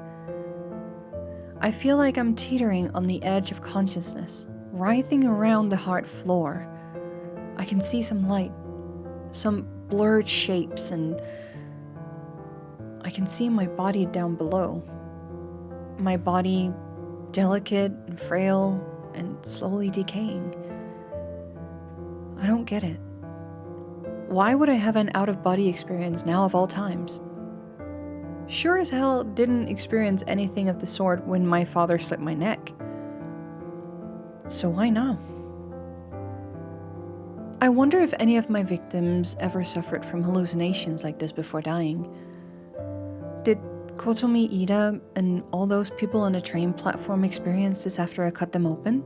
[SPEAKER 1] I feel like I'm teetering on the edge of consciousness, writhing around the hard floor. I can see some light, some blurred shapes, and I can see my body down below. My body delicate and frail and slowly decaying. I don't get it. Why would I have an out-of-body experience now of all times? Sure as hell didn't experience anything of the sort when my father slit my neck. So why now? I wonder if any of my victims ever suffered from hallucinations like this before dying. Did Kotomi Ida and all those people on the train platform experience this after I cut them open?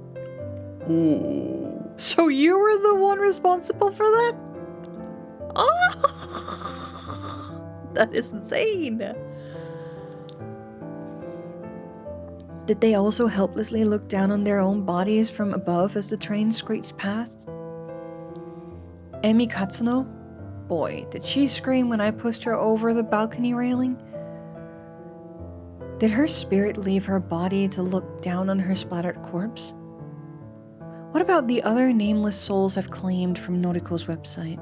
[SPEAKER 1] Ooh. So you were the one responsible for that? Oh, that is insane. Did they also helplessly look down on their own bodies from above as the train screeched past? Emi Katsuno? Boy, did she scream when I pushed her over the balcony railing? Did her spirit leave her body to look down on her splattered corpse? What about the other nameless souls I've claimed from Noriko's website?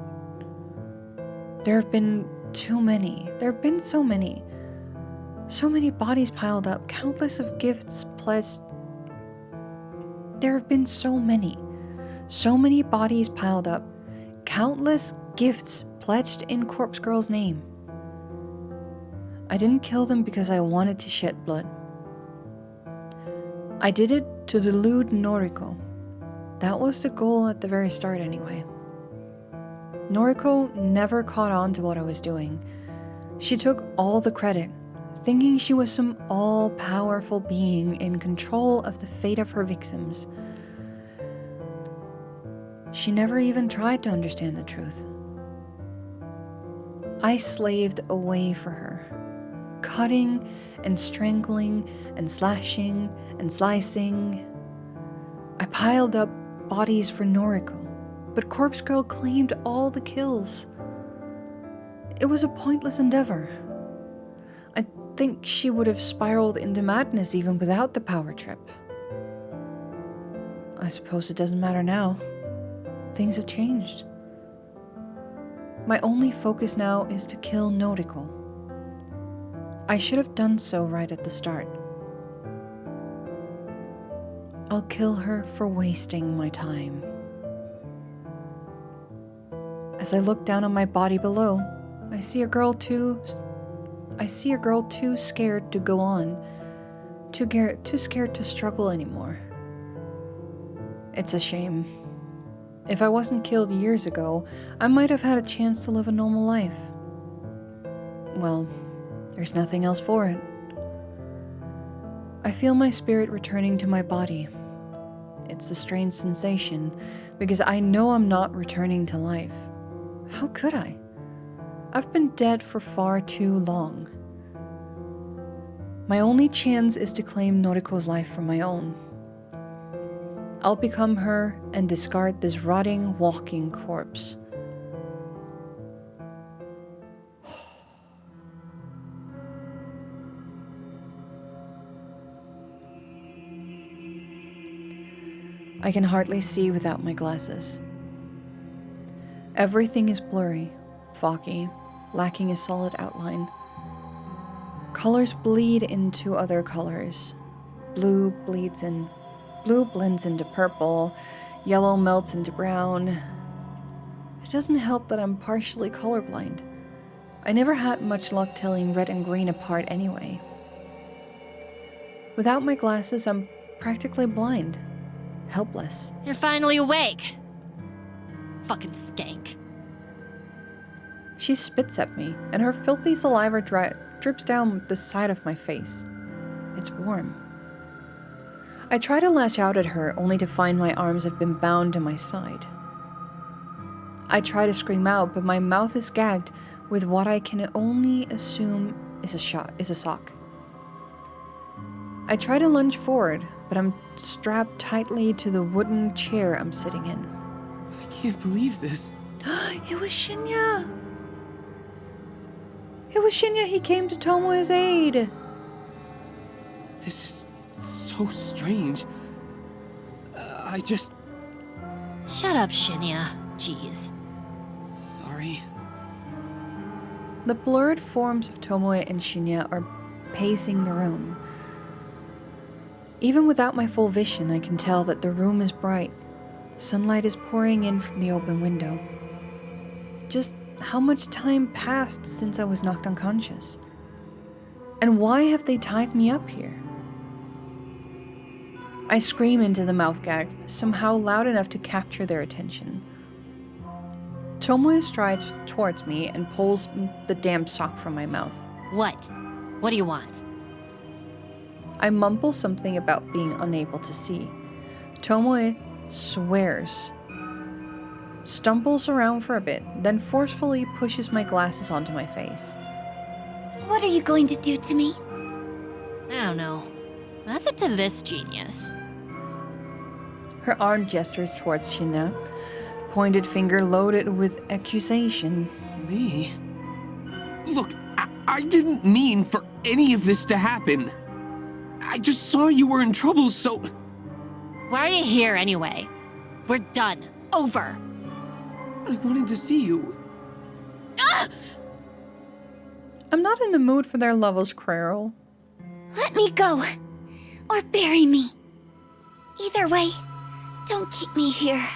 [SPEAKER 1] There have been too many. There have been so many. So many bodies piled up, countless of gifts pledged. There have been so many. So many bodies piled up, countless gifts pledged in Corpse Girl's name. I didn't kill them because I wanted to shed blood. I did it to delude Noriko. That was the goal at the very start anyway. Noriko never caught on to what I was doing. She took all the credit, thinking she was some all-powerful being in control of the fate of her victims. She never even tried to understand the truth. I slaved away for her, cutting and strangling and slashing and slicing. I piled up bodies for Noriko, but Corpse Girl claimed all the kills. It was a pointless endeavor. I think she would have spiraled into madness even without the power trip. I suppose it doesn't matter now. Things have changed. My only focus now is to kill Noriko. I should have done so right at the start. I'll kill her for wasting my time. As I look down on my body below, I see a girl too scared to go on, too scared to struggle anymore. It's a shame. If I wasn't killed years ago, I might have had a chance to live a normal life. Well, there's nothing else for it. I feel my spirit returning to my body. It's a strange sensation, because I know I'm not returning to life. How could I? I've been dead for far too long. My only chance is to claim Noriko's life for my own. I'll become her and discard this rotting, walking corpse. I can hardly see without my glasses. Everything is blurry, foggy, lacking a solid outline. Colors bleed into other colors. Blue blends into purple, yellow melts into brown. It doesn't help that I'm partially colorblind. I never had much luck telling red and green apart anyway. Without my glasses, I'm practically blind. Helpless.
[SPEAKER 8] You're finally awake. Fucking skank.
[SPEAKER 1] She spits at me, and her filthy saliva drips down the side of my face. It's warm. I try to lash out at her, only to find my arms have been bound to my side. I try to scream out, but my mouth is gagged with what I can only assume is a sock. I try to lunge forward, but I'm strapped tightly to the wooden chair I'm sitting in.
[SPEAKER 9] I can't believe this.
[SPEAKER 1] It was Shinya! It was Shinya, he came to Tomoe's aid!
[SPEAKER 9] This is so strange. I just...
[SPEAKER 8] Shut up, Shinya. Jeez.
[SPEAKER 9] Sorry.
[SPEAKER 1] The blurred forms of Tomoe and Shinya are pacing the room. Even without my full vision, I can tell that the room is bright. Sunlight is pouring in from the open window. Just how much time passed since I was knocked unconscious? And why have they tied me up here? I scream into the mouth gag, somehow loud enough to capture their attention. Tomoe strides towards me and pulls the damn sock from my mouth.
[SPEAKER 8] What? What do you want?
[SPEAKER 1] I mumble something about being unable to see. Tomoe swears, stumbles around for a bit, then forcefully pushes my glasses onto my face.
[SPEAKER 7] What are you going to do to me?
[SPEAKER 8] I don't know. That's up to this genius.
[SPEAKER 1] Her arm gestures towards Shinya, pointed finger loaded with accusation.
[SPEAKER 9] Me? Look, I didn't mean for any of this to happen. I just saw you were in trouble, so...
[SPEAKER 8] Why are you here anyway? We're done. Over.
[SPEAKER 9] I wanted to see you.
[SPEAKER 1] I'm not in the mood for their lovers' quarrel.
[SPEAKER 7] Let me go. Or bury me. Either way, don't keep me here.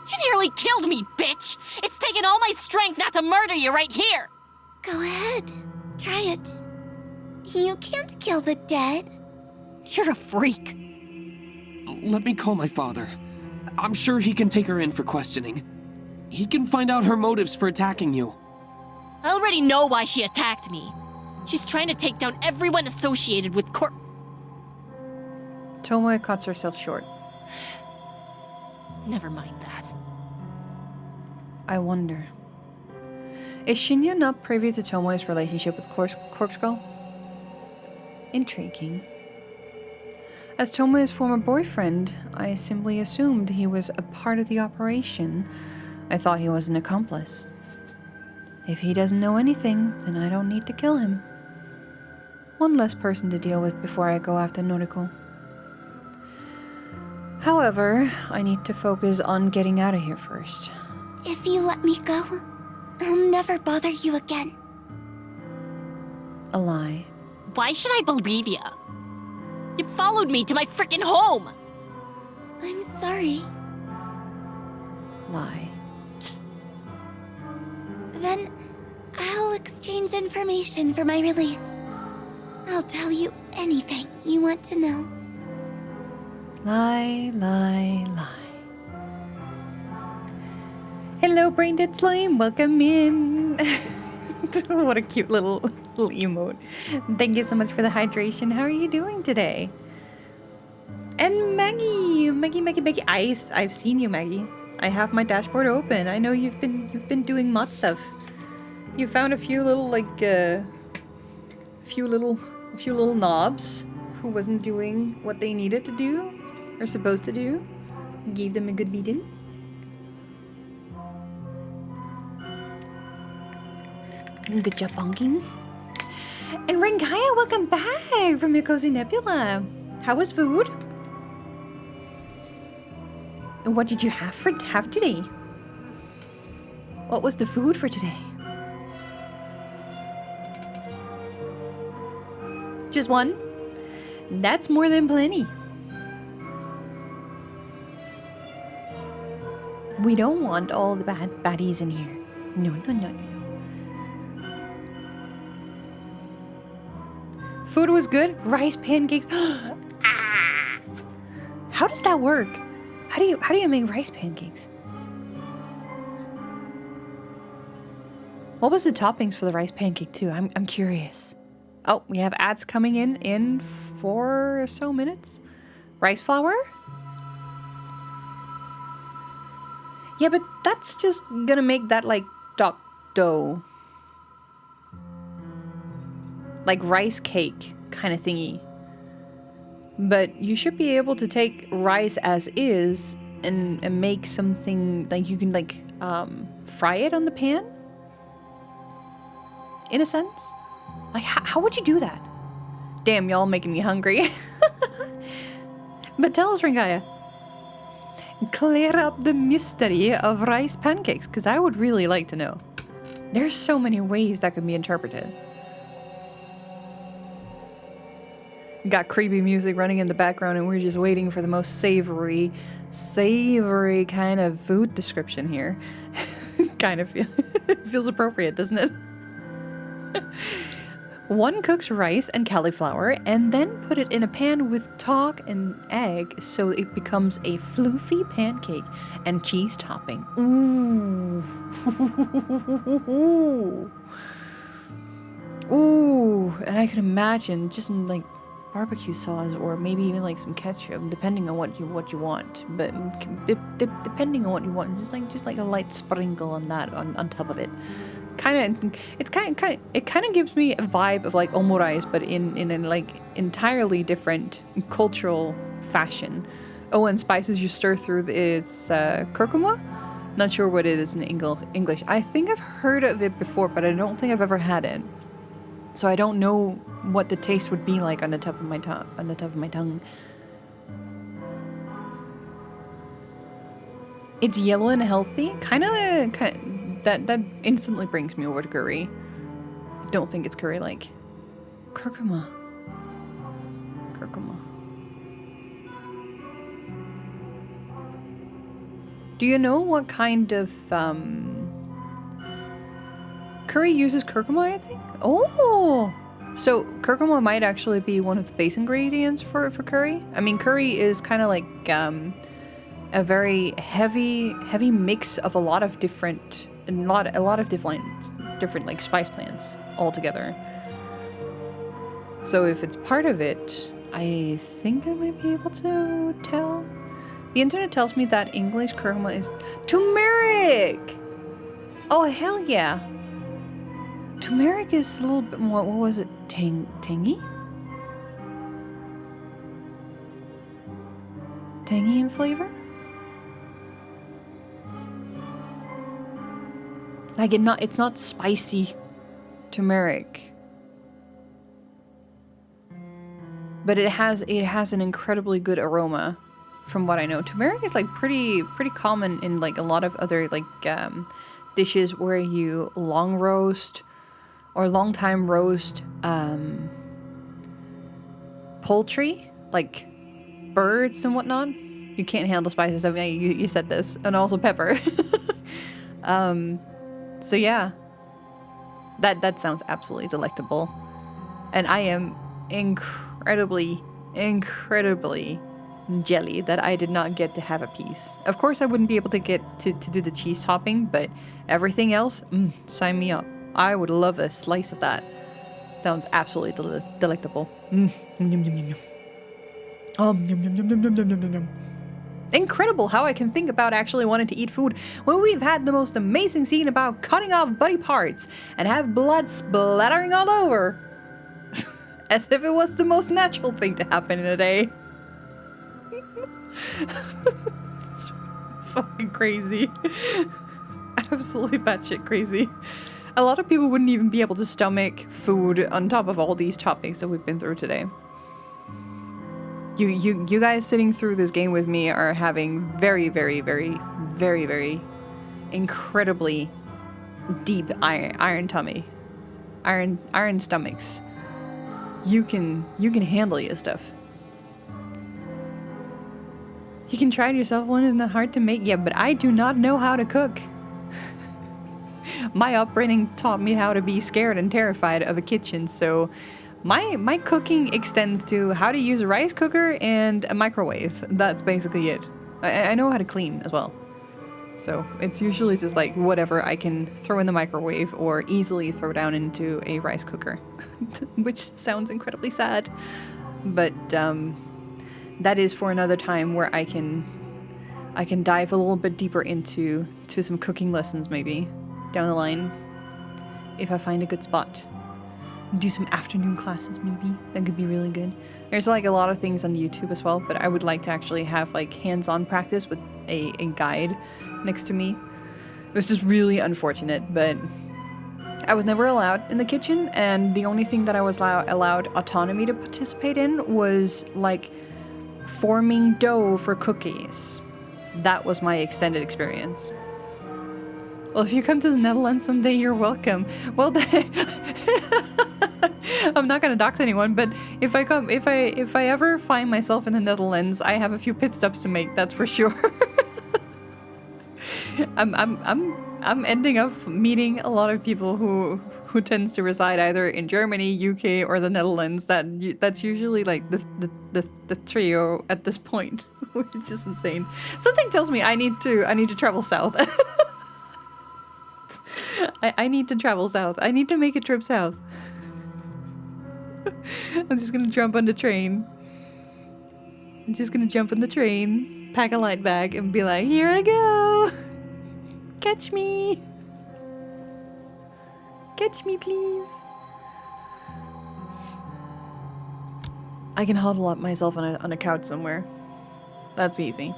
[SPEAKER 8] You nearly killed me, bitch! It's taken all my strength not to murder you right here!
[SPEAKER 7] Go ahead. Try it. You can't kill the dead.
[SPEAKER 8] You're a freak.
[SPEAKER 9] Let me call my father. I'm sure he can take her in for questioning. He can find out her motives for attacking you.
[SPEAKER 8] I already know why she attacked me. She's trying to take down everyone associated with
[SPEAKER 1] Tomoe cuts herself short.
[SPEAKER 8] Never mind that.
[SPEAKER 1] I wonder. Is Shinya not privy to Tomoe's relationship with Corpse Girl? Intriguing. As Tomoe's former boyfriend, I simply assumed he was a part of the operation. I thought he was an accomplice. If he doesn't know anything, then I don't need to kill him. One less person to deal with before I go after Noriko. However, I need to focus on getting out of here first.
[SPEAKER 7] If you let me go, I'll never bother you again.
[SPEAKER 1] A lie.
[SPEAKER 8] Why should I believe you? You followed me to my frickin' home!
[SPEAKER 7] I'm sorry.
[SPEAKER 1] Lie.
[SPEAKER 7] Then I'll exchange information for my release. I'll tell you anything you want to know.
[SPEAKER 1] Lie, lie, lie. Hello, Brain Dead Slime. Welcome in. What a cute little emote. Thank you so much for the hydration. How are you doing today? And Maggie. Maggie. I've seen you, Maggie. I have my dashboard open. I know you've been doing mod stuff. You found a few little few little knobs who wasn't doing what they needed to do or supposed to do. Gave them a good beating. Good job, bonking. And Rengaya, welcome back from your cozy nebula. How was food? What did you have today? What was the food for today? Just one? That's more than plenty. We don't want all the baddies in here. No. Food was good. Rice pancakes. Ah! How does that work? How do you make rice pancakes? What was the toppings for the rice pancake too? I'm curious. Oh, we have ads coming in 4 or so minutes. Rice flour? Yeah, but that's just gonna make that like duck dough. Like rice cake kind of thingy. But you should be able to take rice as is and make something like you can like fry it on the pan? In a sense? Like how would you do that? Damn, y'all making me hungry. But tell us, Rengaya. Clear up the mystery of rice pancakes, because I would really like to know. There's so many ways that could be interpreted. Got creepy music running in the background and we're just waiting for the most savory kind of food description here. Kind of feels appropriate, doesn't it? One cooks rice and cauliflower and then put it in a pan with talc and egg so it becomes a floofy pancake and cheese topping. Ooh. Ooh. And I can imagine just like barbecue sauce or maybe even like some ketchup, depending on what you want. But depending on what you want, just like a light sprinkle on that on top of it. It kind of gives me a vibe of like omurice, but in a like entirely different cultural fashion. Oh, and spices you stir through is curcuma. Not sure what it is in English. I think I've heard of it before, but I don't think I've ever had it. So I don't know what the taste would be like on the top of my tongue. It's yellow and healthy, kind of that instantly brings me over to curry. I don't think it's curry-like. Curcuma. Do you know what kind of curry uses curcuma, I think? Oh! So curcuma might actually be one of the base ingredients for curry. I mean, curry is kind of like a very heavy mix of a lot of different like spice plants all together. So if it's part of it, I think I might be able to tell. The internet tells me that English kurma is turmeric. Oh hell yeah. Turmeric is a little bit more. What was it? Tangy? Tangy in flavor? Like it's not spicy turmeric. But it has an incredibly good aroma from what I know. Turmeric is like pretty common in like a lot of other like dishes where you long roast or long time roast poultry, like birds and whatnot. You can't handle spices. I mean, you said this, and also pepper. So yeah, that sounds absolutely delectable, and I am incredibly jelly that I did not get to have a piece. Of course, I wouldn't be able to get to do the cheese topping, but everything else, sign me up. I would love a slice of that. Sounds absolutely delectable. Yum, yum, yum, yum. Yum, yum, yum, yum, yum, yum, yum, yum. Incredible how I can think about actually wanting to eat food when we've had the most amazing scene about cutting off body parts and have blood splattering all over. As if it was the most natural thing to happen in a day. It's fucking crazy. Absolutely batshit crazy. A lot of people wouldn't even be able to stomach food on top of all these topics that we've been through today. You guys sitting through this game with me are having very incredibly deep iron tummy. Iron stomachs. You can handle your stuff. You can try it yourself. One is not hard to make. Yeah, but I do not know how to cook. My upbringing taught me how to be scared and terrified of a kitchen, so my cooking extends to how to use a rice cooker and a microwave. That's basically it. I know how to clean as well. So it's usually just like whatever I can throw in the microwave or easily throw down into a rice cooker. Which sounds incredibly sad. But that is for another time where I can dive a little bit deeper into some cooking lessons maybe down the line. If I find a good spot. Do some afternoon classes maybe. That could be really good. There's like a lot of things on YouTube as well, but I would like to actually have like hands-on practice with a guide next to me. It was just really unfortunate, but I was never allowed in the kitchen, and the only thing that I was allowed autonomy to participate in was like forming dough for cookies. That was my extended experience. Well, if you come to the Netherlands someday, you're welcome. Well, I'm not gonna dox anyone, but if I ever find myself in the Netherlands, I have a few pit stops to make. That's for sure. I'm ending up meeting a lot of people who tends to reside either in Germany, UK, or the Netherlands. That's usually like the trio at this point, which is just insane. Something tells me I need to travel south. I need to travel south. I need to make a trip south. I'm just gonna jump on the train. I'm just gonna jump on the train, pack a light bag, and be like, here I go! Catch me! Catch me, please! I can huddle up myself on a couch somewhere. That's easy.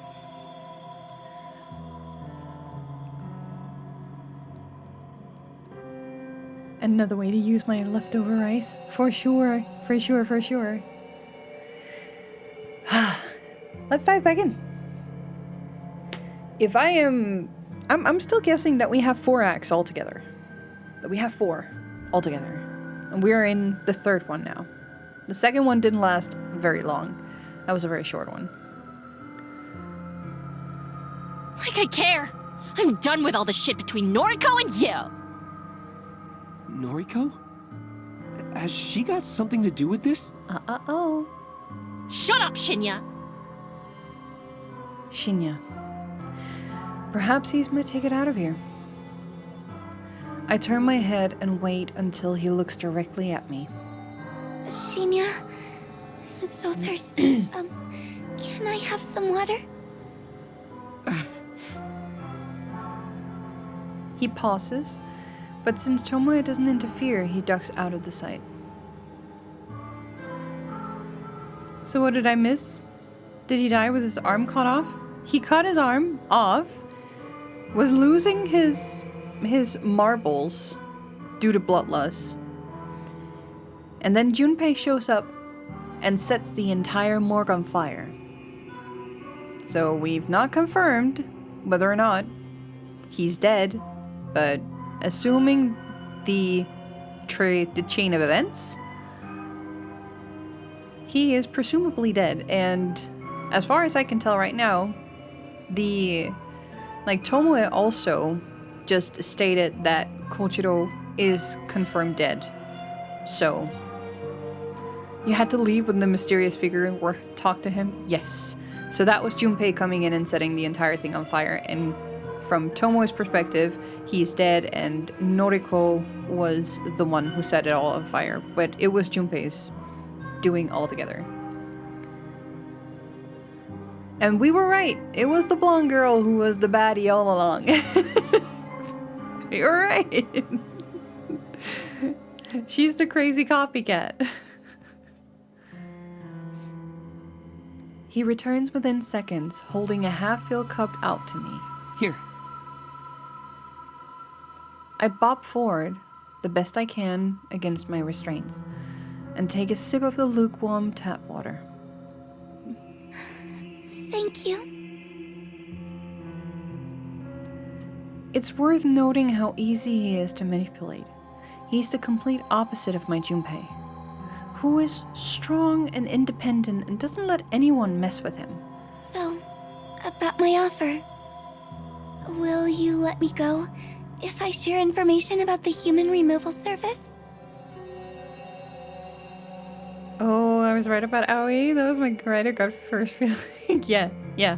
[SPEAKER 1] Another way to use my leftover rice. For sure. For sure, for sure. Let's dive back in. If I'm still guessing that we have 4 acts altogether. That we have 4 altogether. And we are in the 3rd one now. The 2nd one didn't last very long. That was a very short one.
[SPEAKER 8] Like I care! I'm done with all the shit between Noriko and you!
[SPEAKER 9] Noriko? Has she got something to do with this?
[SPEAKER 1] Oh.
[SPEAKER 8] Shut up, Shinya!
[SPEAKER 1] Shinya. Perhaps he's my ticket out of here. I turn my head and wait until he looks directly at me.
[SPEAKER 7] Shinya, I'm so thirsty. Can I have some water?
[SPEAKER 1] He pauses, but since Tomoe doesn't interfere, he ducks out of the sight. So what did I miss? Did he die with his arm cut off? He cut his arm off, was losing his marbles due to bloodlust. And then Junpei shows up and sets the entire morgue on fire. So we've not confirmed whether or not he's dead, but assuming the chain of events, he is presumably dead. And as far as I can tell right now, Tomoe also just stated that Kojiro is confirmed dead. So, you had to leave when the mysterious figure talked to him? Yes. So that was Junpei coming in and setting the entire thing on fire. And from Tomoe's perspective, he's dead, and Noriko was the one who set it all on fire. But it was Junpei's doing altogether. And we were right. It was the blonde girl who was the baddie all along. You're right. She's the crazy copycat. He returns within seconds, holding a half-filled cup out to me.
[SPEAKER 9] Here.
[SPEAKER 1] I bop forward, the best I can against my restraints, and take a sip of the lukewarm tap water.
[SPEAKER 7] Thank you.
[SPEAKER 1] It's worth noting how easy he is to manipulate. He's the complete opposite of my Junpei, who is strong and independent and doesn't let anyone mess with him.
[SPEAKER 7] So, about my offer. Will you let me go if I share information about the human removal service?
[SPEAKER 1] Oh, I was right about Aoi. That was my gut first feeling. Yeah.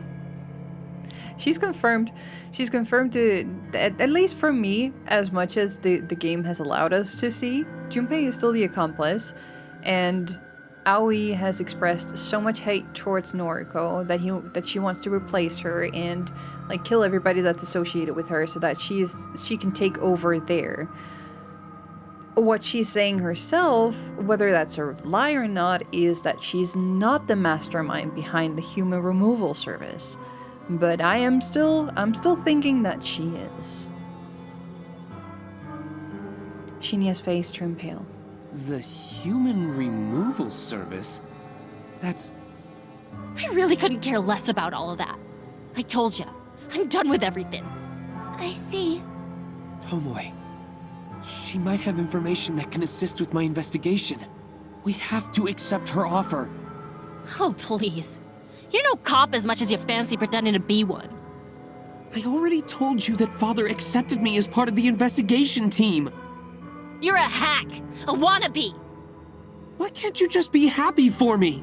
[SPEAKER 1] She's confirmed to, at least for me, as much as the game has allowed us to see, Junpei is still the accomplice, and Aoi has expressed so much hate towards Noriko that she wants to replace her and kill everybody that's associated with her so that she can take over there. What she's saying herself, whether that's a lie or not, is that she's not the mastermind behind the human removal service. But I'm still thinking that she is. Shinya's face turned pale.
[SPEAKER 9] The human removal service? That's...
[SPEAKER 8] I really couldn't care less about all of that. I told ya, I'm done with everything.
[SPEAKER 7] I see.
[SPEAKER 9] Tomoe. She might have information that can assist with my investigation. We have to accept her offer.
[SPEAKER 8] Oh, please. You're no cop as much as you fancy pretending to be one.
[SPEAKER 9] I already told you that Father accepted me as part of the investigation team.
[SPEAKER 8] You're a hack, a wannabe.
[SPEAKER 9] Why can't you just be happy for me?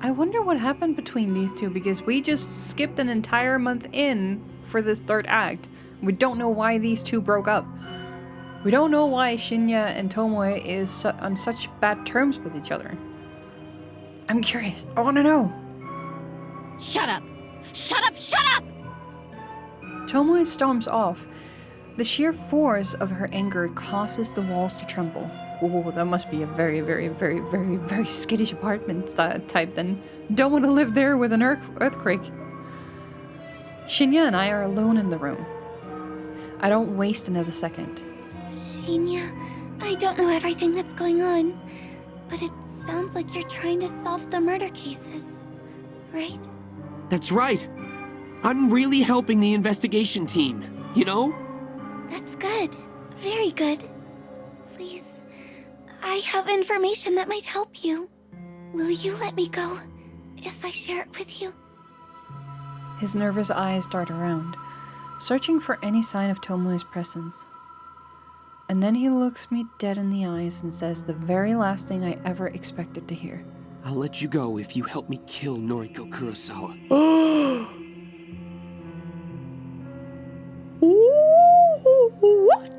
[SPEAKER 1] I wonder what happened between these two, because we just skipped an entire month in for this third act. We don't know why these two broke up. We don't know why Shinya and Tomoe is on such bad terms with each other. I'm curious. I want to know.
[SPEAKER 8] Shut up! Shut up! Shut up!
[SPEAKER 1] Tomoe storms off. The sheer force of her anger causes the walls to tremble. Oh, that must be a very, very, very, very, very skittish apartment type then. Don't want to live there with an earthquake. Shinya and I are alone in the room. I don't waste another second.
[SPEAKER 7] Shinya, I don't know everything that's going on, but it sounds like you're trying to solve the murder cases, right?
[SPEAKER 9] That's right. I'm really helping the investigation team, you know?
[SPEAKER 7] That's good. Very good. Please, I have information that might help you. Will you let me go if I share it with you?
[SPEAKER 1] His nervous eyes dart around, searching for any sign of Tomoe's presence. And then he looks me dead in the eyes and says the very last thing I ever expected to hear.
[SPEAKER 9] I'll let you go if you help me kill Noriko Kurosawa.
[SPEAKER 1] What?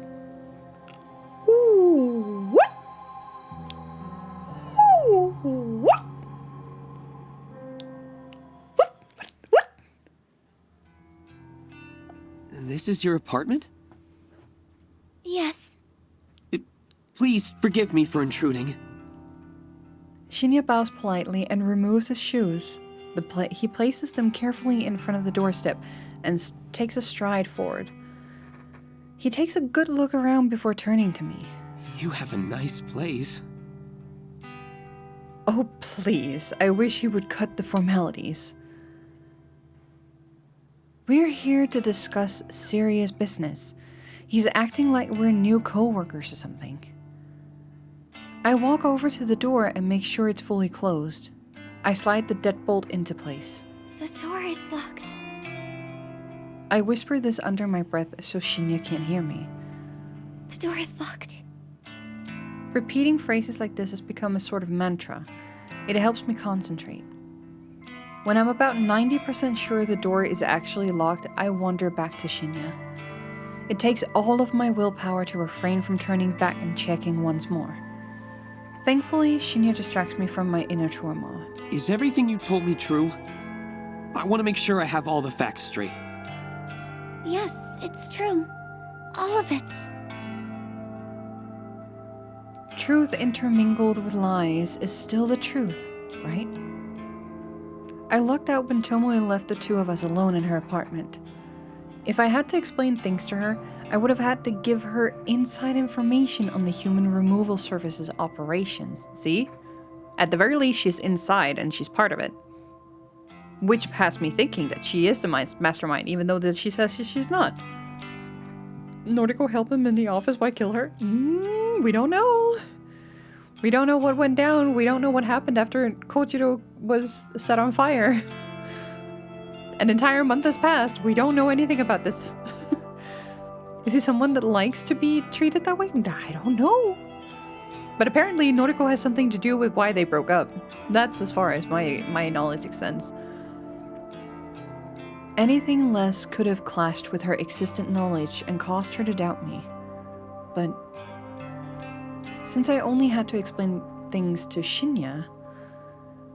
[SPEAKER 1] What? What?
[SPEAKER 9] This is your apartment? Please forgive me for intruding.
[SPEAKER 1] Shinya bows politely and removes his shoes. He places them carefully in front of the doorstep and takes a stride forward. He takes a good look around before turning to me.
[SPEAKER 9] You have a nice place.
[SPEAKER 1] Oh, please. I wish he would cut the formalities. We're here to discuss serious business. He's acting like we're new co-workers or something. I walk over to the door and make sure it's fully closed. I slide the deadbolt into place.
[SPEAKER 7] The door is locked.
[SPEAKER 1] I whisper this under my breath so Shinya can't hear me.
[SPEAKER 7] The door is locked.
[SPEAKER 1] Repeating phrases like this has become a sort of mantra. It helps me concentrate. When I'm about 90% sure the door is actually locked, I wander back to Shinya. It takes all of my willpower to refrain from turning back and checking once more. Thankfully, Shinya distracts me from my inner turmoil.
[SPEAKER 9] Is everything you told me true? I want to make sure I have all the facts straight.
[SPEAKER 7] Yes, it's true. All of it.
[SPEAKER 1] Truth intermingled with lies is still the truth, right? I lucked out when Tomoe left the two of us alone in her apartment. If I had to explain things to her, I would have had to give her inside information on the Human Removal Service's operations. See? At the very least, she's inside and she's part of it. Which has me thinking that she is the mastermind, even though that she says she's not. Noriko help him in the office? Why kill her? We don't know. We don't know what went down. We don't know what happened after Kojiro was set on fire. An entire month has passed. We don't know anything about this. Is he someone that likes to be treated that way? I don't know. But apparently Noriko has something to do with why they broke up. That's as far as my knowledge extends. Anything less could have clashed with her existent knowledge and caused her to doubt me. But since I only had to explain things to Shinya,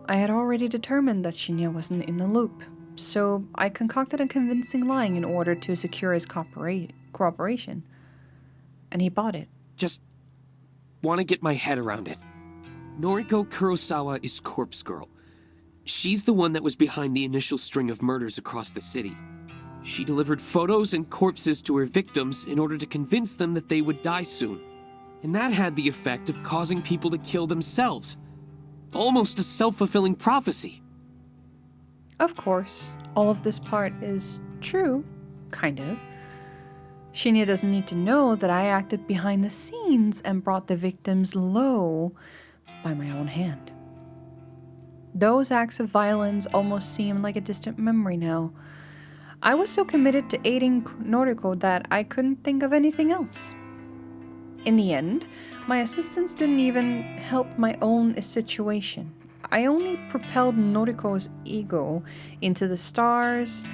[SPEAKER 1] I had already determined that Shinya wasn't in the loop, so I concocted a convincing lie in order to secure his cooperation. And he bought it.
[SPEAKER 9] Just want to get my head around it. Noriko Kurosawa is Corpse Girl. She's the one that was behind the initial string of murders across the city. She delivered photos and corpses to her victims in order to convince them that they would die soon. And that had the effect of causing people to kill themselves. Almost a self-fulfilling prophecy.
[SPEAKER 1] Of course, all of this part is true, kind of. Shinya doesn't need to know that I acted behind the scenes and brought the victims low by my own hand. Those acts of violence almost seem like a distant memory now. I was so committed to aiding Noriko that I couldn't think of anything else. In the end, my assistance didn't even help my own situation. I only propelled Noriko's ego into the stars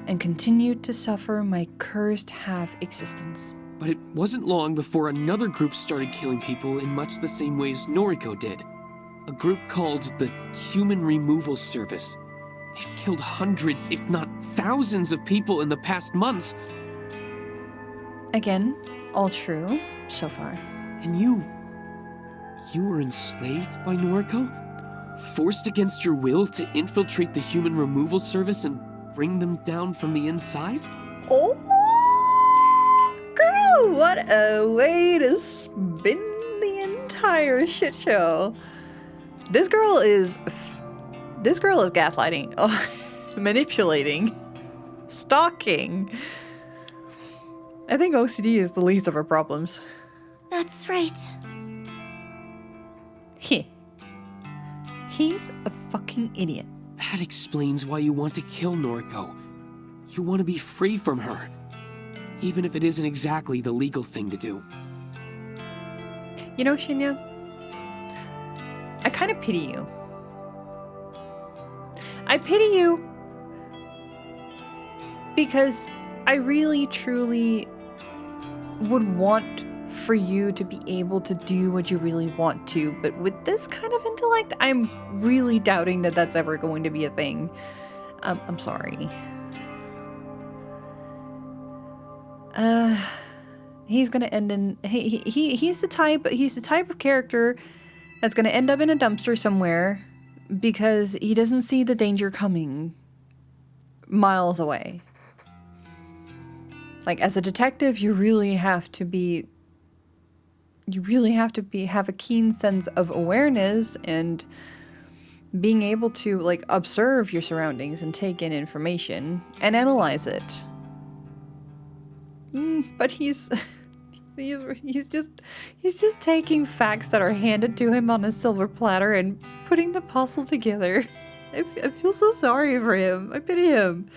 [SPEAKER 1] and continued to suffer my cursed half-existence.
[SPEAKER 9] But it wasn't long before another group started killing people in much the same way as Noriko did. A group called the Human Removal Service. They've killed hundreds, if not thousands of people in the past months.
[SPEAKER 1] Again, all true so far.
[SPEAKER 9] And you were enslaved by Noriko? Forced against your will to infiltrate the Human Removal Service and bring them down from the inside?
[SPEAKER 1] Oh, girl, what a way to spin the entire shit show. This girl is gaslighting, manipulating, stalking. I think OCD is the least of her problems.
[SPEAKER 7] That's right.
[SPEAKER 1] He's a fucking idiot.
[SPEAKER 9] That explains why you want to kill Noriko. You want to be free from her, even if it isn't exactly the legal thing to do.
[SPEAKER 1] You know, Shinya, I kind of pity you. I pity you because I really, truly would want for you to be able to do what you really want to, but with this kind of intellect, I'm really doubting that that's ever going to be a thing. I'm sorry. he's gonna end in he's the type of character that's gonna end up in a dumpster somewhere because he doesn't see the danger coming miles away. Like, as a detective, you really have to have a keen sense of awareness and being able to, like, observe your surroundings and take in information and analyze it. But he's just taking facts that are handed to him on a silver platter and putting the puzzle together. I feel so sorry for him. I pity him.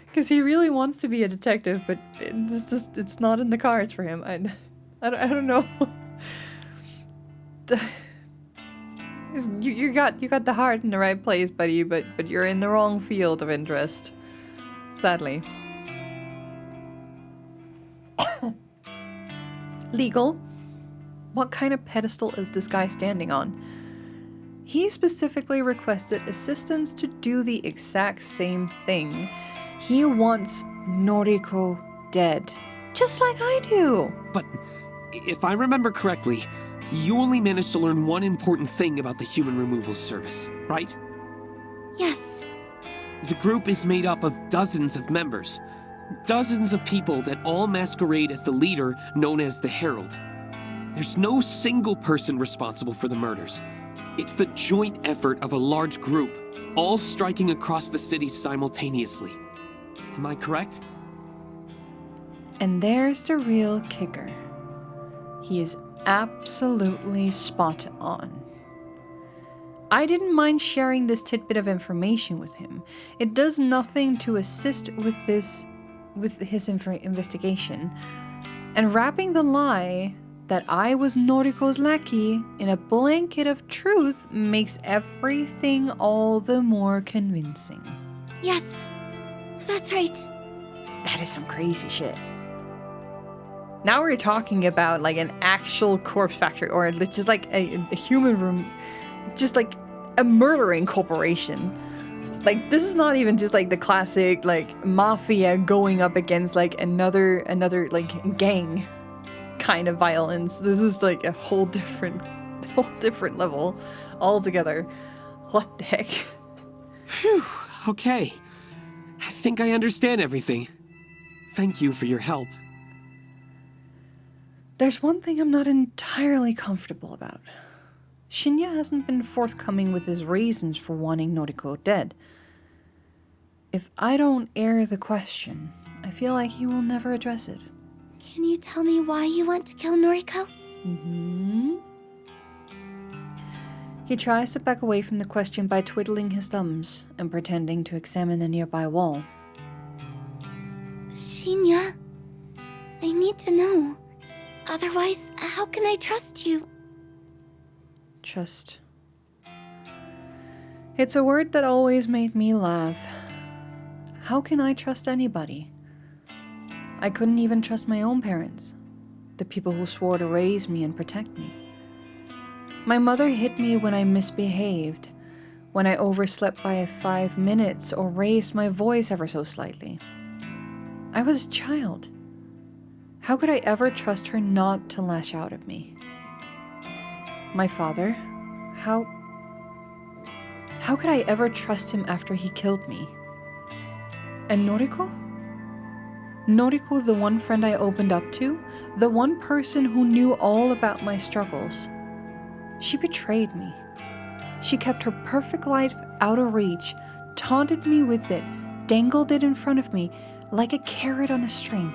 [SPEAKER 1] Because he really wants to be a detective, but it's not in the cards for him. I don't know. You got the heart in the right place, buddy, but you're in the wrong field of interest. Sadly. Legal. What kind of pedestal is this guy standing on? He specifically requested assistance to do the exact same thing. He wants Noriko dead. Just like I do.
[SPEAKER 9] But if I remember correctly, you only managed to learn one important thing about the human removal service, right?
[SPEAKER 7] Yes.
[SPEAKER 9] The group is made up of dozens of members. Dozens of people that all masquerade as the leader known as the Herald. There's no single person responsible for the murders. It's the joint effort of a large group, all striking across the city simultaneously. Am I correct?
[SPEAKER 1] And there's the real kicker. He is absolutely spot on. I didn't mind sharing this tidbit of information with him. It does nothing to assist with his investigation. And wrapping the lie that I was Noriko's lackey in a blanket of truth makes everything all the more convincing.
[SPEAKER 7] Yes, that's right.
[SPEAKER 1] That is some crazy shit. Now we're talking about like an actual corpse factory, or just like a human room, just like a murdering corporation. Like, this is not even just like the classic like mafia going up against like another like gang kind of violence. This is like a whole different level altogether. What the heck?
[SPEAKER 9] Phew, okay. I think I understand everything. Thank you for your help.
[SPEAKER 1] There's one thing I'm not entirely comfortable about. Shinya hasn't been forthcoming with his reasons for wanting Noriko dead. If I don't air the question, I feel like he will never address it.
[SPEAKER 7] Can you tell me why you want to kill Noriko?
[SPEAKER 1] He tries to back away from the question by twiddling his thumbs and pretending to examine a nearby wall.
[SPEAKER 7] Shinya, I need to know. Otherwise, how can I trust you?
[SPEAKER 1] Trust. It's a word that always made me laugh. How can I trust anybody? I couldn't even trust my own parents, the people who swore to raise me and protect me. My mother hit me when I misbehaved, when I overslept by 5 minutes or raised my voice ever so slightly. I was a child. How could I ever trust her not to lash out at me? My father, how could I ever trust him after he killed me? And Noriko? Noriko, the one friend I opened up to, the one person who knew all about my struggles. She betrayed me. She kept her perfect life out of reach, taunted me with it, dangled it in front of me like a carrot on a string.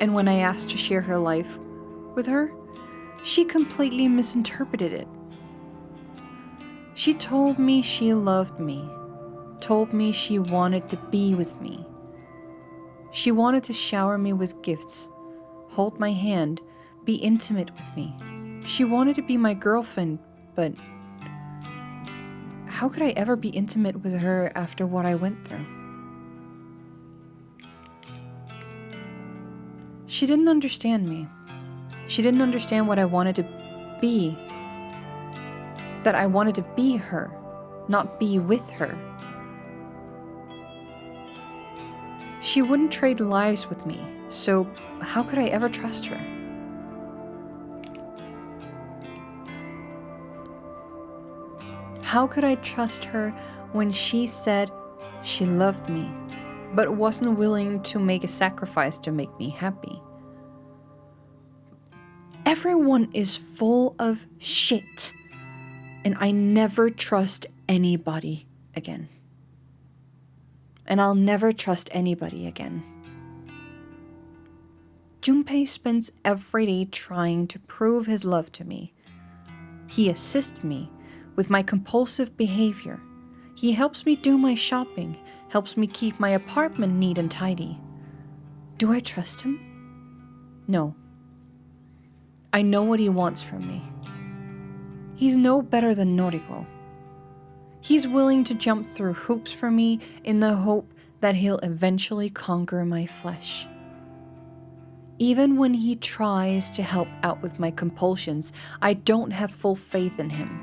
[SPEAKER 1] And when I asked to share her life with her, she completely misinterpreted it. She told me she loved me, told me she wanted to be with me. She wanted to shower me with gifts, hold my hand, be intimate with me. She wanted to be my girlfriend, but how could I ever be intimate with her after what I went through? She didn't understand me. She didn't understand what I wanted to be. That I wanted to be her, not be with her. She wouldn't trade lives with me. So how could I ever trust her? How could I trust her when she said she loved me, but wasn't willing to make a sacrifice to make me happy? Everyone is full of shit, and I never trust anybody again. And I'll never trust anybody again. Junpei spends every day trying to prove his love to me. He assists me with my compulsive behavior. He helps me do my shopping, helps me keep my apartment neat and tidy. Do I trust him? No. I know what he wants from me. He's no better than Noriko. He's willing to jump through hoops for me in the hope that he'll eventually conquer my flesh. Even when he tries to help out with my compulsions, I don't have full faith in him.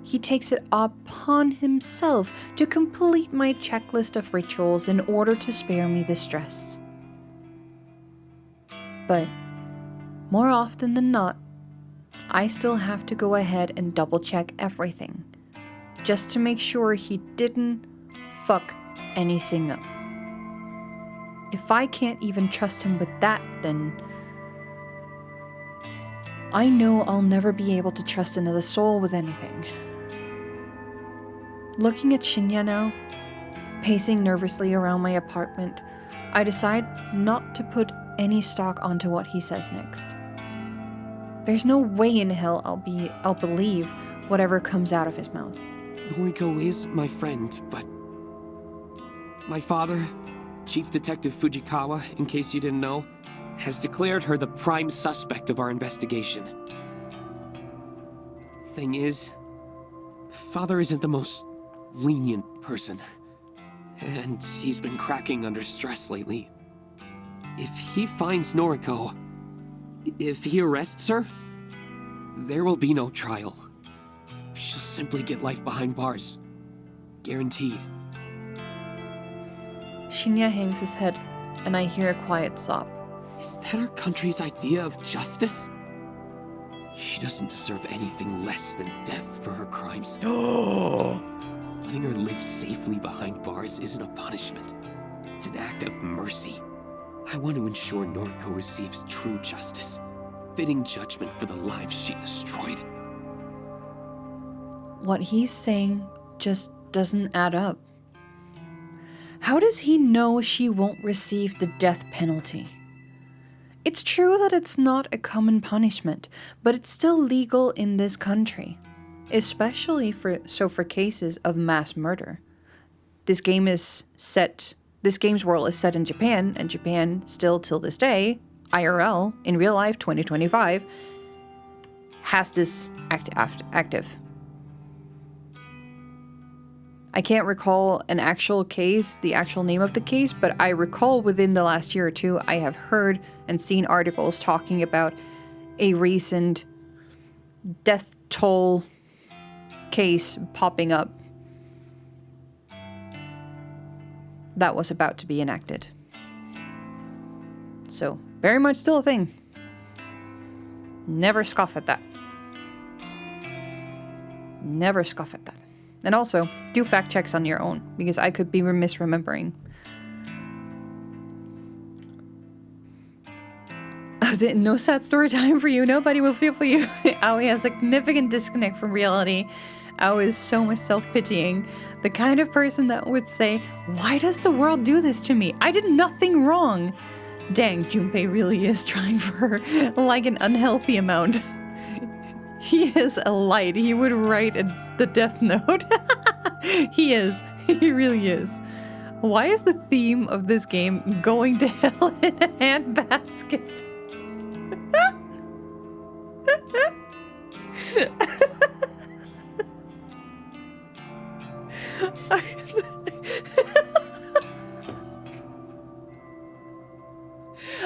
[SPEAKER 1] He takes it upon himself to complete my checklist of rituals in order to spare me the stress. But more often than not, I still have to go ahead and double check everything, just to make sure he didn't fuck anything up. If I can't even trust him with that, then I know I'll never be able to trust another soul with anything. Looking at Shinya now, pacing nervously around my apartment, I decide not to put any stock onto what he says next. There's no way in hell I'll believe whatever comes out of his mouth.
[SPEAKER 9] Noriko is my friend, but my father, Chief Detective Fujikawa, in case you didn't know, has declared her the prime suspect of our investigation. Thing is, Father isn't the most lenient person, and he's been cracking under stress lately. If he finds Noriko, if he arrests her, there will be no trial. She'll simply get life behind bars. Guaranteed.
[SPEAKER 1] Shinya hangs his head, and I hear a quiet sob.
[SPEAKER 9] Is that our country's idea of justice? She doesn't deserve anything less than death for her crimes. Letting her live safely behind bars isn't a punishment. It's an act of mercy. I want to ensure Noriko receives true justice, fitting judgment for the lives she destroyed.
[SPEAKER 1] What he's saying just doesn't add up. How does he know she won't receive the death penalty? It's true that it's not a common punishment, but it's still legal in this country, especially for cases of mass murder. This game's world is set in Japan, and Japan still till this day, IRL, in real life 2025, has this active. I can't recall an actual case, the actual name of the case, but I recall within the last year or two, I have heard and seen articles talking about a recent death toll case popping up that was about to be enacted. So, very much still a thing. Never scoff at that. Never scoff at that. And also, do fact checks on your own, because I could be misremembering. No sad story time for you. Nobody will feel for you. Aoi has a significant disconnect from reality. Aoi is so much self-pitying. The kind of person that would say, why does the world do this to me? I did nothing wrong. Dang, Junpei really is trying for her, like an unhealthy amount. He is a light. He would write the death note. He is. He really is. Why is the theme of this game going to hell in a handbasket?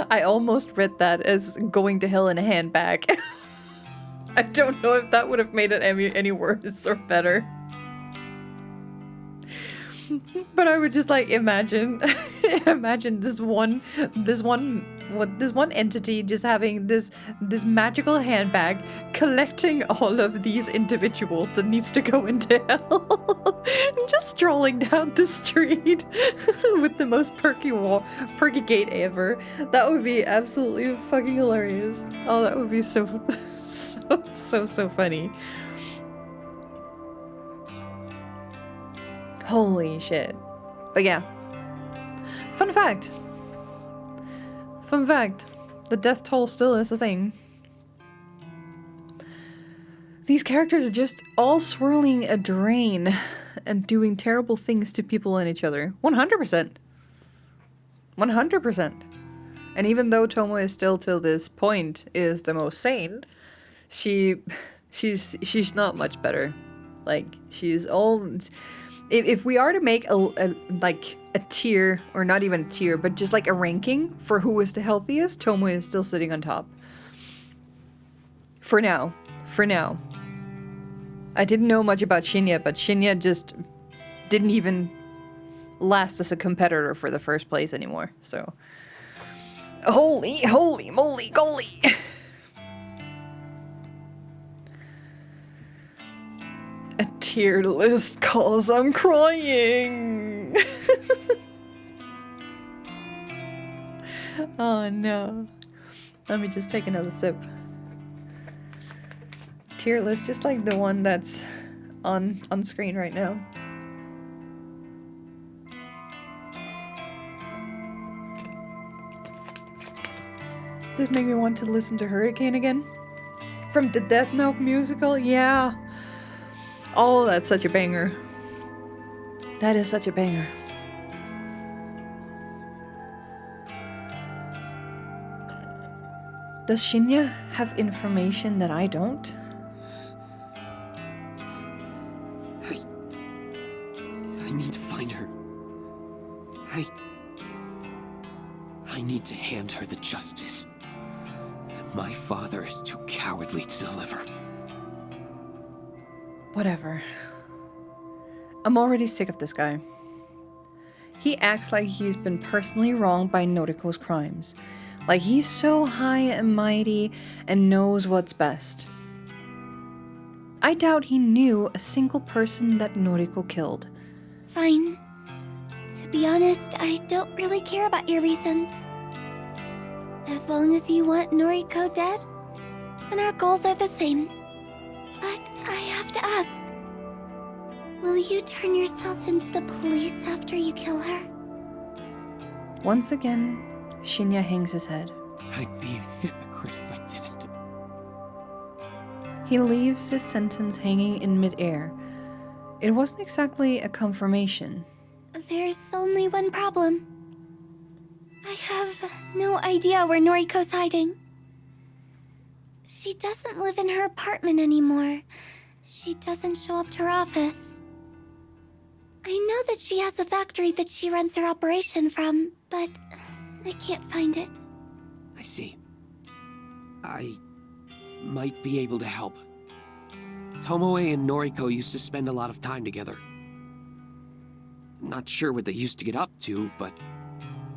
[SPEAKER 1] I almost read that as going to hell in a handbag. I don't know if that would have made it any worse or better. But I would just like imagine this one entity just having this magical handbag collecting all of these individuals that needs to go into hell. And just strolling down the street with the most perky gait ever. That would be absolutely fucking hilarious. Oh, that would be so funny. Holy shit. But yeah. Fun fact. The death toll still is a thing. These characters are just all swirling a drain and doing terrible things to people and each other. 100%. 100%. And even though Tomo is still till this point is the most sane, she's not much better. Like, she's all... If we are to make a tier, or not even a tier, but just like a ranking for who is the healthiest, Tomo is still sitting on top. For now. I didn't know much about Shinya, but Shinya just didn't even last as a competitor for the first place anymore, so... Holy moly goly! A tier list cause I'm crying! Oh no. Let me just take another sip. Tier list, just like the one that's on screen right now. This made me want to listen to Hurricane again. From the Death Note musical, yeah. Oh, that's such a banger. That is such a banger. Does Shinya have information that I don't?
[SPEAKER 9] I need to find her. I need to hand her the justice that my father is too cowardly to deliver.
[SPEAKER 1] Whatever. I'm already sick of this guy. He acts like he's been personally wronged by Noriko's crimes. Like he's so high and mighty and knows what's best. I doubt he knew a single person that Noriko killed.
[SPEAKER 7] Fine. To be honest, I don't really care about your reasons. As long as you want Noriko dead, then our goals are the same. But I have to ask, will you turn yourself into the police after you kill her?
[SPEAKER 1] Once again, Shinya hangs his head.
[SPEAKER 9] I'd be a hypocrite if I didn't.
[SPEAKER 1] He leaves his sentence hanging in midair. It wasn't exactly a confirmation.
[SPEAKER 7] There's only one problem. I have no idea where Noriko's hiding. She doesn't live in her apartment anymore. She doesn't show up to her office. I know that she has a factory that she runs her operation from, but I can't find it.
[SPEAKER 9] I see. I might be able to help. Tomoe and Noriko used to spend a lot of time together. Not sure what they used to get up to, but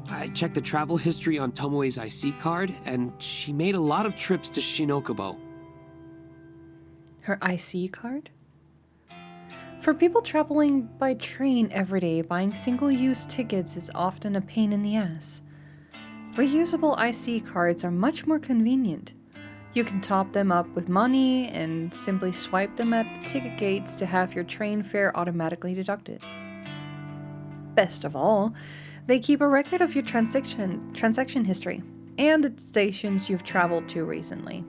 [SPEAKER 9] I checked the travel history on Tomoe's IC card, and she made a lot of trips to Shinokubo.
[SPEAKER 1] Her IC card? For people traveling by train every day, buying single-use tickets is often a pain in the ass. Reusable IC cards are much more convenient. You can top them up with money and simply swipe them at the ticket gates to have your train fare automatically deducted. Best of all, they keep a record of your transaction history and the stations you've traveled to recently.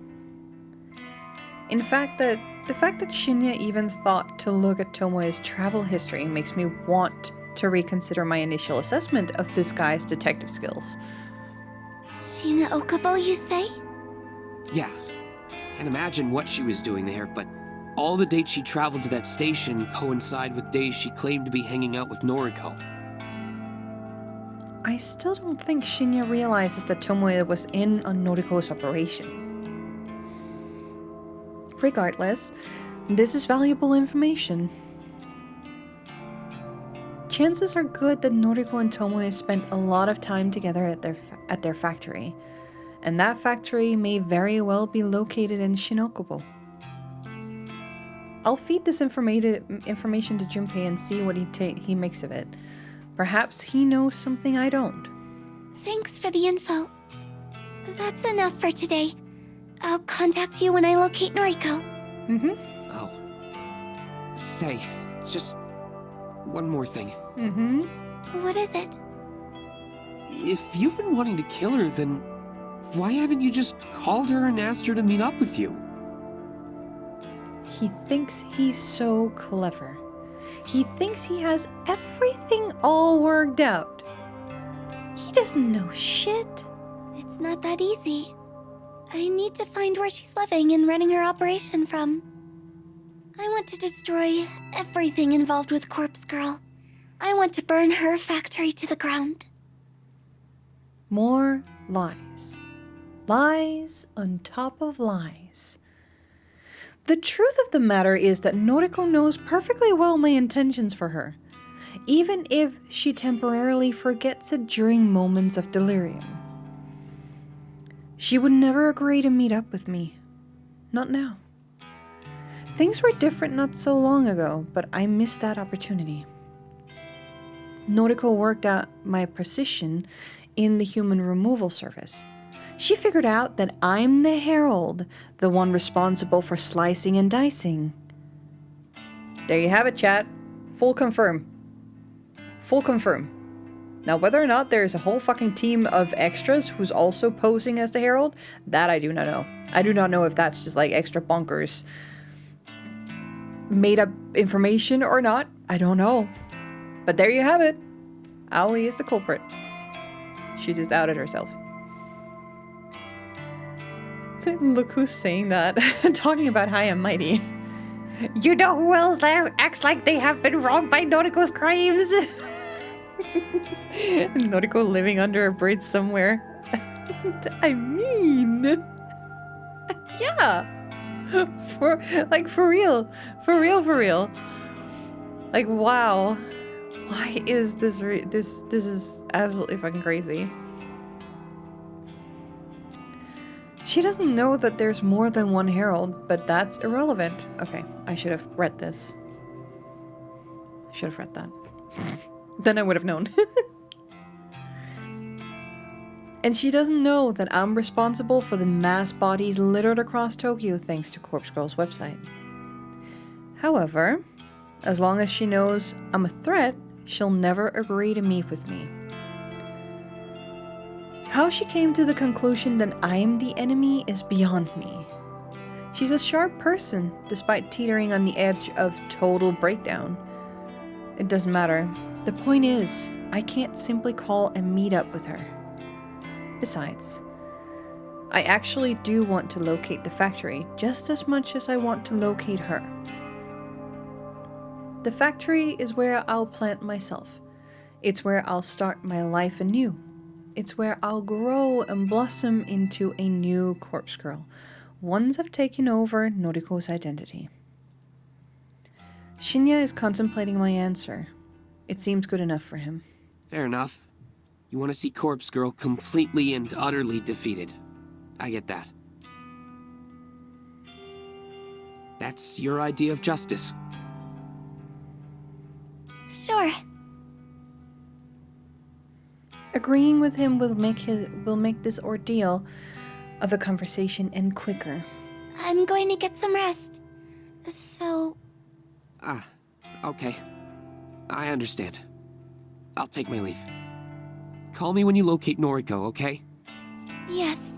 [SPEAKER 1] In fact, the fact that Shinya even thought to look at Tomoe's travel history makes me want to reconsider my initial assessment of this guy's detective skills.
[SPEAKER 7] Shina Okubo, you say?
[SPEAKER 9] Yeah, can't imagine what she was doing there, but all the dates she traveled to that station coincide with days she claimed to be hanging out with Noriko.
[SPEAKER 1] I still don't think Shinya realizes that Tomoe was in on Noriko's operation. Regardless, this is valuable information. chances are good that Noriko and Tomoe spent a lot of time together at their factory, and that factory may very well be located in Shinokubo. I'll feed this information to Junpei and see what he makes of it. Perhaps he knows something I don't.
[SPEAKER 7] Thanks for the info. That's enough for today. I'll contact you when I locate Noriko.
[SPEAKER 9] Oh. Say, just one more thing.
[SPEAKER 7] What is it?
[SPEAKER 9] If you've been wanting to kill her, then why haven't you just called her and asked her to meet up with you?
[SPEAKER 1] He thinks he's so clever. He thinks he has everything all worked out. He doesn't know shit.
[SPEAKER 7] It's not that easy. I need to find where she's living and running her operation from. I want to destroy everything involved with Corpse Girl. I want to burn her factory to the ground.
[SPEAKER 1] More lies. Lies on top of lies. The truth of the matter is that Noriko knows perfectly well my intentions for her, even if she temporarily forgets it during moments of delirium. She would never agree to meet up with me. Not now. Things were different not so long ago, but I missed that opportunity. Noriko worked out my position in the human removal service. She figured out that I'm the herald, the one responsible for slicing and dicing. There you have it, chat. Full confirm. Full confirm. Now, whether or not there's a whole fucking team of extras who's also posing as the herald, that I do not know. I do not know if that's just like extra bonkers made up information or not. I don't know. But there you have it. Aoi is the culprit. She just outed herself. Look who's saying that. Talking about high and mighty. You know who else acts like they have been wronged by Noriko's crimes? Noriko living under a bridge somewhere. I mean... yeah. For real. For real. Like, wow. Why is this this is absolutely fucking crazy. She doesn't know that there's more than one herald, but that's irrelevant. Okay, I should have read this. I should have read that. Then I would have known. And she doesn't know that I'm responsible for the mass bodies littered across Tokyo thanks to Corpse Girl's website. However, as long as she knows I'm a threat, she'll never agree to meet with me. How she came to the conclusion that I'm the enemy is beyond me. She's a sharp person, despite teetering on the edge of total breakdown. It doesn't matter. The point is, I can't simply call and meet up with her. Besides, I actually do want to locate the factory just as much as I want to locate her. The factory is where I'll plant myself. It's where I'll start my life anew. It's where I'll grow and blossom into a new Corpse Girl, once I've taken over Noriko's identity. Shinya is contemplating my answer. It seems good enough for him.
[SPEAKER 9] Fair enough. You want to see Corpse Girl completely and utterly defeated. I get that. That's your idea of justice.
[SPEAKER 7] Sure.
[SPEAKER 1] Agreeing with him will make this ordeal of a conversation end quicker.
[SPEAKER 7] I'm going to get some rest. So...
[SPEAKER 9] okay. I understand. I'll take my leave. Call me when you locate Noriko, okay?
[SPEAKER 7] yes.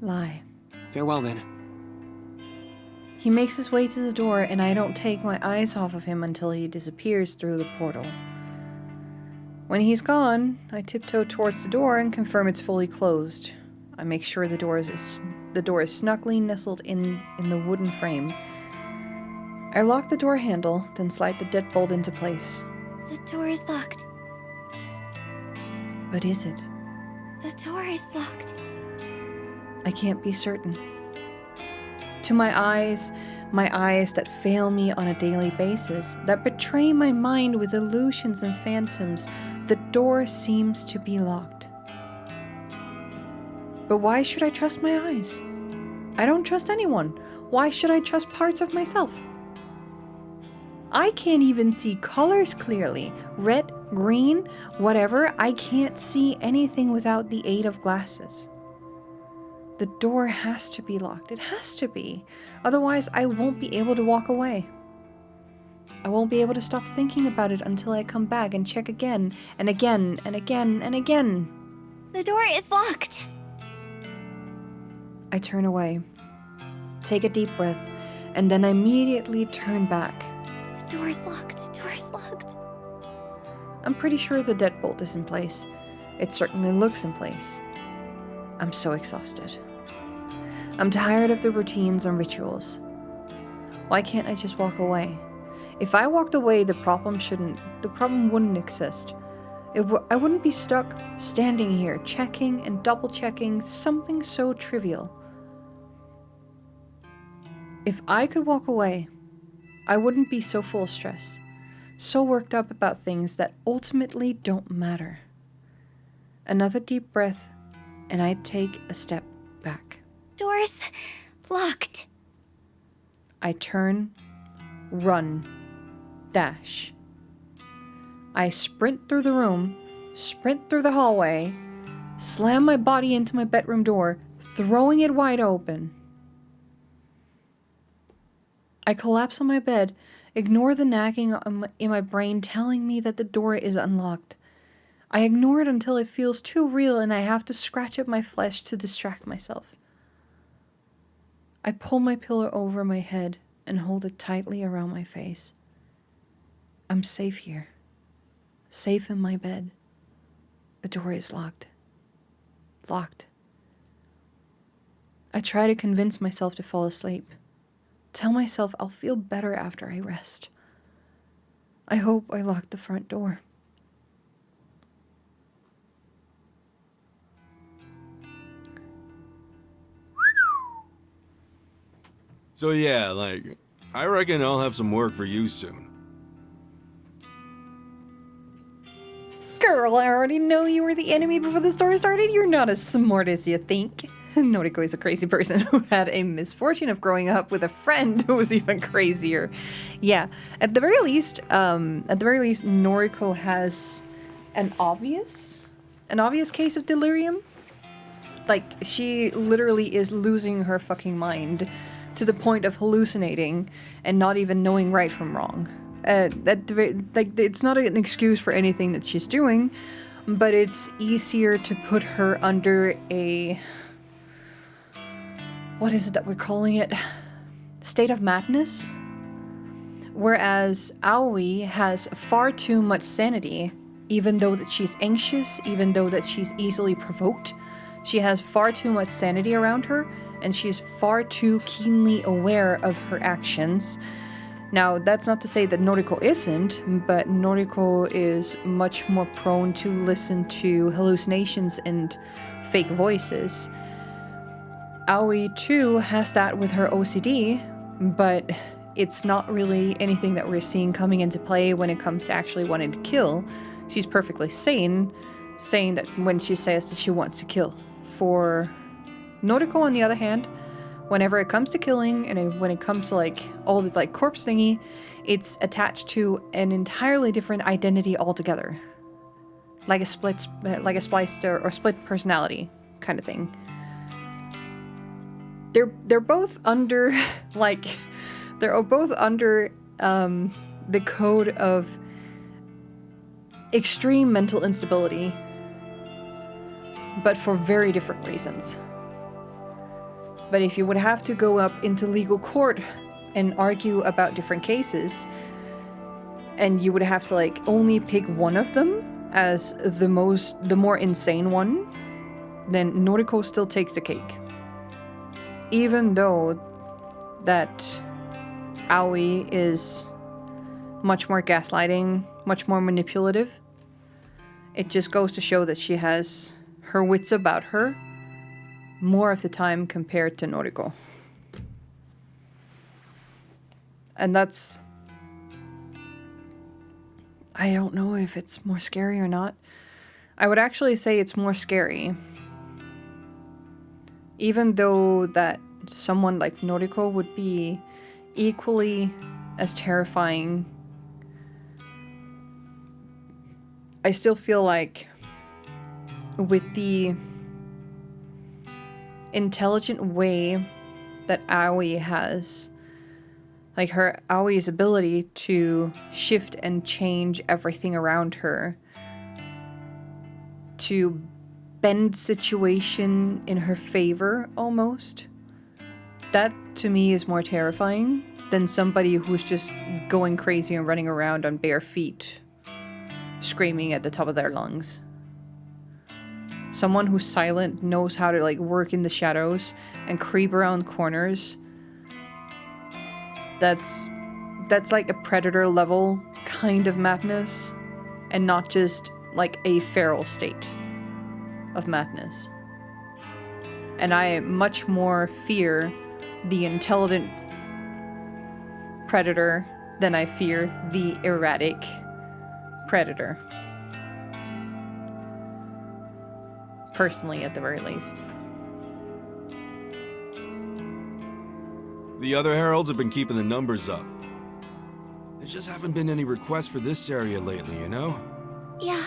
[SPEAKER 1] Lie.
[SPEAKER 9] Farewell then.
[SPEAKER 1] He makes his way to the door, and I don't take my eyes off of him until he disappears through the portal. When he's gone, I tiptoe towards the door and confirm it's fully closed. I make sure the door is snugly nestled in the wooden frame. I lock the door handle, then slide the deadbolt into place.
[SPEAKER 7] The door is locked.
[SPEAKER 1] But is it?
[SPEAKER 7] The door is locked.
[SPEAKER 1] I can't be certain. To my eyes that fail me on a daily basis, that betray my mind with illusions and phantoms, the door seems to be locked. But why should I trust my eyes? I don't trust anyone. Why should I trust parts of myself? I can't even see colors clearly. Red, green, whatever. I can't see anything without the aid of glasses. The door has to be locked. It has to be. Otherwise, I won't be able to walk away. I won't be able to stop thinking about it until I come back and check again and again and again and again.
[SPEAKER 7] The door is locked.
[SPEAKER 1] I turn away, take a deep breath, and then immediately turn back.
[SPEAKER 7] The door is locked. The door is locked.
[SPEAKER 1] I'm pretty sure the deadbolt is in place. It certainly looks in place. I'm so exhausted. I'm tired of the routines and rituals. Why can't I just walk away? If I walked away, the problem wouldn't exist. I wouldn't be stuck standing here, checking and double checking something so trivial. If I could walk away, I wouldn't be so full of stress, so worked up about things that ultimately don't matter. Another deep breath, and I take a step back.
[SPEAKER 7] Door's locked.
[SPEAKER 1] I turn, run, dash. I sprint through the room, sprint through the hallway, slam my body into my bedroom door, throwing it wide open. I collapse on my bed, ignore the nagging in my brain telling me that the door is unlocked. I ignore it until it feels too real and I have to scratch at my flesh to distract myself. I pull my pillow over my head and hold it tightly around my face. I'm safe here. Safe in my bed. The door is locked. Locked. I try to convince myself to fall asleep. Tell myself I'll feel better after I rest. I hope I locked the front door.
[SPEAKER 5] So yeah, I reckon I'll have some work for you soon.
[SPEAKER 1] Girl, I already know you were the enemy before the story started. You're not as smart as you think. Noriko is a crazy person who had a misfortune of growing up with a friend who was even crazier. Yeah, at the very least, Noriko has an obvious case of delirium. Like, she literally is losing her fucking mind to the point of hallucinating and not even knowing right from wrong. It's not an excuse for anything that she's doing, but it's easier to put her under a... what is it that we're calling it? State of madness? Whereas Aoi has far too much sanity, even though that she's anxious, even though that she's easily provoked. She has far too much sanity around her, and she's far too keenly aware of her actions. Now, that's not to say that Noriko isn't, but Noriko is much more prone to listen to hallucinations and fake voices. Aoi, too, has that with her OCD, but it's not really anything that we're seeing coming into play when it comes to actually wanting to kill. She's perfectly sane, saying that when she says that she wants to kill. For Noriko, on the other hand, whenever it comes to killing and when it comes to all this corpse thingy, it's attached to an entirely different identity altogether, like a spliced or split personality kind of thing. They're both under the code of extreme mental instability, but for very different reasons. But if you would have to go up into legal court and argue about different cases, and you would have to only pick one of them as the more insane one, then Noriko still takes the cake. Even though that Aoi is much more gaslighting, much more manipulative, it just goes to show that she has her wits about her more of the time compared to Noriko. And that's... I don't know if it's more scary or not. I would actually say it's more scary. Even though that someone like Noriko would be equally as terrifying, I still feel like with the intelligent way that Aoi has, like her Aoi's ability to shift and change everything around her, to bend situation in her favor almost, that to me is more terrifying than somebody who's just going crazy and running around on bare feet, screaming at the top of their lungs. Someone who's silent, knows how to like work in the shadows and creep around corners. That's like a predator level kind of madness, and not just like a feral state of madness. And I much more fear the intelligent predator than I fear the erratic predator. Personally, at the very least.
[SPEAKER 5] The other heralds have been keeping the numbers up. There just haven't been any requests for this area lately, you know?
[SPEAKER 7] Yeah.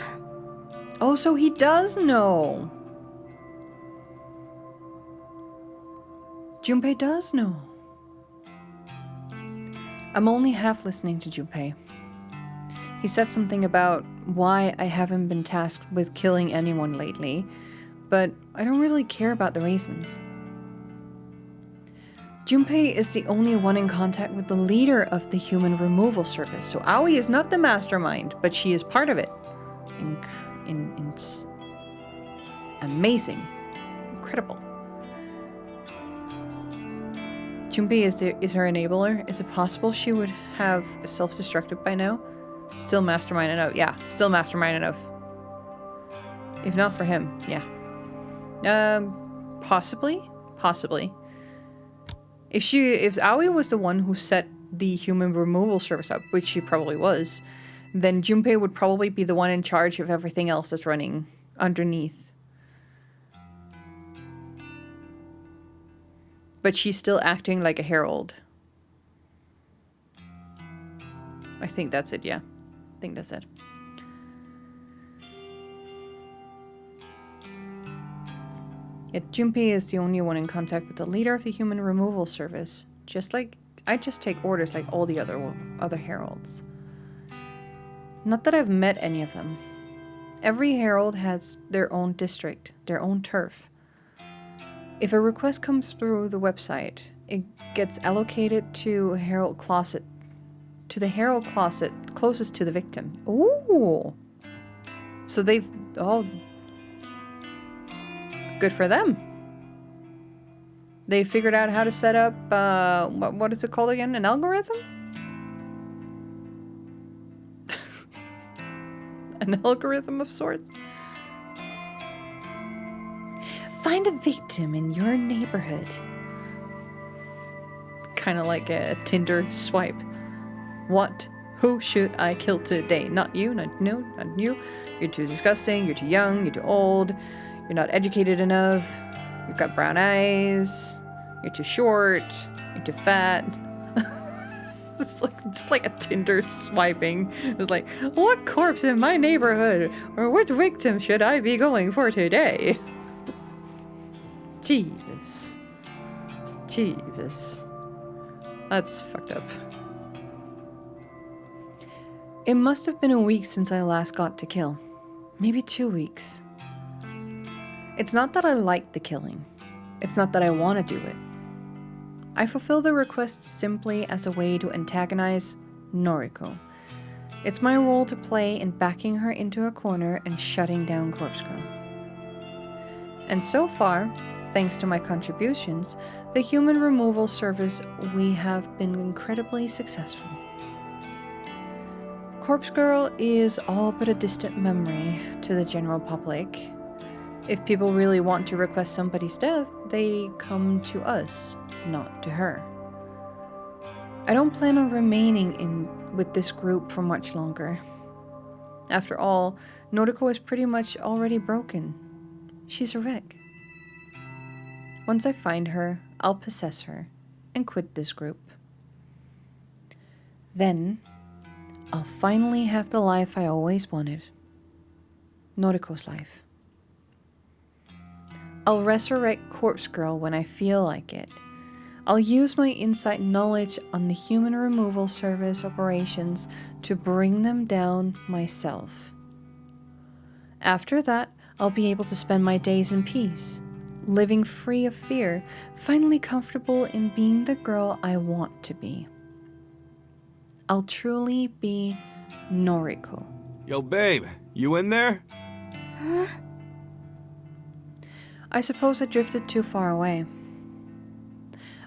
[SPEAKER 1] Oh, so he does know. Junpei does know. I'm only half listening to Junpei. He said something about why I haven't been tasked with killing anyone lately, but I don't really care about the reasons. Junpei is the only one in contact with the leader of the human removal service, so Aoi is not the mastermind, but she is part of it. Amazing. Incredible. Junpei is her enabler. Is it possible she would have self-destructed by now? Still mastermind enough. Yeah, still mastermind enough. If not for him, yeah. Possibly. If Aoi was the one who set the human removal service up, which she probably was, then Junpei would probably be the one in charge of everything else that's running underneath. But she's still acting like a herald. I think that's it, yeah. I think that's it. Yet Junpei is the only one in contact with the leader of the human removal service. Just like, I just take orders like all the other heralds. Not that I've met any of them. Every herald has their own district, their own turf. If a request comes through the website, it gets allocated to a herald closet, to the herald closet closest to the victim. Ooh! So they've all... Good for them. They figured out how to set up, what is it called again? An algorithm? An algorithm of sorts? Find a victim in your neighborhood. Kind of like a Tinder swipe. Who should I kill today? Not you, not you. You're too disgusting, you're too young, you're too old, you're not educated enough, you've got brown eyes, you're too short, you're too fat. It's like just like a Tinder swiping. It's like, what corpse in my neighborhood or what victim should I be going for today? Jeeves. That's fucked up. It must have been a week since I last got to kill. Maybe 2 weeks. It's not that I like the killing. It's not that I want to do it. I fulfill the request simply as a way to antagonize Noriko. It's my role to play in backing her into a corner and shutting down Corpse Girl. And so far, thanks to my contributions, the human removal service, we have been incredibly successful. Corpse Girl is all but a distant memory to the general public. If people really want to request somebody's death, they come to us, not to her. I don't plan on remaining with this group for much longer. After all, Noriko is pretty much already broken. She's a wreck. Once I find her, I'll possess her and quit this group. Then, I'll finally have the life I always wanted. Noriko's life. I'll resurrect Corpse Girl when I feel like it. I'll use my inside knowledge on the human removal service operations to bring them down myself. After that, I'll be able to spend my days in peace, living free of fear, finally comfortable in being the girl I want to be. I'll truly be Noriko.
[SPEAKER 5] Yo, babe, you in there?
[SPEAKER 7] Huh?
[SPEAKER 1] I suppose I drifted too far away.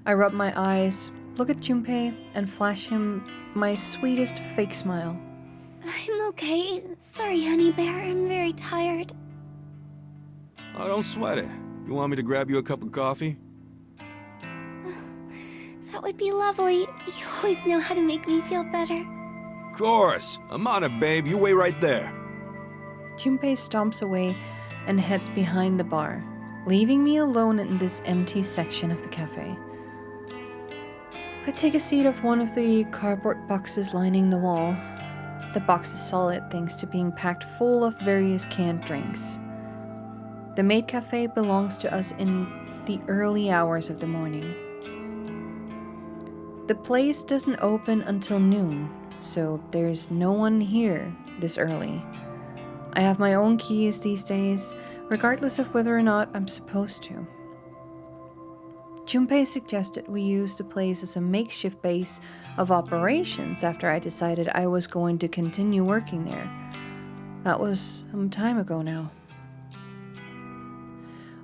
[SPEAKER 1] I rub my eyes, look at Junpei, and flash him my sweetest fake smile.
[SPEAKER 7] I'm okay. Sorry, honey bear. I'm very tired.
[SPEAKER 5] Oh, don't sweat it. You want me to grab you a cup of coffee?
[SPEAKER 7] That would be lovely. You always know how to make me feel better.
[SPEAKER 5] Of course. I'm on it, babe. You wait right there.
[SPEAKER 1] Junpei stomps away and heads behind the bar, leaving me alone in this empty section of the cafe. I take a seat of one of the cardboard boxes lining the wall. The box is solid thanks to being packed full of various canned drinks. The maid cafe belongs to us in the early hours of the morning. The place doesn't open until noon, so there's no one here this early. I have my own keys these days, regardless of whether or not I'm supposed to. Junpei suggested we use the place as a makeshift base of operations after I decided I was going to continue working there. That was some time ago now.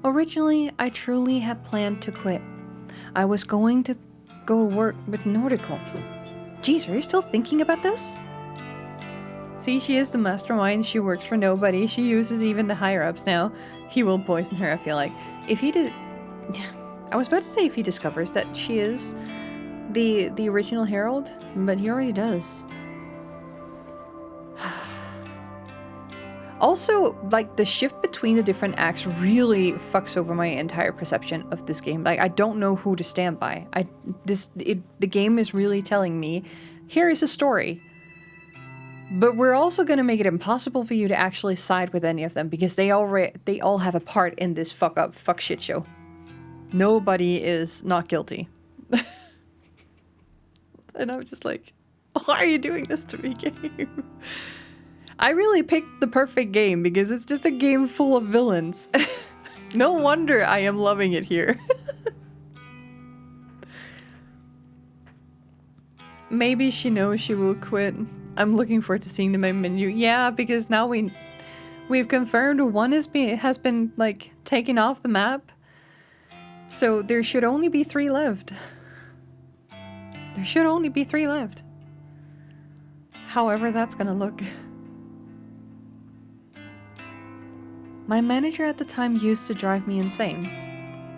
[SPEAKER 1] Originally, I truly had planned to quit. I was going to go work with Noriko. Jeez, are you still thinking about this? See, she is the mastermind. She works for nobody. She uses even the higher-ups now. He will poison her, I feel like. If he did... I was about to say if he discovers that she is the original Herald, but he already does. Also, like, the shift between the different acts really fucks over my entire perception of this game. Like, I don't know who to stand by. The game is really telling me, here is a story. But we're also going to make it impossible for you to actually side with any of them because they all have a part in this fuck shit show. Nobody is not guilty. And I'm just like, why are you doing this to me, game? I really picked the perfect game because it's just a game full of villains. No wonder I am loving it here. Maybe she knows she will quit. I'm looking forward to seeing the main menu. Yeah, because now we've confirmed one has been like taken off the map. So there should only be 3 left. There should only be 3 left. However that's gonna look. My manager at the time used to drive me insane.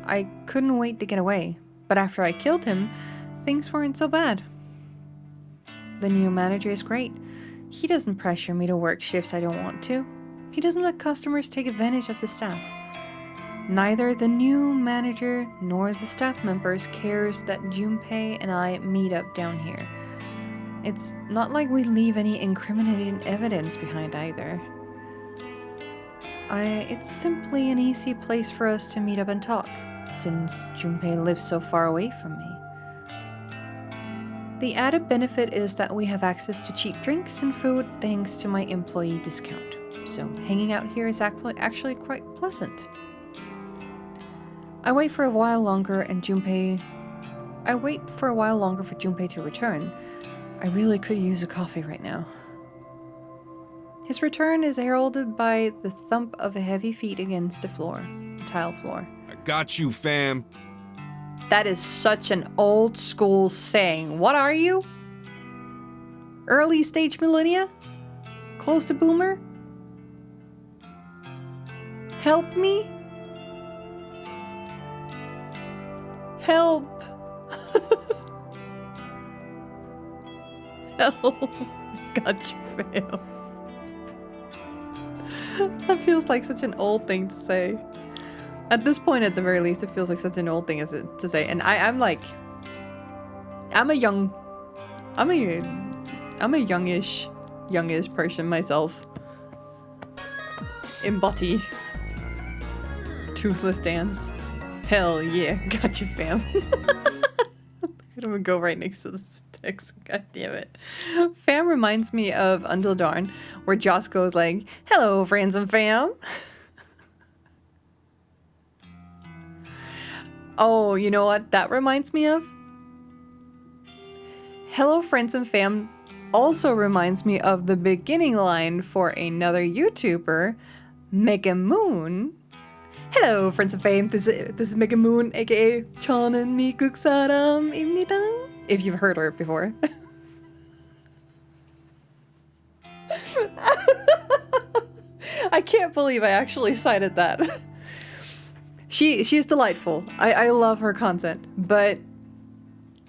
[SPEAKER 1] I couldn't wait to get away, but after I killed him, things weren't so bad. The new manager is great. He doesn't pressure me to work shifts I don't want to. He doesn't let customers take advantage of the staff. Neither the new manager nor the staff members cares that Junpei and I meet up down here. It's not like we leave any incriminating evidence behind either. It's simply an easy place for us to meet up and talk, since Junpei lives so far away from me. The added benefit is that we have access to cheap drinks and food thanks to my employee discount, so hanging out here is actually quite pleasant. I wait for a while longer for Junpei to return. I really could use a coffee right now. His return is heralded by the thump of heavy feet against the tile floor.
[SPEAKER 5] I got you, fam.
[SPEAKER 1] That is such an old school saying. What are you? Early stage millennia? Close to boomer? Help me? Help. Hell, got you, fam. That feels like such an old thing to say. At this point, at the very least, it feels like such an old thing to say. And I'm like, I'm a youngish person myself. Embody. Toothless dance. Hell yeah, got you, fam. I'm gonna go right next to this text. God damn it. Fam reminds me of Until Dawn, where Joss goes like, "Hello, friends and fam." Oh, you know what that reminds me of? Hello, friends and fam also reminds me of the beginning line for another YouTuber, Mega Moon. Hello, friends and fam. This is Mega Moon, aka 저는 미국 사람입니다. If you've heard her before. I can't believe I actually cited that. She's delightful. I love her content, but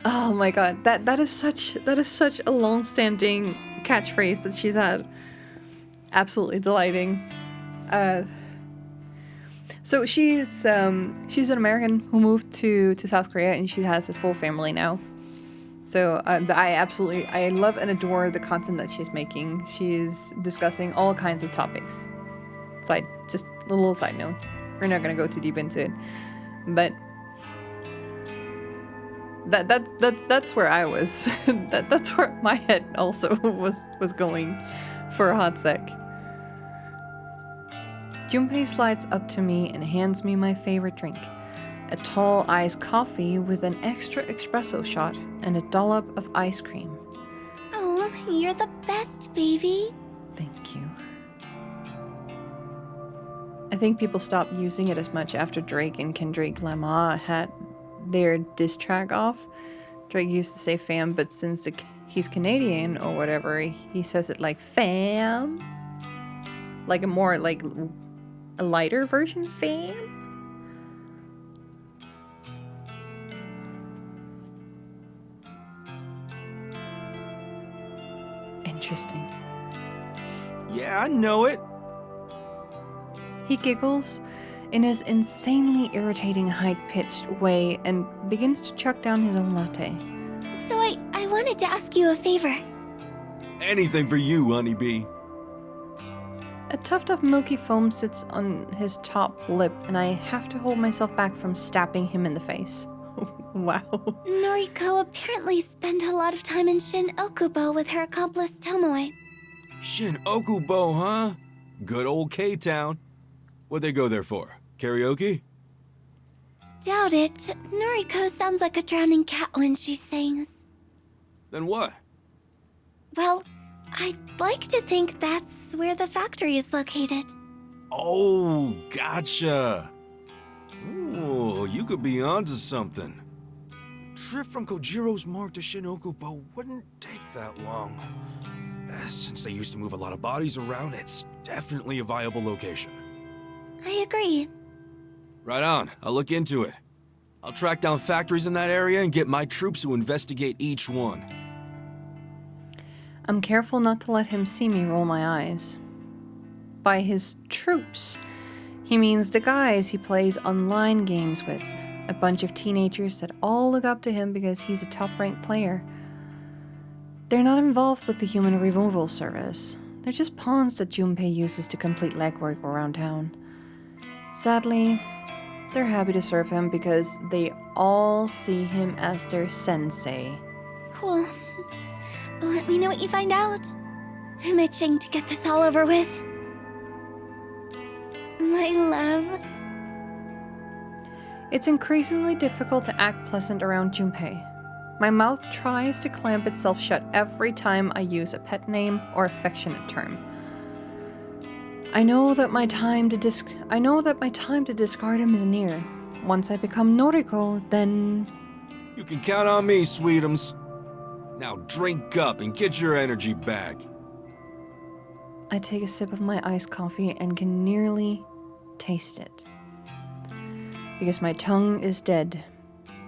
[SPEAKER 1] oh my god, that is such a long-standing catchphrase that she's had. Absolutely delighting. So she's an American who moved to South Korea, and she has a full family now. So I love and adore the content that she's making. She's discussing all kinds of topics. Just a little side note. We're not gonna go too deep into it, but that's where I was. That's where my head also was going for a hot sec. Junpei slides up to me and hands me my favorite drink, a tall iced coffee with an extra espresso shot and a dollop of ice cream.
[SPEAKER 7] Oh, you're the best, baby.
[SPEAKER 1] Thank you. I think people stopped using it as much after Drake and Kendrick Lamar had their diss track off. Drake used to say fam, but since he's Canadian or whatever, he says it like fam. Like a lighter version, fam? Interesting.
[SPEAKER 5] Yeah, I know it.
[SPEAKER 1] He giggles in his insanely irritating high-pitched way and begins to chuck down his own latte.
[SPEAKER 7] So I wanted to ask you a favor.
[SPEAKER 5] Anything for you, honeybee.
[SPEAKER 1] A tuft of milky foam sits on his top lip, and I have to hold myself back from stabbing him in the face. Wow.
[SPEAKER 7] Noriko apparently spent a lot of time in Shin-Okubo with her accomplice Tomoe.
[SPEAKER 5] Shin-Okubo, huh? Good old K-Town. What'd they go there for? Karaoke?
[SPEAKER 7] Doubt it. Noriko sounds like a drowning cat when she sings.
[SPEAKER 5] Then what?
[SPEAKER 7] Well, I'd like to think that's where the factory is located.
[SPEAKER 5] Oh, gotcha. Ooh, you could be onto something. Trip from Kojiro's mark to Shin-Okubo wouldn't take that long. Since they used to move a lot of bodies around, it's definitely a viable location.
[SPEAKER 7] I agree.
[SPEAKER 5] Right on. I'll look into it. I'll track down factories in that area and get my troops to investigate each one.
[SPEAKER 1] I'm careful not to let him see me roll my eyes. By his troops, he means the guys he plays online games with. A bunch of teenagers that all look up to him because he's a top-ranked player. They're not involved with the human removal service. They're just pawns that Junpei uses to complete legwork around town. Sadly, they're happy to serve him because they all see him as their sensei.
[SPEAKER 7] Cool. Let me know what you find out. I'm itching to get this all over with. My love.
[SPEAKER 1] It's increasingly difficult to act pleasant around Junpei. My mouth tries to clamp itself shut every time I use a pet name or affectionate term. I know that my time to discard him is near. Once I become Noriko, then...
[SPEAKER 5] You can count on me, sweetums. Now drink up and get your energy back.
[SPEAKER 1] I take a sip of my iced coffee and can nearly taste it. Because my tongue is dead.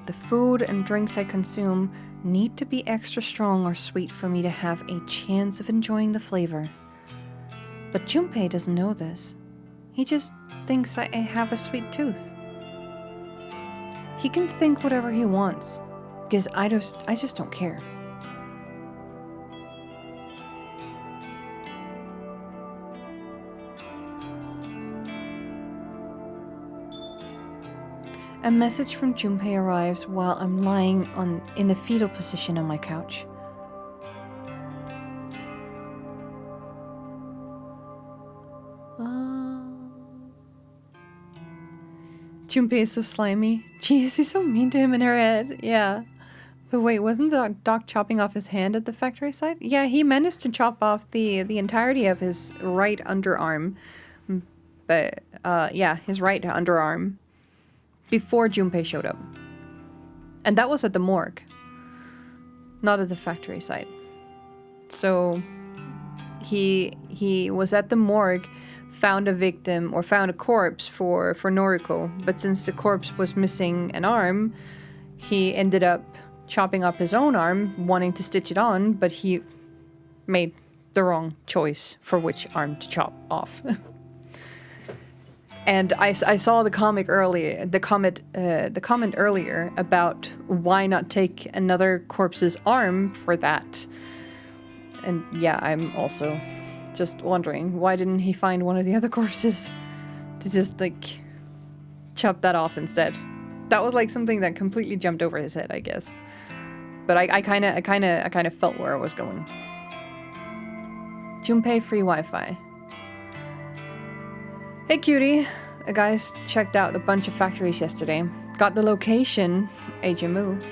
[SPEAKER 1] The food and drinks I consume need to be extra strong or sweet for me to have a chance of enjoying the flavor. But Junpei doesn't know this. He just thinks I have a sweet tooth. He can think whatever he wants, because I just don't care. A message from Junpei arrives while I'm lying in the fetal position on my couch. Junpei is so slimy. Jeez, he's so mean to him in her head. Yeah. But wait, wasn't Doc chopping off his hand at the factory site? Yeah, he managed to chop off the entirety of his right underarm. But, yeah, his right underarm. Before Junpei showed up. And that was at the morgue. Not at the factory site. So, he was at the morgue, found a victim, or found a corpse for Noriko. But since the corpse was missing an arm, he ended up chopping up his own arm, wanting to stitch it on, but he made the wrong choice for which arm to chop off. And I saw the comment earlier about why not take another corpse's arm for that. And yeah, I'm also just wondering, why didn't he find one of the other corpses to just like chop that off instead? That was like something that completely jumped over his head, I guess. But I kind of felt where I was going. Junpei free Wi-Fi. Hey cutie, the guys checked out a bunch of factories yesterday. Got the location, HMU.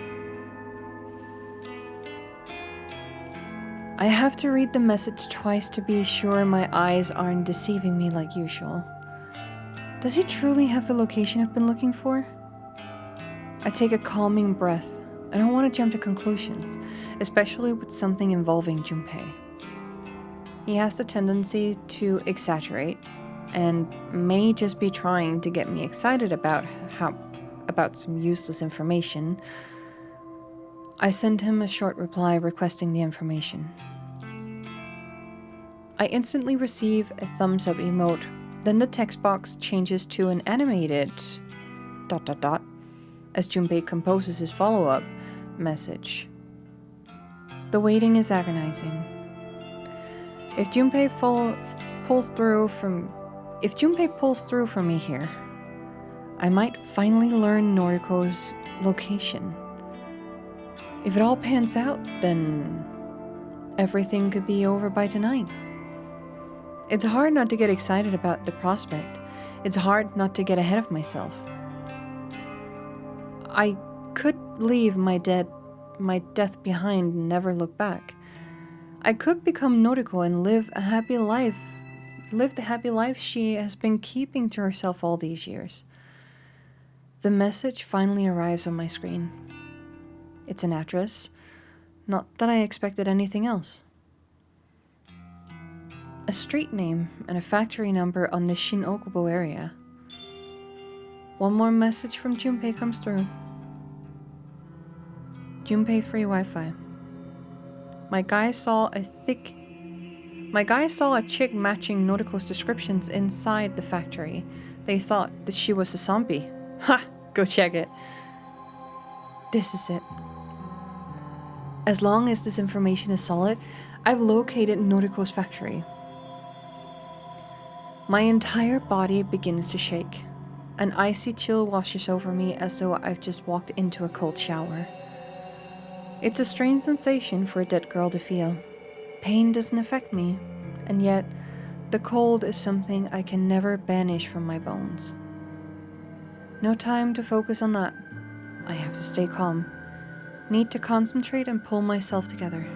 [SPEAKER 1] I have to read the message twice to be sure my eyes aren't deceiving me like usual. Does he truly have the location I've been looking for? I take a calming breath. I don't want to jump to conclusions, especially with something involving Junpei. He has the tendency to exaggerate, and may just be trying to get me excited about some useless information. I send him a short reply requesting the information. I instantly receive a thumbs up emote, then the text box changes to an animated ... as Junpei composes his follow-up message. The waiting is agonizing. If Junpei pulls through for me here, I might finally learn Noriko's location. If it all pans out, then everything could be over by tonight. It's hard not to get excited about the prospect. It's hard not to get ahead of myself. I could leave my death behind and never look back. I could become Noriko and live the happy life she has been keeping to herself all these years. The message finally arrives on my screen. It's an address. Not that I expected anything else. A street name and a factory number on the Shin-Okubo area. One more message from Junpei comes through. Junpei free Wi-Fi. My guy saw a chick matching Noriko's descriptions inside the factory. They thought that she was a zombie. Ha! Go check it. This is it. As long as this information is solid, I've located Noriko's factory. My entire body begins to shake. An icy chill washes over me as though I've just walked into a cold shower. It's a strange sensation for a dead girl to feel. Pain doesn't affect me, and yet the cold is something I can never banish from my bones. No time to focus on that. I have to stay calm. Need to concentrate and pull myself together.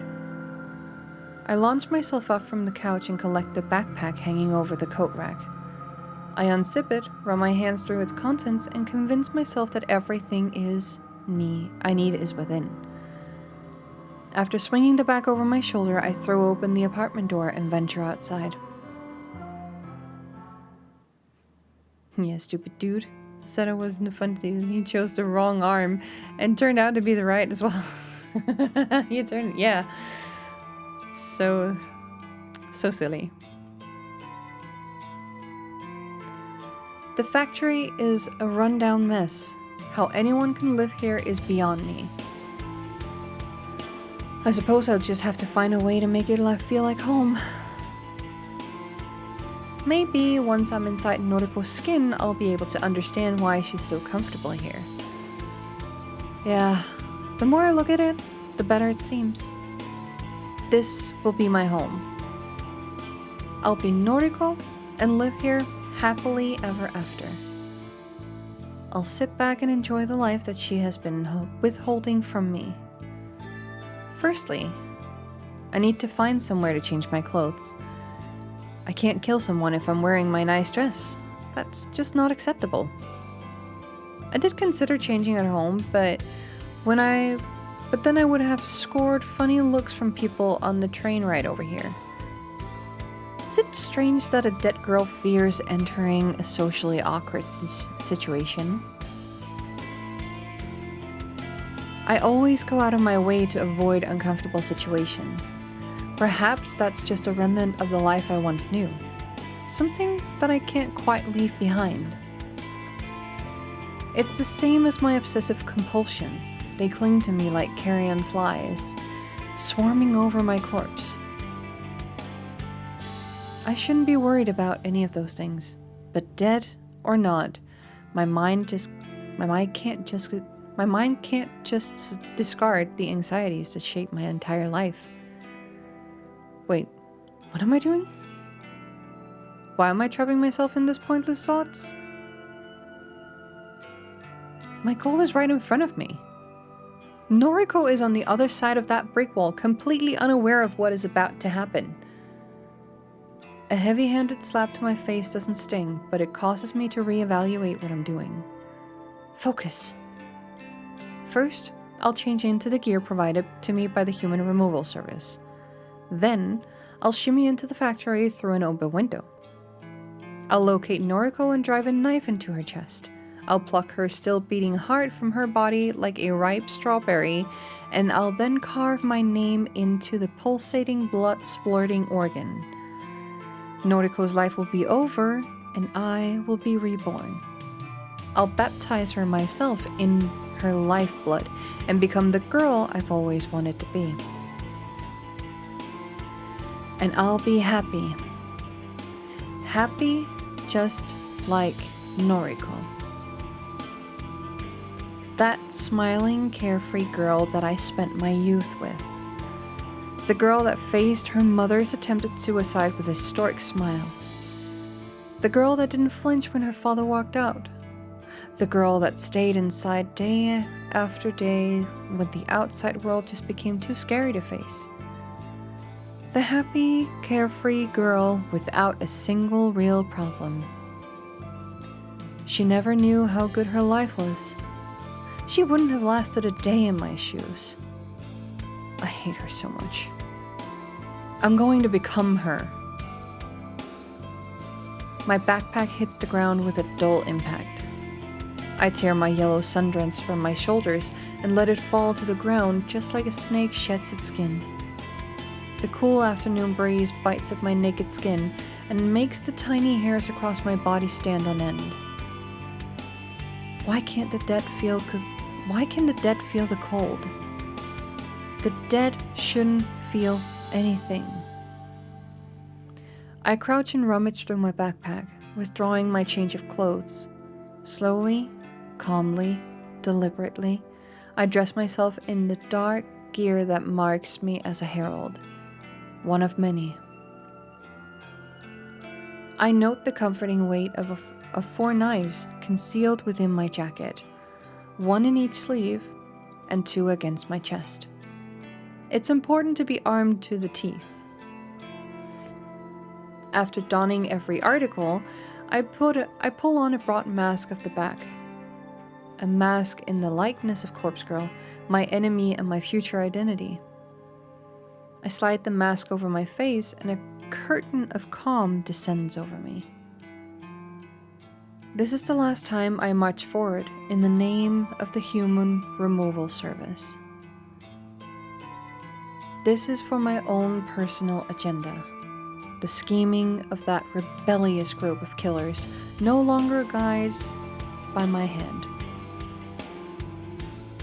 [SPEAKER 1] I launch myself up from the couch and collect the backpack hanging over the coat rack. I unzip it, run my hands through its contents, and convince myself that everything I need is within. After swinging the bag over my shoulder, I throw open the apartment door and venture outside. Yeah, stupid dude. Said I wasn't a fun season. He chose the wrong arm and turned out to be the right as well. You turn, yeah. So silly. The factory is a rundown mess. How anyone can live here is beyond me. I suppose I'll just have to find a way to make it feel like home. Maybe once I'm inside Noriko's skin, I'll be able to understand why she's so comfortable here. Yeah, the more I look at it, the better it seems. This will be my home. I'll be Noriko and live here happily ever after. I'll sit back and enjoy the life that she has been withholding from me. Firstly, I need to find somewhere to change my clothes. I can't kill someone if I'm wearing my nice dress. That's just not acceptable. I did consider changing at home, but then I would have scored funny looks from people on the train ride over here. Is it strange that a dead girl fears entering a socially awkward situation? I always go out of my way to avoid uncomfortable situations. Perhaps that's just a remnant of the life I once knew. Something that I can't quite leave behind. It's the same as my obsessive compulsions. They cling to me like carrion flies, swarming over my corpse. I shouldn't be worried about any of those things, but dead or not, my mind can't just discard the anxieties that shape my entire life. Wait, what am I doing? Why am I trapping myself in this pointless thoughts? My goal is right in front of me. Noriko is on the other side of that brick wall, completely unaware of what is about to happen. A heavy-handed slap to my face doesn't sting, but it causes me to reevaluate what I'm doing. Focus. First, I'll change into the gear provided to me by the human removal service. Then, I'll shimmy into the factory through an open window. I'll locate Noriko and drive a knife into her chest. I'll pluck her still beating heart from her body like a ripe strawberry, and I'll then carve my name into the pulsating, blood-splurting organ. Noriko's life will be over, and I will be reborn. I'll baptize her myself in her lifeblood and become the girl I've always wanted to be. And I'll be happy. Happy just like Noriko. That smiling, carefree girl that I spent my youth with. The girl that faced her mother's attempted suicide with a stoic smile. The girl that didn't flinch when her father walked out. The girl that stayed inside day after day when the outside world just became too scary to face. The happy, carefree girl without a single real problem. She never knew how good her life was. She wouldn't have lasted a day in my shoes. I hate her so much. I'm going to become her. My backpack hits the ground with a dull impact. I tear my yellow sundress from my shoulders and let it fall to the ground just like a snake sheds its skin. The cool afternoon breeze bites at my naked skin and makes the tiny hairs across my body stand on end. Why can the dead feel the cold? The dead shouldn't feel anything. I crouch and rummage through my backpack, withdrawing my change of clothes. Slowly, calmly, deliberately, I dress myself in the dark gear that marks me as a herald. One of many. I note the comforting weight of 4 knives concealed within my jacket, 1 in each sleeve and 2 against my chest. It's important to be armed to the teeth. After donning every article, I pull on a broad mask of the back. A mask in the likeness of Corpse Girl, my enemy and my future identity. I slide the mask over my face and a curtain of calm descends over me. This is the last time I march forward in the name of the Human Removal Service. This is for my own personal agenda. The scheming of that rebellious group of killers no longer guides by my hand.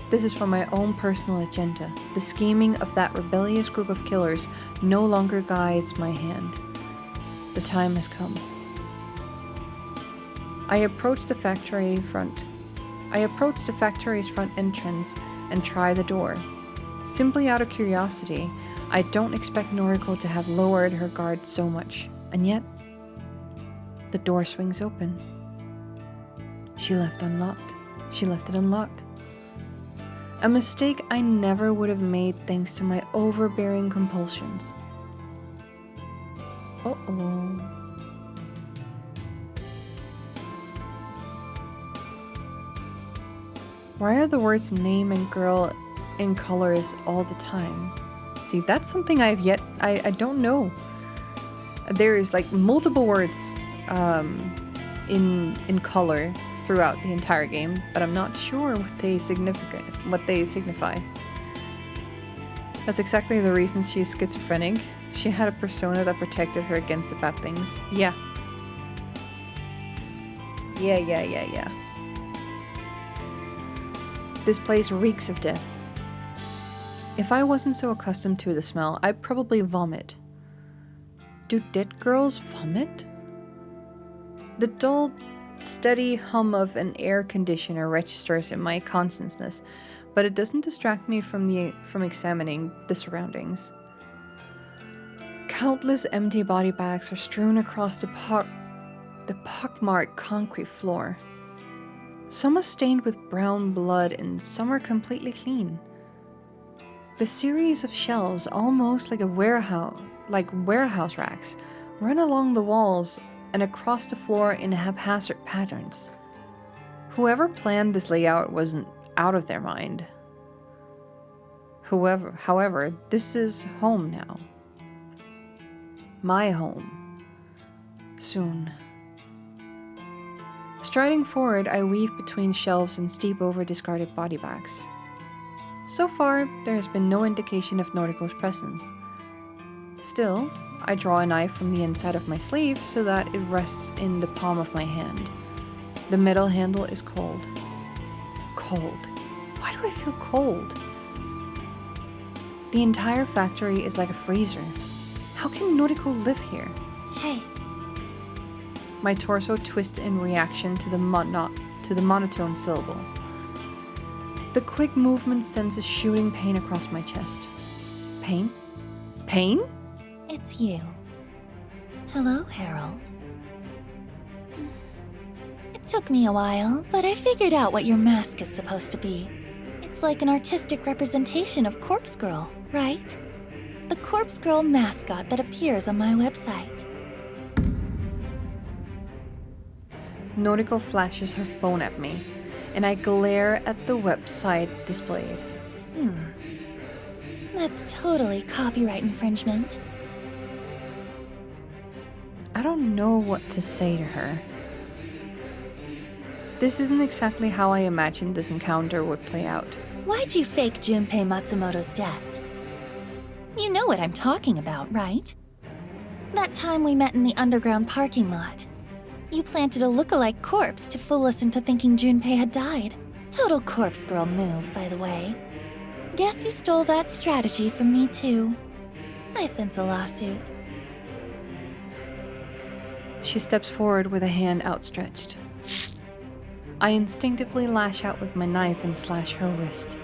[SPEAKER 1] This is for my own personal agenda. The scheming of that rebellious group of killers no longer guides my hand. The time has come. I approach the factory's front entrance and try the door. Simply out of curiosity, I don't expect Noriko to have lowered her guard so much, and yet, the door swings open. She left it unlocked. A mistake I never would have made thanks to my overbearing compulsions. Uh-oh. Why are the words name and girl in colors all the time? See, that's something I don't know. There's like multiple words in color throughout the entire game, but I'm not sure what they signify. That's exactly the reason she's schizophrenic. She had a persona that protected her against the bad things. Yeah. This place reeks of death. If I wasn't so accustomed to the smell, I'd probably vomit. Do dead girls vomit? The dull, steady hum of an air conditioner registers in my consciousness, but it doesn't distract me from examining the surroundings. Countless empty body bags are strewn across the pockmarked concrete floor. Some are stained with brown blood and some are completely clean. The series of shelves, almost like warehouse racks, run along the walls and across the floor in haphazard patterns. Whoever planned this layout wasn't out of their mind. However, this is home now. My home. Soon. Striding forward, I weave between shelves and steep over discarded body bags. So far, there has been no indication of Noriko's presence. Still, I draw a knife from the inside of my sleeve so that it rests in the palm of my hand. The metal handle is cold. Cold. Why do I feel cold? The entire factory is like a freezer. How can Noriko live here?
[SPEAKER 7] Hey.
[SPEAKER 1] My torso twists in reaction to the monotone syllable. The quick movement sends a shooting pain across my chest. Pain? Pain?
[SPEAKER 7] It's you. Hello, Harold. It took me a while, but I figured out what your mask is supposed to be. It's like an artistic representation of Corpse Girl, right? The Corpse Girl mascot that appears on my website.
[SPEAKER 1] Noriko flashes her phone at me, and I glare at the website displayed.
[SPEAKER 7] That's totally copyright infringement.
[SPEAKER 1] I don't know what to say to her. This isn't exactly how I imagined this encounter would play out.
[SPEAKER 7] Why'd you fake Junpei Matsumoto's death? You know what I'm talking about, right? That time we met in the underground parking lot. You planted a look-alike corpse to fool us into thinking Junpei had died. Total Corpse Girl move, by the way. Guess you stole that strategy from me, too. I sense a lawsuit.
[SPEAKER 1] She steps forward with a hand outstretched. I instinctively lash out with my knife and slash her wrist.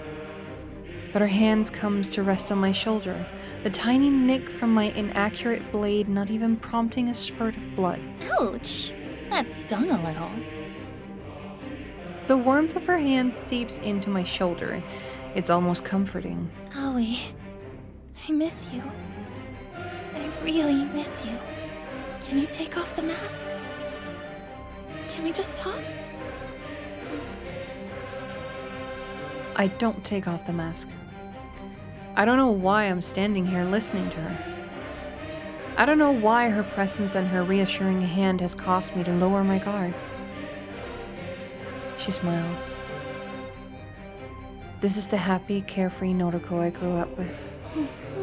[SPEAKER 1] But her hand comes to rest on my shoulder, the tiny nick from my inaccurate blade not even prompting a spurt of blood.
[SPEAKER 7] Ouch! That stung a little.
[SPEAKER 1] The warmth of her hand seeps into my shoulder. It's almost comforting.
[SPEAKER 7] Aoi, I miss you. I really miss you. Can you take off the mask? Can we just talk?
[SPEAKER 1] I don't take off the mask. I don't know why I'm standing here listening to her. I don't know why her presence and her reassuring hand has caused me to lower my guard. She smiles. This is the happy, carefree Noriko I grew up with.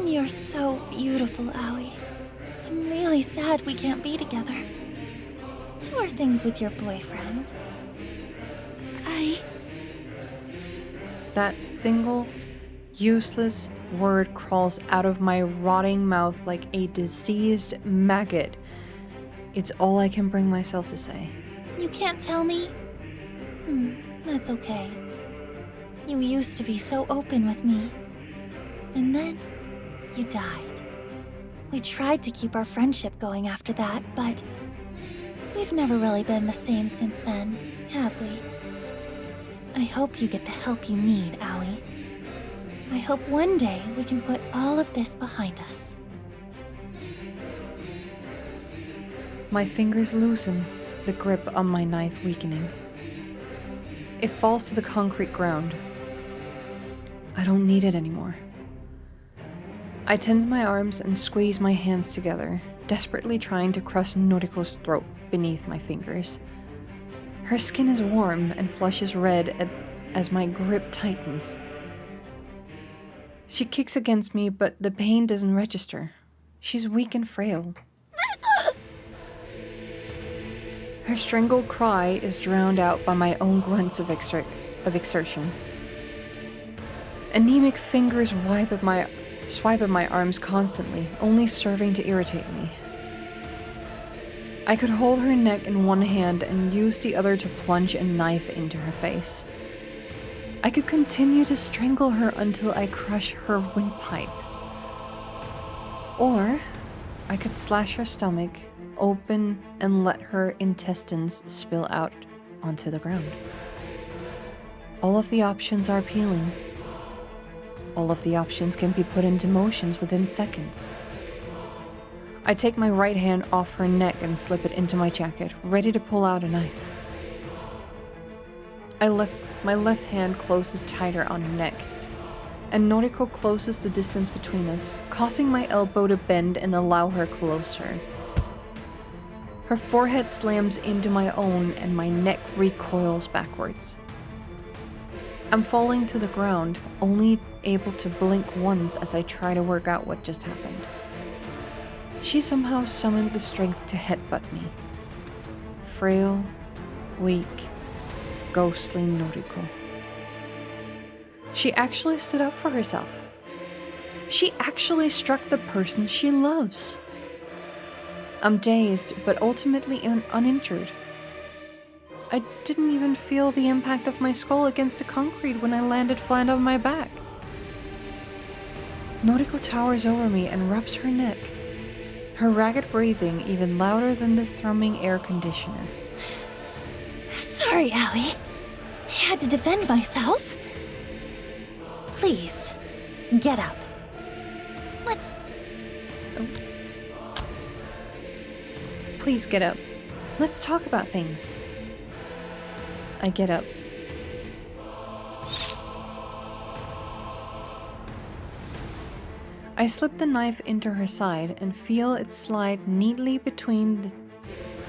[SPEAKER 7] You're so beautiful, Aoi. I'm really sad we can't be together. How are things with your boyfriend?
[SPEAKER 1] That single, useless word crawls out of my rotting mouth like a diseased maggot. It's all I can bring myself to say.
[SPEAKER 7] You can't tell me? That's okay. You used to be so open with me. And then, you died. We tried to keep our friendship going after that, but we've never really been the same since then, have we? I hope you get the help you need, Aoi. I hope one day we can put all of this behind us.
[SPEAKER 1] My fingers loosen, the grip on my knife weakening. It falls to the concrete ground. I don't need it anymore. I tense my arms and squeeze my hands together, desperately trying to crush Noriko's throat beneath my fingers. Her skin is warm and flushes red as my grip tightens. She kicks against me, but the pain doesn't register. She's weak and frail. Her strangled cry is drowned out by my own grunts of exertion. Anemic fingers swipe at my arms constantly, only serving to irritate me. I could hold her neck in one hand and use the other to plunge a knife into her face. I could continue to strangle her until I crush her windpipe. Or I could slash her stomach open and let her intestines spill out onto the ground. All of the options are appealing. All of the options can be put into motions within seconds. I take my right hand off her neck and slip it into my jacket, ready to pull out a knife. My left hand closes tighter on her neck, and Noriko closes the distance between us, causing my elbow to bend and allow her closer. Her forehead slams into my own and my neck recoils backwards. I'm falling to the ground, only able to blink once as I try to work out what just happened. She somehow summoned the strength to headbutt me. Frail, weak, ghostly Noriko. She actually stood up for herself. She actually struck the person she loves. I'm dazed, but ultimately uninjured. I didn't even feel the impact of my skull against the concrete when I landed flat on my back. Noriko towers over me and rubs her neck, her ragged breathing even louder than the thrumming air conditioner.
[SPEAKER 7] Sorry, Aoi. I had to defend myself. Please, get up. Let's...
[SPEAKER 1] Please get up. Let's talk about things. I get up. I slip the knife into her side and feel it slide neatly between the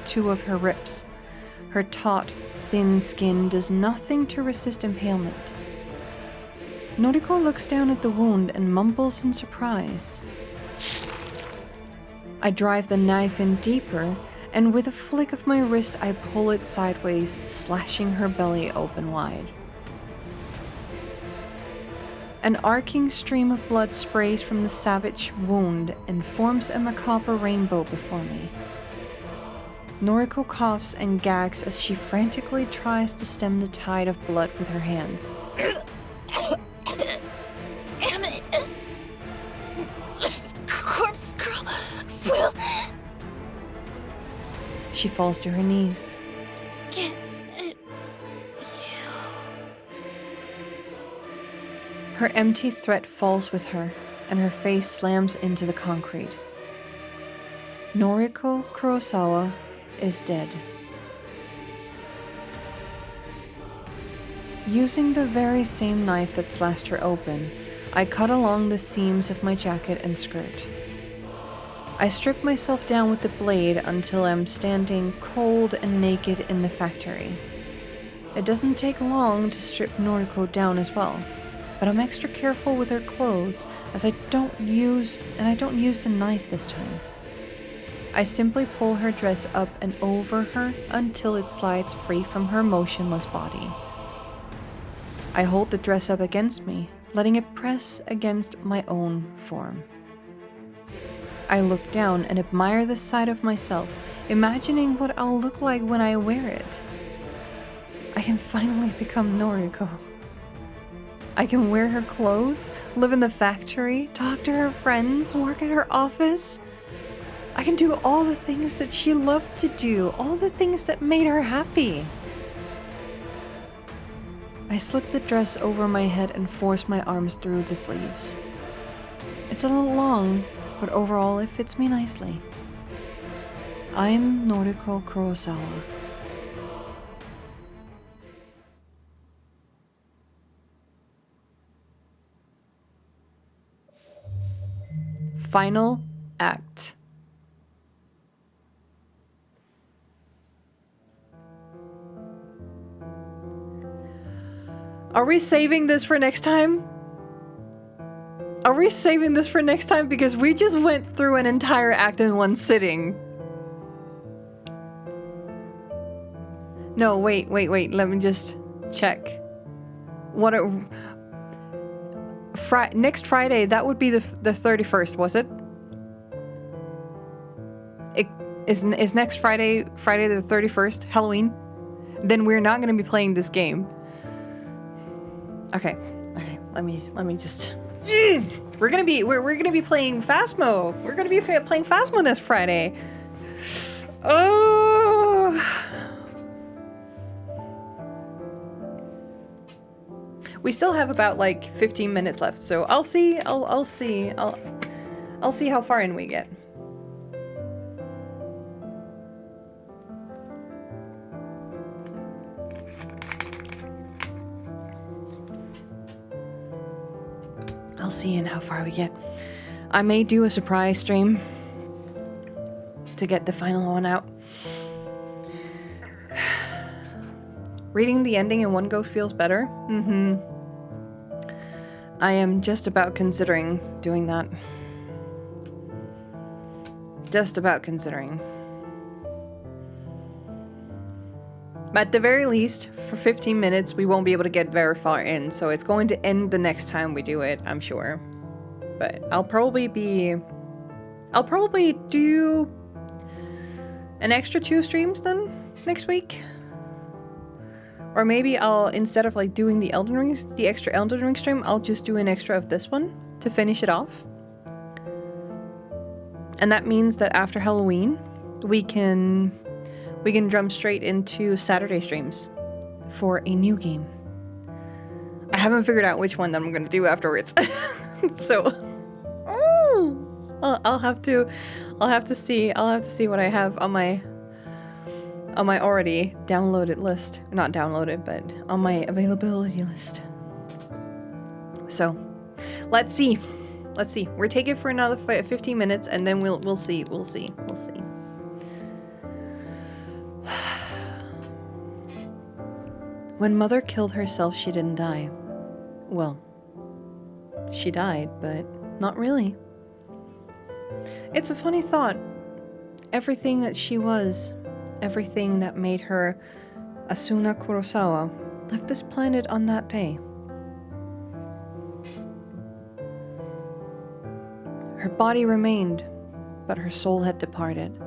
[SPEAKER 1] two of her ribs. Her taut, thin skin does nothing to resist impalement. Noriko looks down at the wound and mumbles in surprise. I drive the knife in deeper, and with a flick of my wrist I pull it sideways, slashing her belly open wide. An arcing stream of blood sprays from the savage wound and forms a macabre rainbow before me. Noriko coughs and gags as she frantically tries to stem the tide of blood with her hands.
[SPEAKER 7] Damn it! Corpse girl will...
[SPEAKER 1] She falls to her knees.
[SPEAKER 7] Get it...
[SPEAKER 1] Her empty threat falls with her, and her face slams into the concrete. Noriko Kurosawa is dead. Using the very same knife that slashed her open, I cut along the seams of my jacket and skirt. I strip myself down with the blade until I'm standing cold and naked in the factory. It doesn't take long to strip Noriko down as well. but I'm extra careful with her clothes as I don't use the knife this time. I simply pull her dress up and over her until it slides free from her motionless body. I hold the dress up against me, letting it press against my own form. I look down and admire the side of myself, imagining what I'll look like when I wear it. I can finally become Noriko. I can wear her clothes, live in the factory, talk to her friends, work at her office. I can do all the things that she loved to do, all the things that made her happy. I slip the dress over my head and force my arms through the sleeves. It's a little long, but overall it fits me nicely. I'm Noriko Kurosawa. Final act. Are we saving this for next time? Are we saving this for next time? Because we just went through an entire act in one sitting. No, wait. Let me just check. What are... next Friday, that would be the 31st, was it? Is next Friday the 31st, Halloween? Then we're not going to be playing this game. Okay. Let me just. We're gonna be playing Phasmo. We're gonna be playing Phasmo next Friday. Oh. We still have about like 15 minutes left, so I'll see. I'll see how far in we get. I'll see in how far we get. I may do a surprise stream to get the final one out. Reading the ending in one go feels better. I am just about considering doing that. Just about considering. But at the very least, for 15 minutes, we won't be able to get very far in, so it's going to end the next time we do it, I'm sure. But I'll probably do an extra 2 streams then next week. Or maybe I'll, instead of like doing the extra Elden Ring stream, I'll just do an extra of this one to finish it off. And that means that after Halloween, we can jump straight into Saturday streams for a new game. I haven't figured out which one that I'm gonna do afterwards. So I'll have to see what I have on my already downloaded list. Not downloaded, but on my availability list. So let's see. We're taking it for another 15 minutes and then we'll see. When Mother killed herself, she didn't die. Well, she died, but not really. It's a funny thought. Everything that she was, everything that made her Asuna Kurosawa, left this planet on that day. Her body remained, but her soul had departed.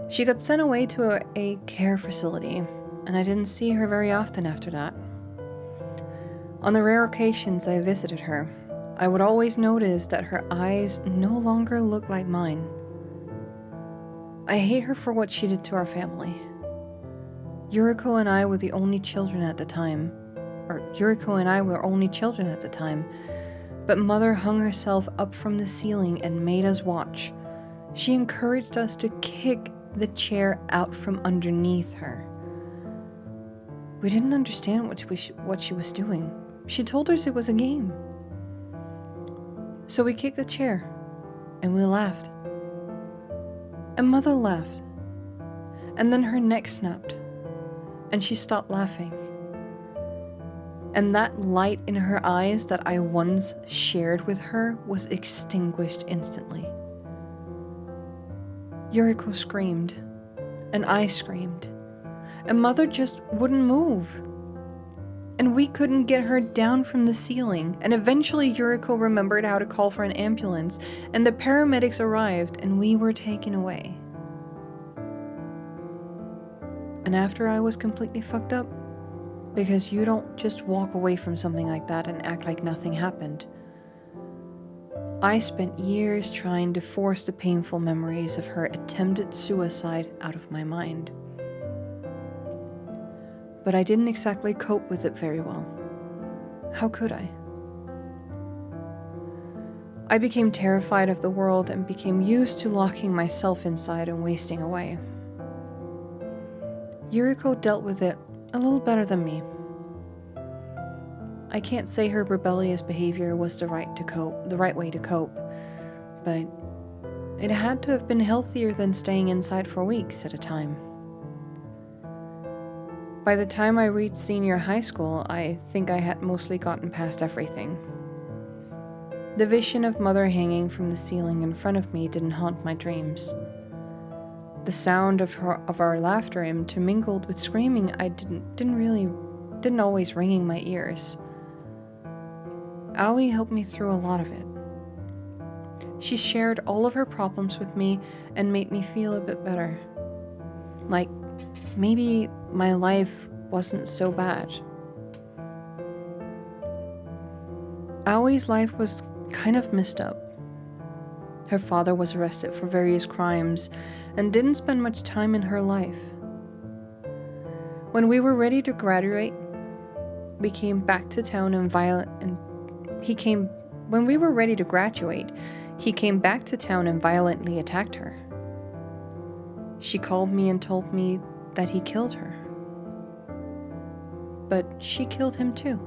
[SPEAKER 1] She got sent away to a care facility, and I didn't see her very often after that. On the rare occasions I visited her, I would always notice that her eyes no longer looked like mine. I hate her for what she did to our family. Yuriko and I were the only children at the time. But Mother hung herself up from the ceiling and made us watch. She encouraged us to kick the chair out from underneath her. We didn't understand what she was doing. She told us it was a game. So we kicked the chair, and we laughed. And Mother laughed. And then her neck snapped, and she stopped laughing. And that light in her eyes that I once shared with her was extinguished instantly. Yuriko screamed, and I screamed, and Mother just wouldn't move. And we couldn't get her down from the ceiling, and eventually Yuriko remembered how to call for an ambulance, and the paramedics arrived, and we were taken away. And after I was completely fucked up, because you don't just walk away from something like that and act like nothing happened, I spent years trying to force the painful memories of her attempted suicide out of my mind. But I didn't exactly cope with it very well. How could I? I became terrified of the world and became used to locking myself inside and wasting away. Yuriko dealt with it a little better than me. I can't say her rebellious behavior was the right way to cope, but it had to have been healthier than staying inside for weeks at a time. By the time I reached senior high school, I think I had mostly gotten past everything. The vision of Mother hanging from the ceiling in front of me didn't haunt my dreams. The sound of our laughter intermingled with screaming I didn't always ring in my ears. Aoi helped me through a lot of it. She shared all of her problems with me and made me feel a bit better. Like, maybe my life wasn't so bad. Aoi's life was kind of messed up. Her father was arrested for various crimes and didn't spend much time in her life. When we were ready to graduate, we came back to town When we were ready to graduate, he came back to town and violently attacked her. She called me and told me that he killed her. But she killed him too,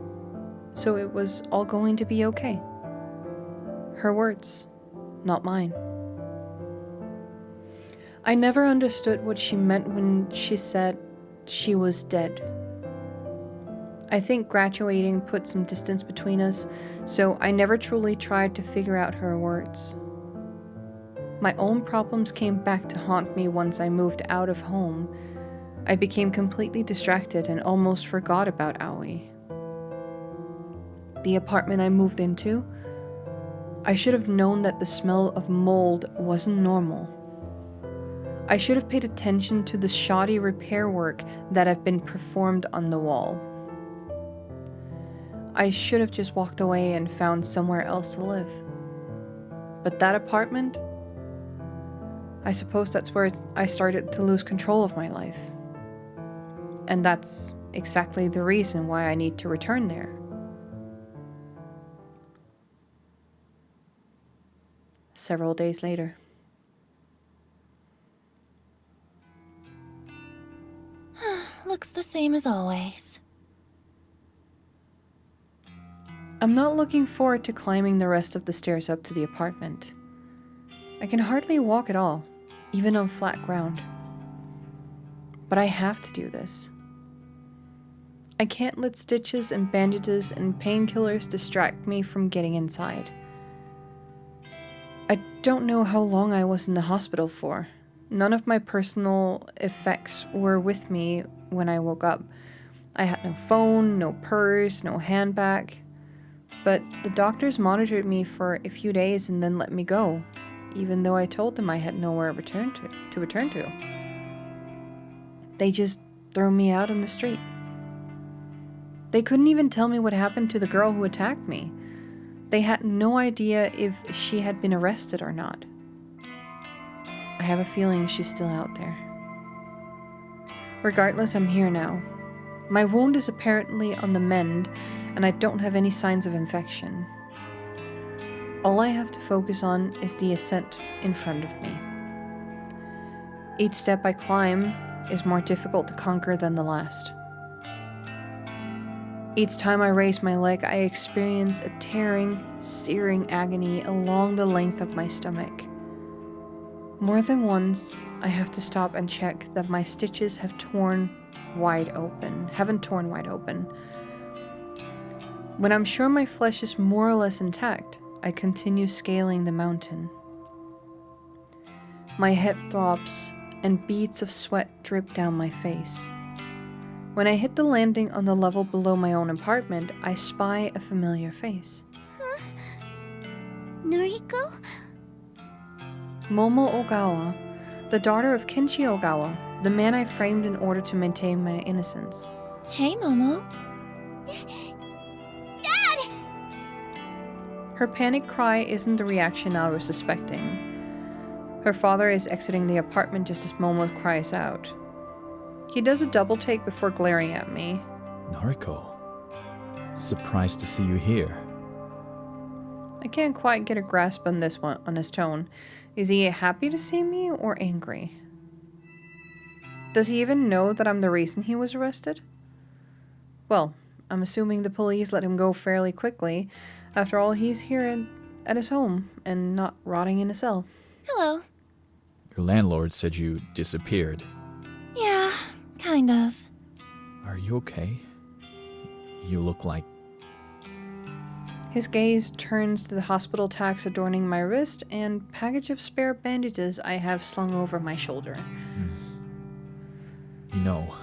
[SPEAKER 1] so it was all going to be okay. Her words, not mine. I never understood what she meant when she said she was dead. I think graduating put some distance between us, so I never truly tried to figure out her words. My own problems came back to haunt me once I moved out of home. I became completely distracted and almost forgot about Aoi. The apartment I moved into, I should have known that the smell of mold wasn't normal. I should have paid attention to the shoddy repair work that had been performed on the wall. I should have just walked away and found somewhere else to live. But that apartment, I suppose that's where I started to lose control of my life. And that's exactly the reason why I need to return there. Several days later.
[SPEAKER 7] Looks the same as always.
[SPEAKER 1] I'm not looking forward to climbing the rest of the stairs up to the apartment. I can hardly walk at all, even on flat ground. But I have to do this. I can't let stitches and bandages and painkillers distract me from getting inside. I don't know how long I was in the hospital for. None of my personal effects were with me when I woke up. I had no phone, no purse, no handbag. But the doctors monitored me for a few days and then let me go, even though I told them I had nowhere to return to. They just threw me out on the street. They couldn't even tell me what happened to the girl who attacked me. They had no idea if she had been arrested or not. I have a feeling she's still out there. Regardless, I'm here now. My wound is apparently on the mend, and I don't have any signs of infection. All I have to focus on is the ascent in front of me. Each step I climb is more difficult to conquer than the last. Each time I raise my leg, I experience a tearing, searing agony along the length of my stomach. More than once, I have to stop and check that my stitches haven't torn wide open. When I'm sure my flesh is more or less intact, I continue scaling the mountain. My head throbs, and beads of sweat drip down my face. When I hit the landing on the level below my own apartment, I spy a familiar face.
[SPEAKER 7] Noriko?
[SPEAKER 1] Momo Ogawa, the daughter of Kenshi Ogawa, the man I framed in order to maintain my innocence.
[SPEAKER 7] Hey, Momo. Dad!
[SPEAKER 1] Her panic cry isn't the reaction I was suspecting. Her father is exiting the apartment just as Momo cries out. He does a double take before glaring at me.
[SPEAKER 10] Noriko, surprised to see you here.
[SPEAKER 1] I can't quite get a grasp on this one, on his tone. Is he happy to see me or angry? Does he even know that I'm the reason he was arrested? Well, I'm assuming the police let him go fairly quickly. After all, he's here at his home and not rotting in a cell.
[SPEAKER 7] Hello.
[SPEAKER 10] Your landlord said you disappeared.
[SPEAKER 7] Yeah, kind of.
[SPEAKER 10] Are you okay? You look like...
[SPEAKER 1] His gaze turns to the hospital tags adorning my wrist and package of spare bandages I have slung over my shoulder.
[SPEAKER 10] You know,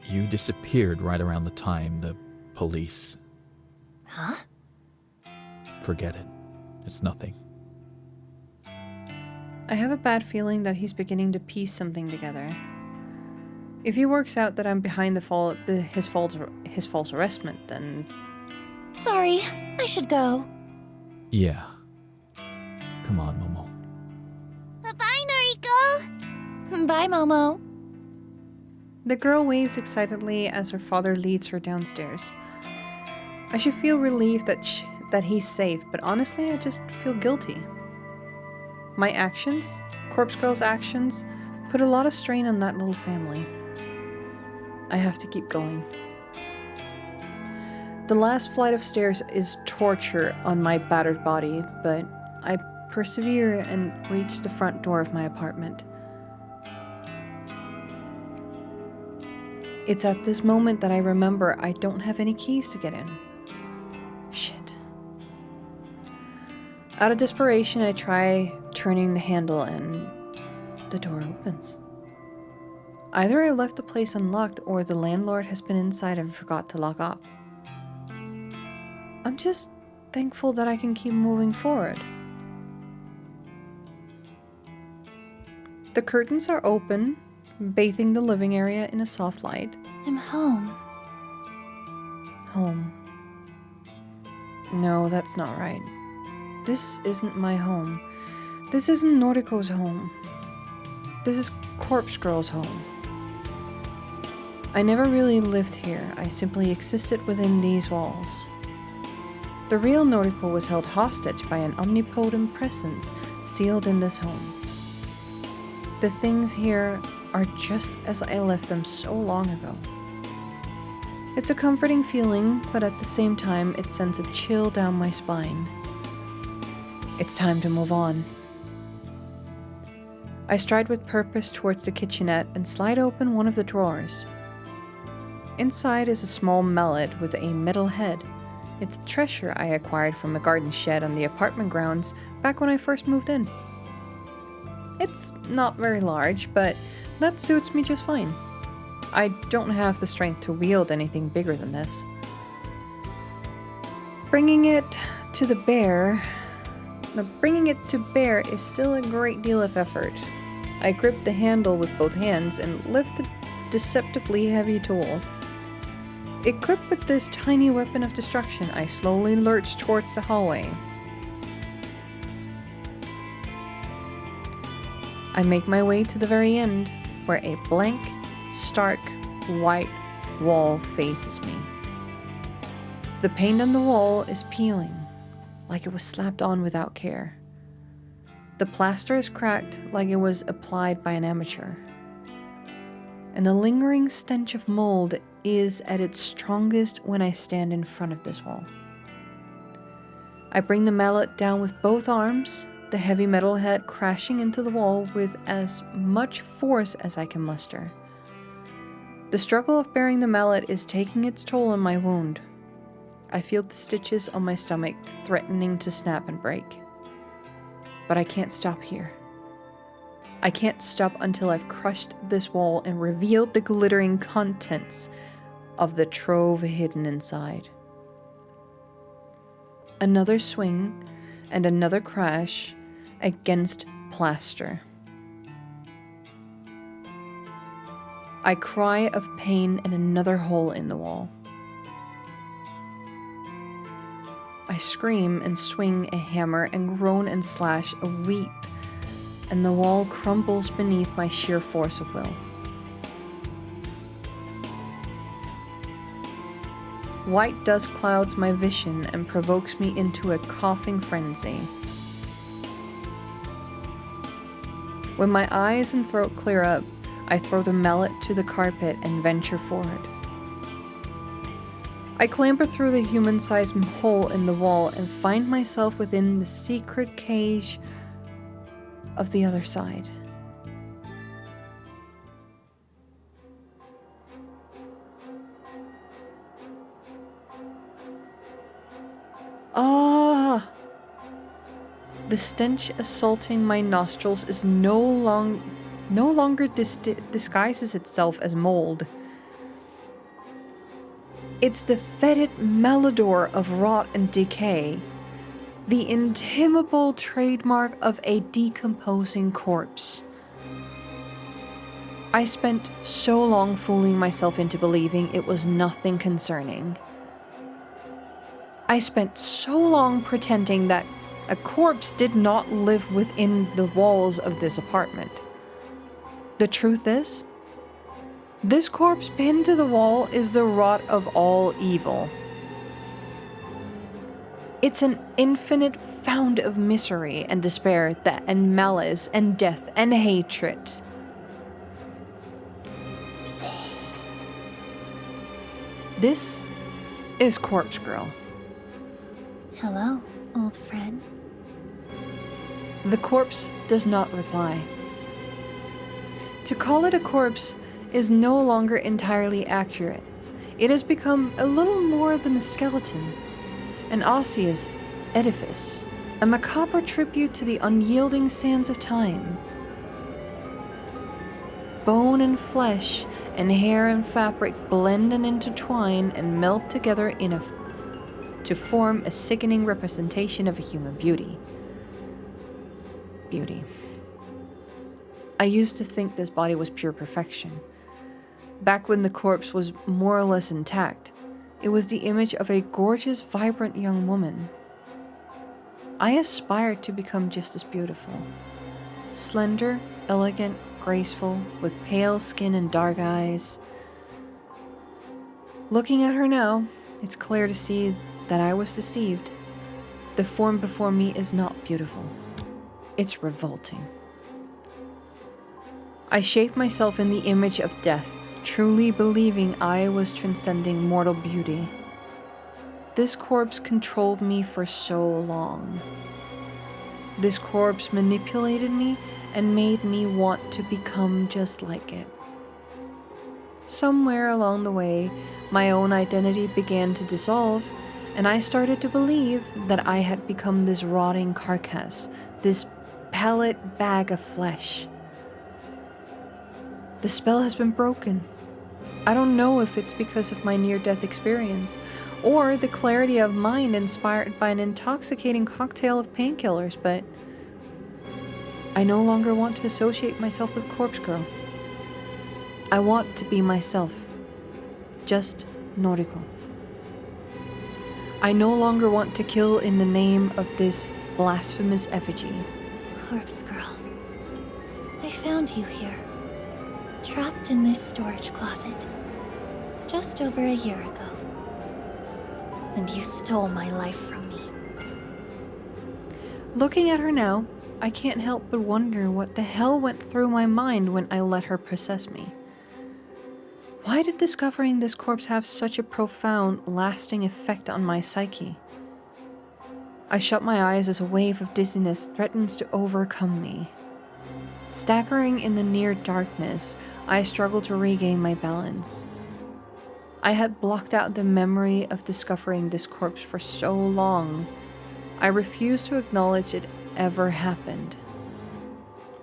[SPEAKER 10] you disappeared right around the time the police...
[SPEAKER 7] Huh?
[SPEAKER 10] Forget it. It's nothing.
[SPEAKER 1] I have a bad feeling that he's beginning to piece something together. If he works out that I'm behind his false arrestment, then...
[SPEAKER 7] Sorry, I should go.
[SPEAKER 10] Yeah. Come on, Momo.
[SPEAKER 7] Bye-bye, Noriko! Bye, Momo.
[SPEAKER 1] The girl waves excitedly as her father leads her downstairs. I should feel relieved that he's safe, but honestly, I just feel guilty. My actions, Corpse Girl's actions, put a lot of strain on that little family. I have to keep going. The last flight of stairs is torture on my battered body, but I persevere and reach the front door of my apartment. It's at this moment that I remember I don't have any keys to get in. Shit. Out of desperation, I try turning the handle and the door opens. Either I left the place unlocked or the landlord has been inside and forgot to lock up. I'm just thankful that I can keep moving forward. The curtains are open, bathing the living area in a soft light.
[SPEAKER 7] I'm home.
[SPEAKER 1] Home. No, that's not right. This isn't my home. This isn't Noriko's home. This is Corpse Girl's home. I never really lived here. I simply existed within these walls. The real Noriko was held hostage by an omnipotent presence sealed in this home. The things here are just as I left them so long ago. It's a comforting feeling, but at the same time, it sends a chill down my spine. It's time to move on. I stride with purpose towards the kitchenette and slide open one of the drawers. Inside is a small mallet with a metal head. It's a treasure I acquired from a garden shed on the apartment grounds back when I first moved in. It's not very large, but that suits me just fine. I don't have the strength to wield anything bigger than this. Bringing it to bear is still a great deal of effort. I grip the handle with both hands and lift the deceptively heavy tool. Equipped with this tiny weapon of destruction, I slowly lurch towards the hallway. I make my way to the very end, where a blank, stark, white wall faces me. The paint on the wall is peeling, like it was slapped on without care. The plaster is cracked like it was applied by an amateur. And the lingering stench of mold is at its strongest when I stand in front of this wall. I bring the mallet down with both arms, the heavy metal head crashing into the wall with as much force as I can muster. The struggle of bearing the mallet is taking its toll on my wound. I feel the stitches on my stomach threatening to snap and break. But I can't stop here. I can't stop until I've crushed this wall and revealed the glittering contents of the trove hidden inside. Another swing and another crash against plaster. I cry of pain and another hole in the wall. I scream and swing a hammer and groan and slash a weep, and the wall crumbles beneath my sheer force of will. White dust clouds my vision and provokes me into a coughing frenzy. When my eyes and throat clear up, I throw the mallet to the carpet and venture forward. I clamber through the human-sized hole in the wall and find myself within the secret cage of the other side. Ah! The stench assaulting my nostrils is no longer disguises itself as mold. It's the fetid malodor of rot and decay, the intimidable trademark of a decomposing corpse. I spent so long fooling myself into believing it was nothing concerning. I spent so long pretending that a corpse did not live within the walls of this apartment. The truth is, this corpse pinned to the wall is the rot of all evil. It's an infinite fount of misery and despair and malice and death and hatred. This is Corpse Girl.
[SPEAKER 7] Hello, old friend.
[SPEAKER 1] The corpse does not reply. To call it a corpse is no longer entirely accurate. It has become a little more than a skeleton, an osseous edifice, a macabre tribute to the unyielding sands of time. Bone and flesh and hair and fabric blend and intertwine and melt together to form a sickening representation of a human beauty. I used to think this body was pure perfection. Back when the corpse was more or less intact, it was the image of a gorgeous, vibrant young woman. I aspired to become just as beautiful. Slender, elegant, graceful, with pale skin and dark eyes. Looking at her now, it's clear to see that I was deceived. The form before me is not beautiful. It's revolting. I shaped myself in the image of death, truly believing I was transcending mortal beauty. This corpse controlled me for so long. This corpse manipulated me and made me want to become just like it. Somewhere along the way, my own identity began to dissolve, and I started to believe that I had become this rotting carcass, this pellet bag of flesh. The spell has been broken. I don't know if it's because of my near-death experience, or the clarity of mind inspired by an intoxicating cocktail of painkillers, but I no longer want to associate myself with Corpse Girl. I want to be myself. Just Noriko. I no longer want to kill in the name of this blasphemous effigy.
[SPEAKER 7] Corpse Girl, I found you here, trapped in this storage closet, just over a year ago. And you stole my life from me.
[SPEAKER 1] Looking at her now, I can't help but wonder what the hell went through my mind when I let her possess me. Why did discovering this corpse have such a profound, lasting effect on my psyche? I shut my eyes as a wave of dizziness threatens to overcome me. Staggering in the near darkness, I struggle to regain my balance. I had blocked out the memory of discovering this corpse for so long. I refused to acknowledge it ever happened.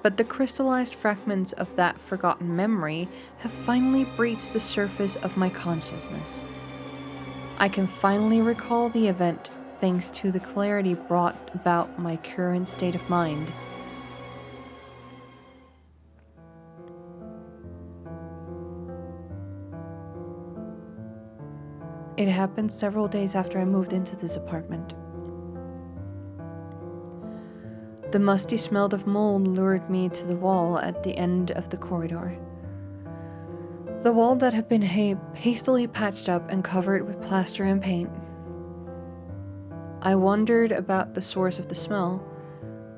[SPEAKER 1] But the crystallized fragments of that forgotten memory have finally breached the surface of my consciousness. I can finally recall the event thanks to the clarity brought about my current state of mind. It happened several days after I moved into this apartment. The musty smell of mold lured me to the wall at the end of the corridor. The wall that had been hastily patched up and covered with plaster and paint. I wondered about the source of the smell.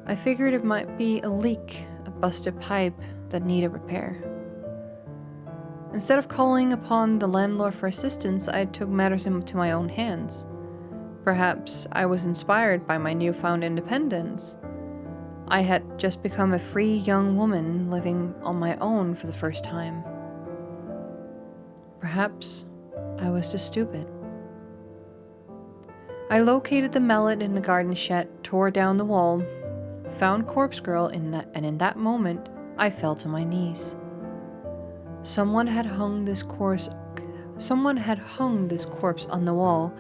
[SPEAKER 1] I figured it might be a leak, a busted pipe that needed repair. Instead of calling upon the landlord for assistance, I took matters into my own hands. Perhaps I was inspired by my newfound independence. I had just become a free young woman living on my own for the first time. Perhaps I was just stupid. I located the mallet in the garden shed, tore down the wall, found Corpse Girl, and in that moment, I fell to my knees. Someone had hung this corpse on the wall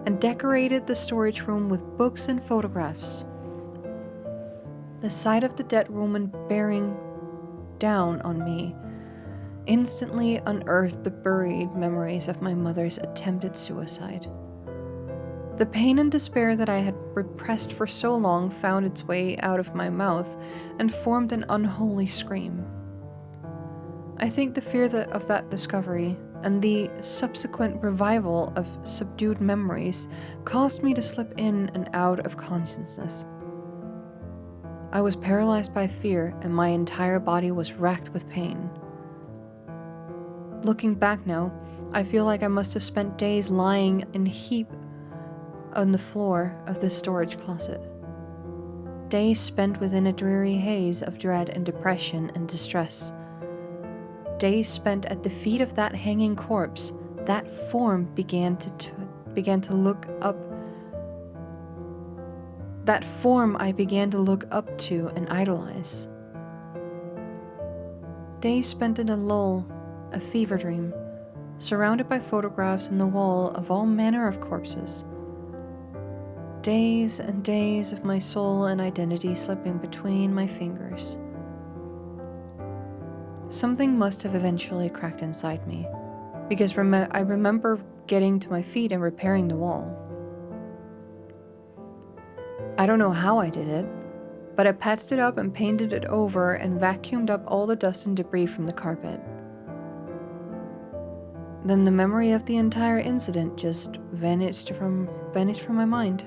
[SPEAKER 1] and decorated the storage room with books and photographs. The sight of the dead woman bearing down on me instantly unearthed the buried memories of my mother's attempted suicide. The pain and despair that I had repressed for so long found its way out of my mouth and formed an unholy scream. I think the fear of that discovery and the subsequent revival of subdued memories caused me to slip in and out of consciousness. I was paralyzed by fear and my entire body was racked with pain. Looking back now, I feel like I must have spent days lying in a heap on the floor of the storage closet. Days spent within a dreary haze of dread and depression and distress. Days spent at the feet of that hanging corpse. That form began to look up. That form I began to look up to and idolize. Days spent in a lull, a fever dream, surrounded by photographs on the wall of all manner of corpses. Days and days of my soul and identity slipping between my fingers. Something must have eventually cracked inside me, because I remember getting to my feet and repairing the wall. I don't know how I did it, but I patched it up and painted it over and vacuumed up all the dust and debris from the carpet. Then the memory of the entire incident just vanished from my mind.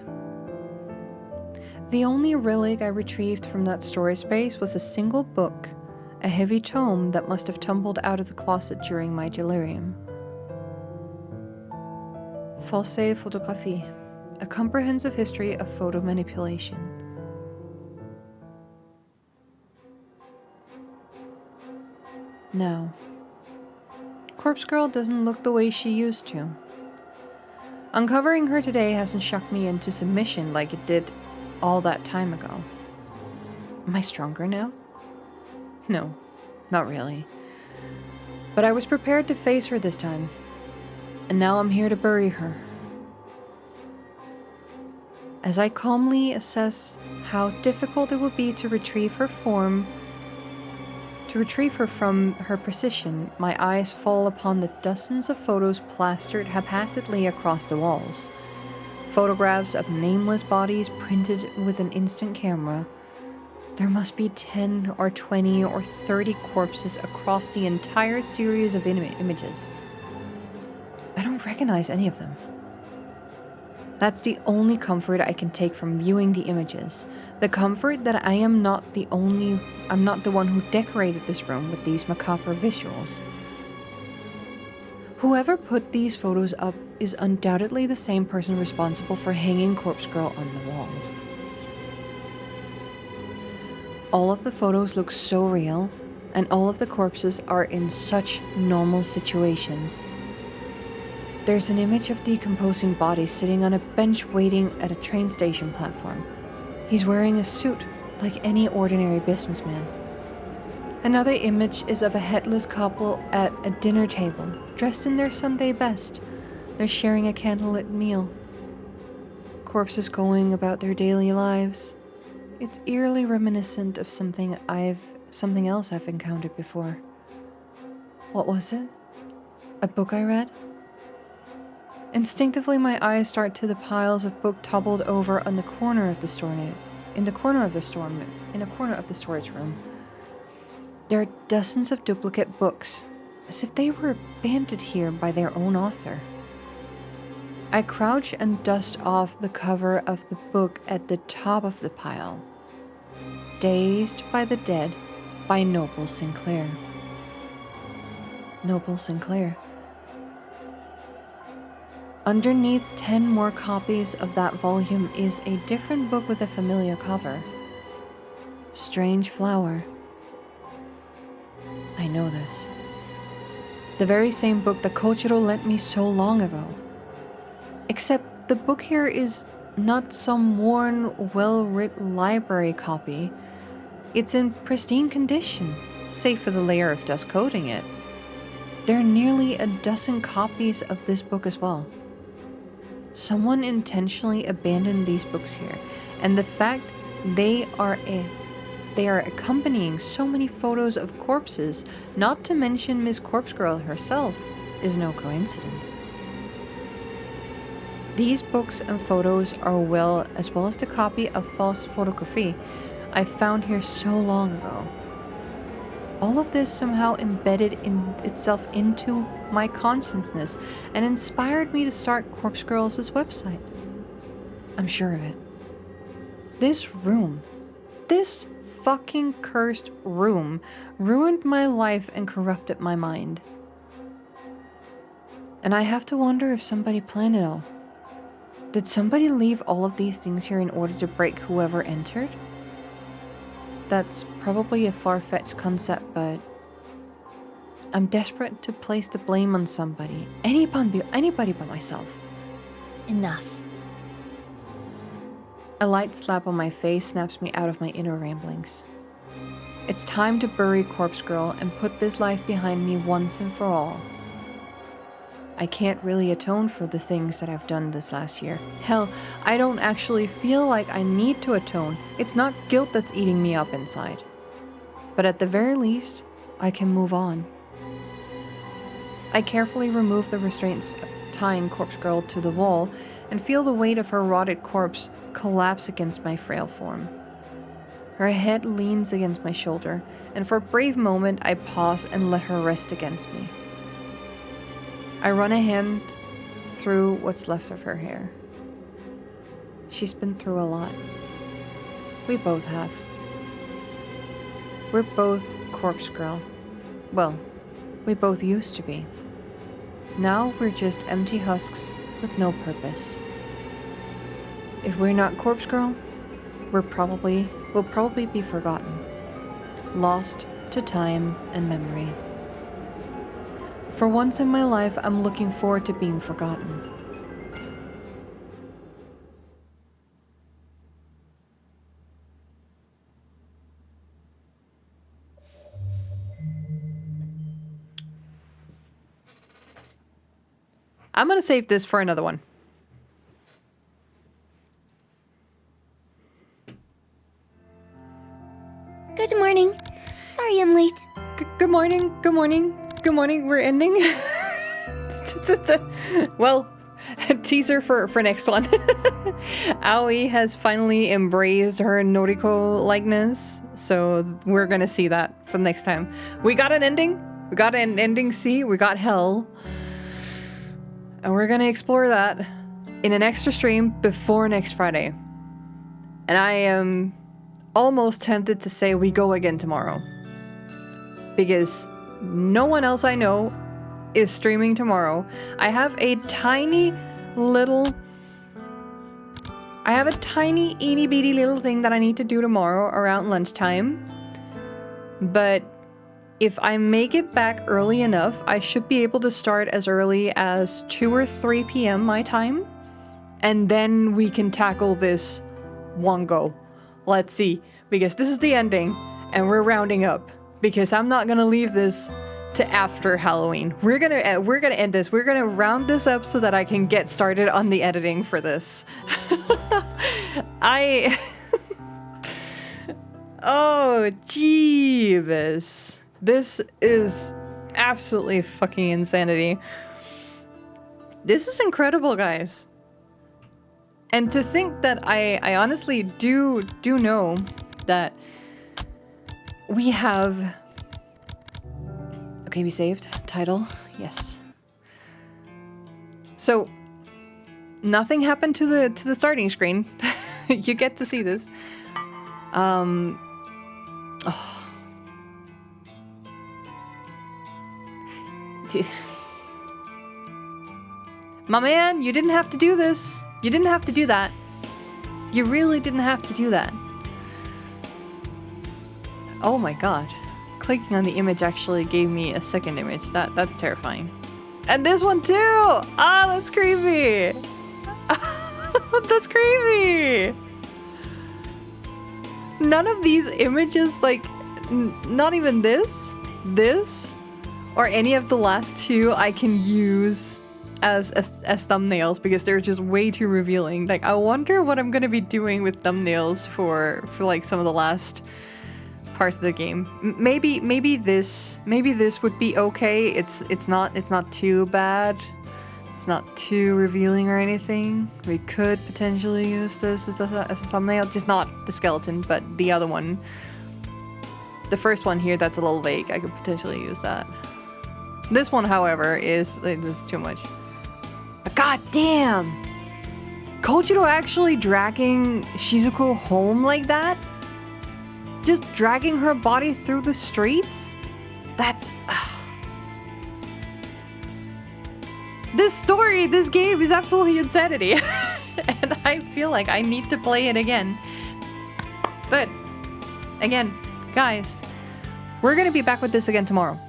[SPEAKER 1] The only relic I retrieved from that storage space was a single book, a heavy tome that must have tumbled out of the closet during my delirium. Fausse Photographie, a comprehensive history of photo manipulation. Now, Corpse Girl doesn't look the way she used to. Uncovering her today hasn't shocked me into submission like it did all that time ago. Am I stronger now? No, not really. But I was prepared to face her this time, and now I'm here to bury her. As I calmly assess how difficult it would be to retrieve her from her position, my eyes fall upon the dozens of photos plastered haphazardly across the walls. Photographs of nameless bodies printed with an instant camera. There must be 10 or 20 or 30 corpses across the entire series of images. I don't recognize any of them. That's the only comfort I can take from viewing the images. The comfort that I'm not the one who decorated this room with these macabre visuals. Whoever put these photos up is undoubtedly the same person responsible for hanging Corpse Girl on the wall. All of the photos look so real, and all of the corpses are in such normal situations. There's an image of decomposing body sitting on a bench waiting at a train station platform. He's wearing a suit like any ordinary businessman. Another image is of a headless couple at a dinner table, dressed in their Sunday best. They're sharing a candlelit meal. Corpses going about their daily lives. It's eerily reminiscent of something else I've encountered before. What was it? A book I read? Instinctively, my eyes start to the piles of book toppled over on the corner of the storage room. There are dozens of duplicate books, as if they were abandoned here by their own author. I crouch and dust off the cover of the book at the top of the pile. Dazed by the Dead by Noble Sinclair. Noble Sinclair. Underneath 10 more copies of that volume is a different book with a familiar cover. Strange Flower. I know this. The very same book that Kochiro lent me so long ago. Except the book here is not some worn, well-writ library copy. It's in pristine condition, save for the layer of dust coating it. There are nearly a dozen copies of this book as well. Someone intentionally abandoned these books here, and the fact they are accompanying so many photos of corpses, not to mention Miss Corpse Girl herself, is no coincidence. These books and photos are as well as the copy of false photography I found here so long ago. All of this somehow embedded itself into my consciousness and inspired me to start Corpse Girl's website. I'm sure of it. This room, this fucking cursed room, ruined my life and corrupted my mind. And I have to wonder if somebody planned it all. Did somebody leave all of these things here in order to break whoever entered? That's probably a far-fetched concept, but I'm desperate to place the blame on somebody. Anybody but myself.
[SPEAKER 8] Enough.
[SPEAKER 1] A light slap on my face snaps me out of my inner ramblings. It's time to bury Corpse Girl and put this life behind me once and for all. I can't really atone for the things that I've done this last year. Hell, I don't actually feel like I need to atone. It's not guilt that's eating me up inside. But at the very least, I can move on. I carefully remove the restraints tying Corpse Girl to the wall and feel the weight of her rotted corpse collapse against my frail form. Her head leans against my shoulder, and for a brief moment I pause and let her rest against me. I run a hand through what's left of her hair. She's been through a lot. We both have. We're both Corpse Girl. Well, we both used to be. Now we're just empty husks with no purpose. If we're not Corpse Girl, we'll probably be forgotten. Lost to time and memory. For once in my life, I'm looking forward to being forgotten. I'm gonna save this for another one.
[SPEAKER 7] Good morning. Sorry I'm late.
[SPEAKER 1] Good morning. Good morning. Good morning. We're ending. Well, teaser for next one. Aoi has finally embraced her Noriko likeness, so we're gonna see that for the next time. We got an ending. We got an ending C. We got hell. And we're gonna explore that in an extra stream before next Friday. And I am almost tempted to say we go again tomorrow. Because no one else I know is streaming tomorrow. I have a tiny itty bitty little thing that I need to do tomorrow around lunchtime. But if I make it back early enough, I should be able to start as early as 2 or 3 p.m. my time. And then we can tackle this one go. Let's see. Because this is the ending, and we're rounding up. Because I'm not gonna leave this to after Halloween. We're gonna end this. We're gonna round this up so that I can get started on the editing for this. Oh, jeebus. This is absolutely fucking insanity. This is incredible, guys. And to think that I honestly do know that we have... Okay, we saved. Title. Yes. So, nothing happened to the starting screen. You get to see this. Oh. My man, you didn't have to do this. You didn't have to do that. You really didn't have to do that. Oh my god. Clicking on the image actually gave me a second image. That's terrifying. And this one too! Ah, that's creepy! That's creepy! None of these images, like, not even this, or any of the last two I can use as thumbnails because they're just way too revealing. Like, I wonder what I'm gonna be doing with thumbnails for like some of the last parts of the game. Maybe this would be okay. It's not too bad. It's not too revealing or anything. We could potentially use this as a thumbnail, just not the skeleton, but the other one. The first one here, that's a little vague. I could potentially use that. This one, however, is too much. But god damn! Kojiro actually dragging Shizuko home like that? Just dragging her body through the streets? That's... This game is absolutely insanity. And I feel like I need to play it again. But, again, guys, we're gonna be back with this again tomorrow.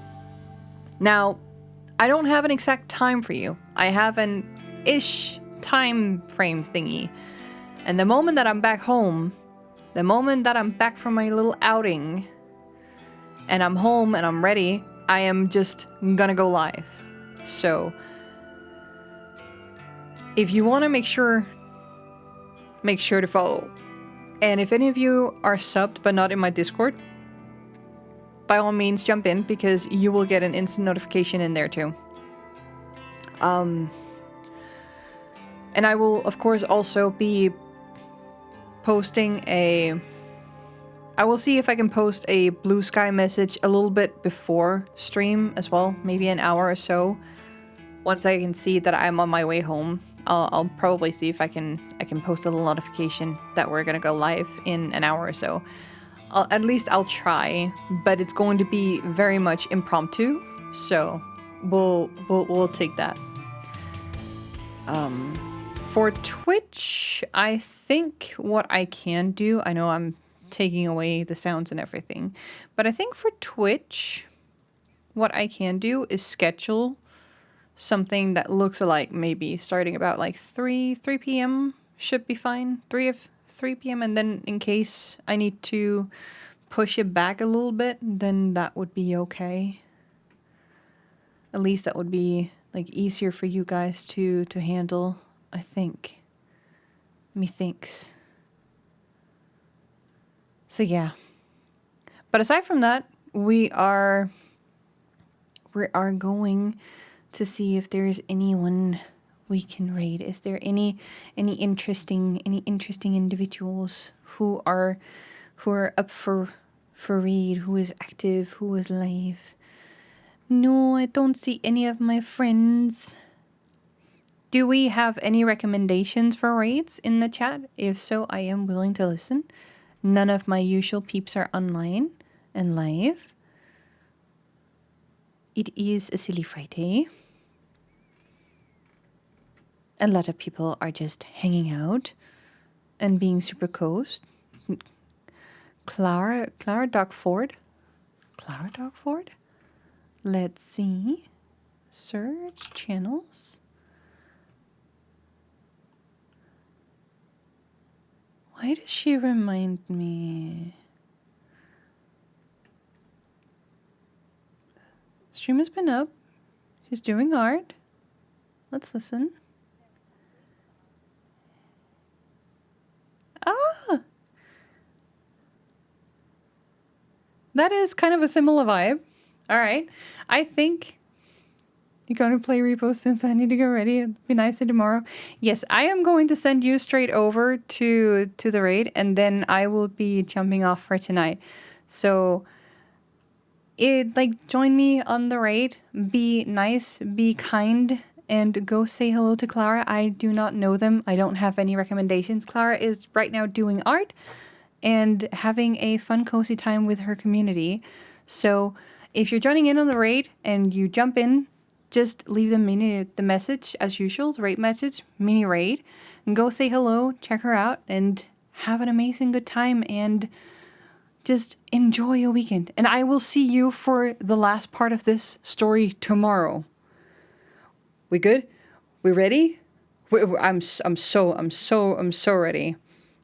[SPEAKER 1] Now, I don't have an exact time for you. I have an ish time frame thingy. And the moment that I'm back home, the moment that I'm back from my little outing, and I'm home and I'm ready, I am just gonna go live. So, if you want to make sure to follow. And if any of you are subbed but not in my Discord, by all means jump in because you will get an instant notification in there too. And I will of course also be posting I will see if I can post a Blue Sky message a little bit before stream as well, maybe an hour or so. Once I can see that I'm on my way home, I'll probably see if I can post a little notification that we're gonna go live in an hour or so. At least I'll try, but it's going to be very much impromptu, so we'll take that. For Twitch, I think what I can do, I know I'm taking away the sounds and everything, but I think for Twitch, what I can do is schedule something that looks like maybe starting about like 3 p.m. should be fine. 3 p.m. and then in case I need to push it back a little bit, then that would be okay. At least that would be like easier for you guys to handle, I think. Methinks. So yeah. But aside from that, we are going to see if there's anyone we can raid. Is there any interesting individuals who are up for raid, who is active, who is live? No, I don't see any of my friends. Do we have any recommendations for raids in the chat? If so, I am willing to listen. None of my usual peeps are online and live. It is a silly Friday. A lot of people are just hanging out and being super coast. Clara Duckford. Clara Dogford? Let's see. Search channels. Why does she remind me? Stream has been up. She's doing art. Let's listen. Ah! That is kind of a similar vibe. Alright. I think you're going to play Repo since I need to get ready. It'll be nice tomorrow. Yes, I am going to send you straight over to the raid, and then I will be jumping off for tonight. So, join me on the raid. Be nice, be kind, and go say hello to Clara. I do not know them. I don't have any recommendations. Clara is right now doing art and having a fun, cozy time with her community. So if you're joining in on the raid and you jump in, just leave them the message as usual, the raid message, mini raid, and go say hello, check her out, and have an amazing good time and just enjoy your weekend. And I will see you for the last part of this story tomorrow. We good? We ready? I'm so ready.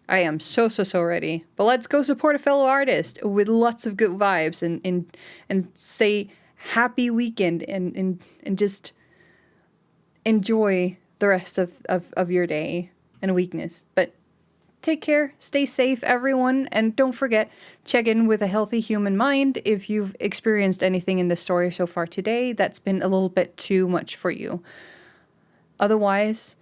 [SPEAKER 1] I am so ready. But let's go support a fellow artist with lots of good vibes and say happy weekend and just enjoy the rest of your day and weekness. But take care, stay safe, everyone, and don't forget, check in with a healthy human mind if you've experienced anything in the story so far today that's been a little bit too much for you. Otherwise,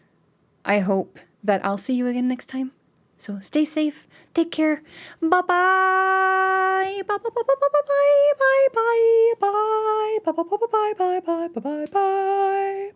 [SPEAKER 1] I hope that I'll see you again next time. So stay safe, take care, bye-bye, bye-bye, bye-bye, bye-bye, bye-bye, bye-bye, bye-bye, bye-bye, bye-bye, bye-bye.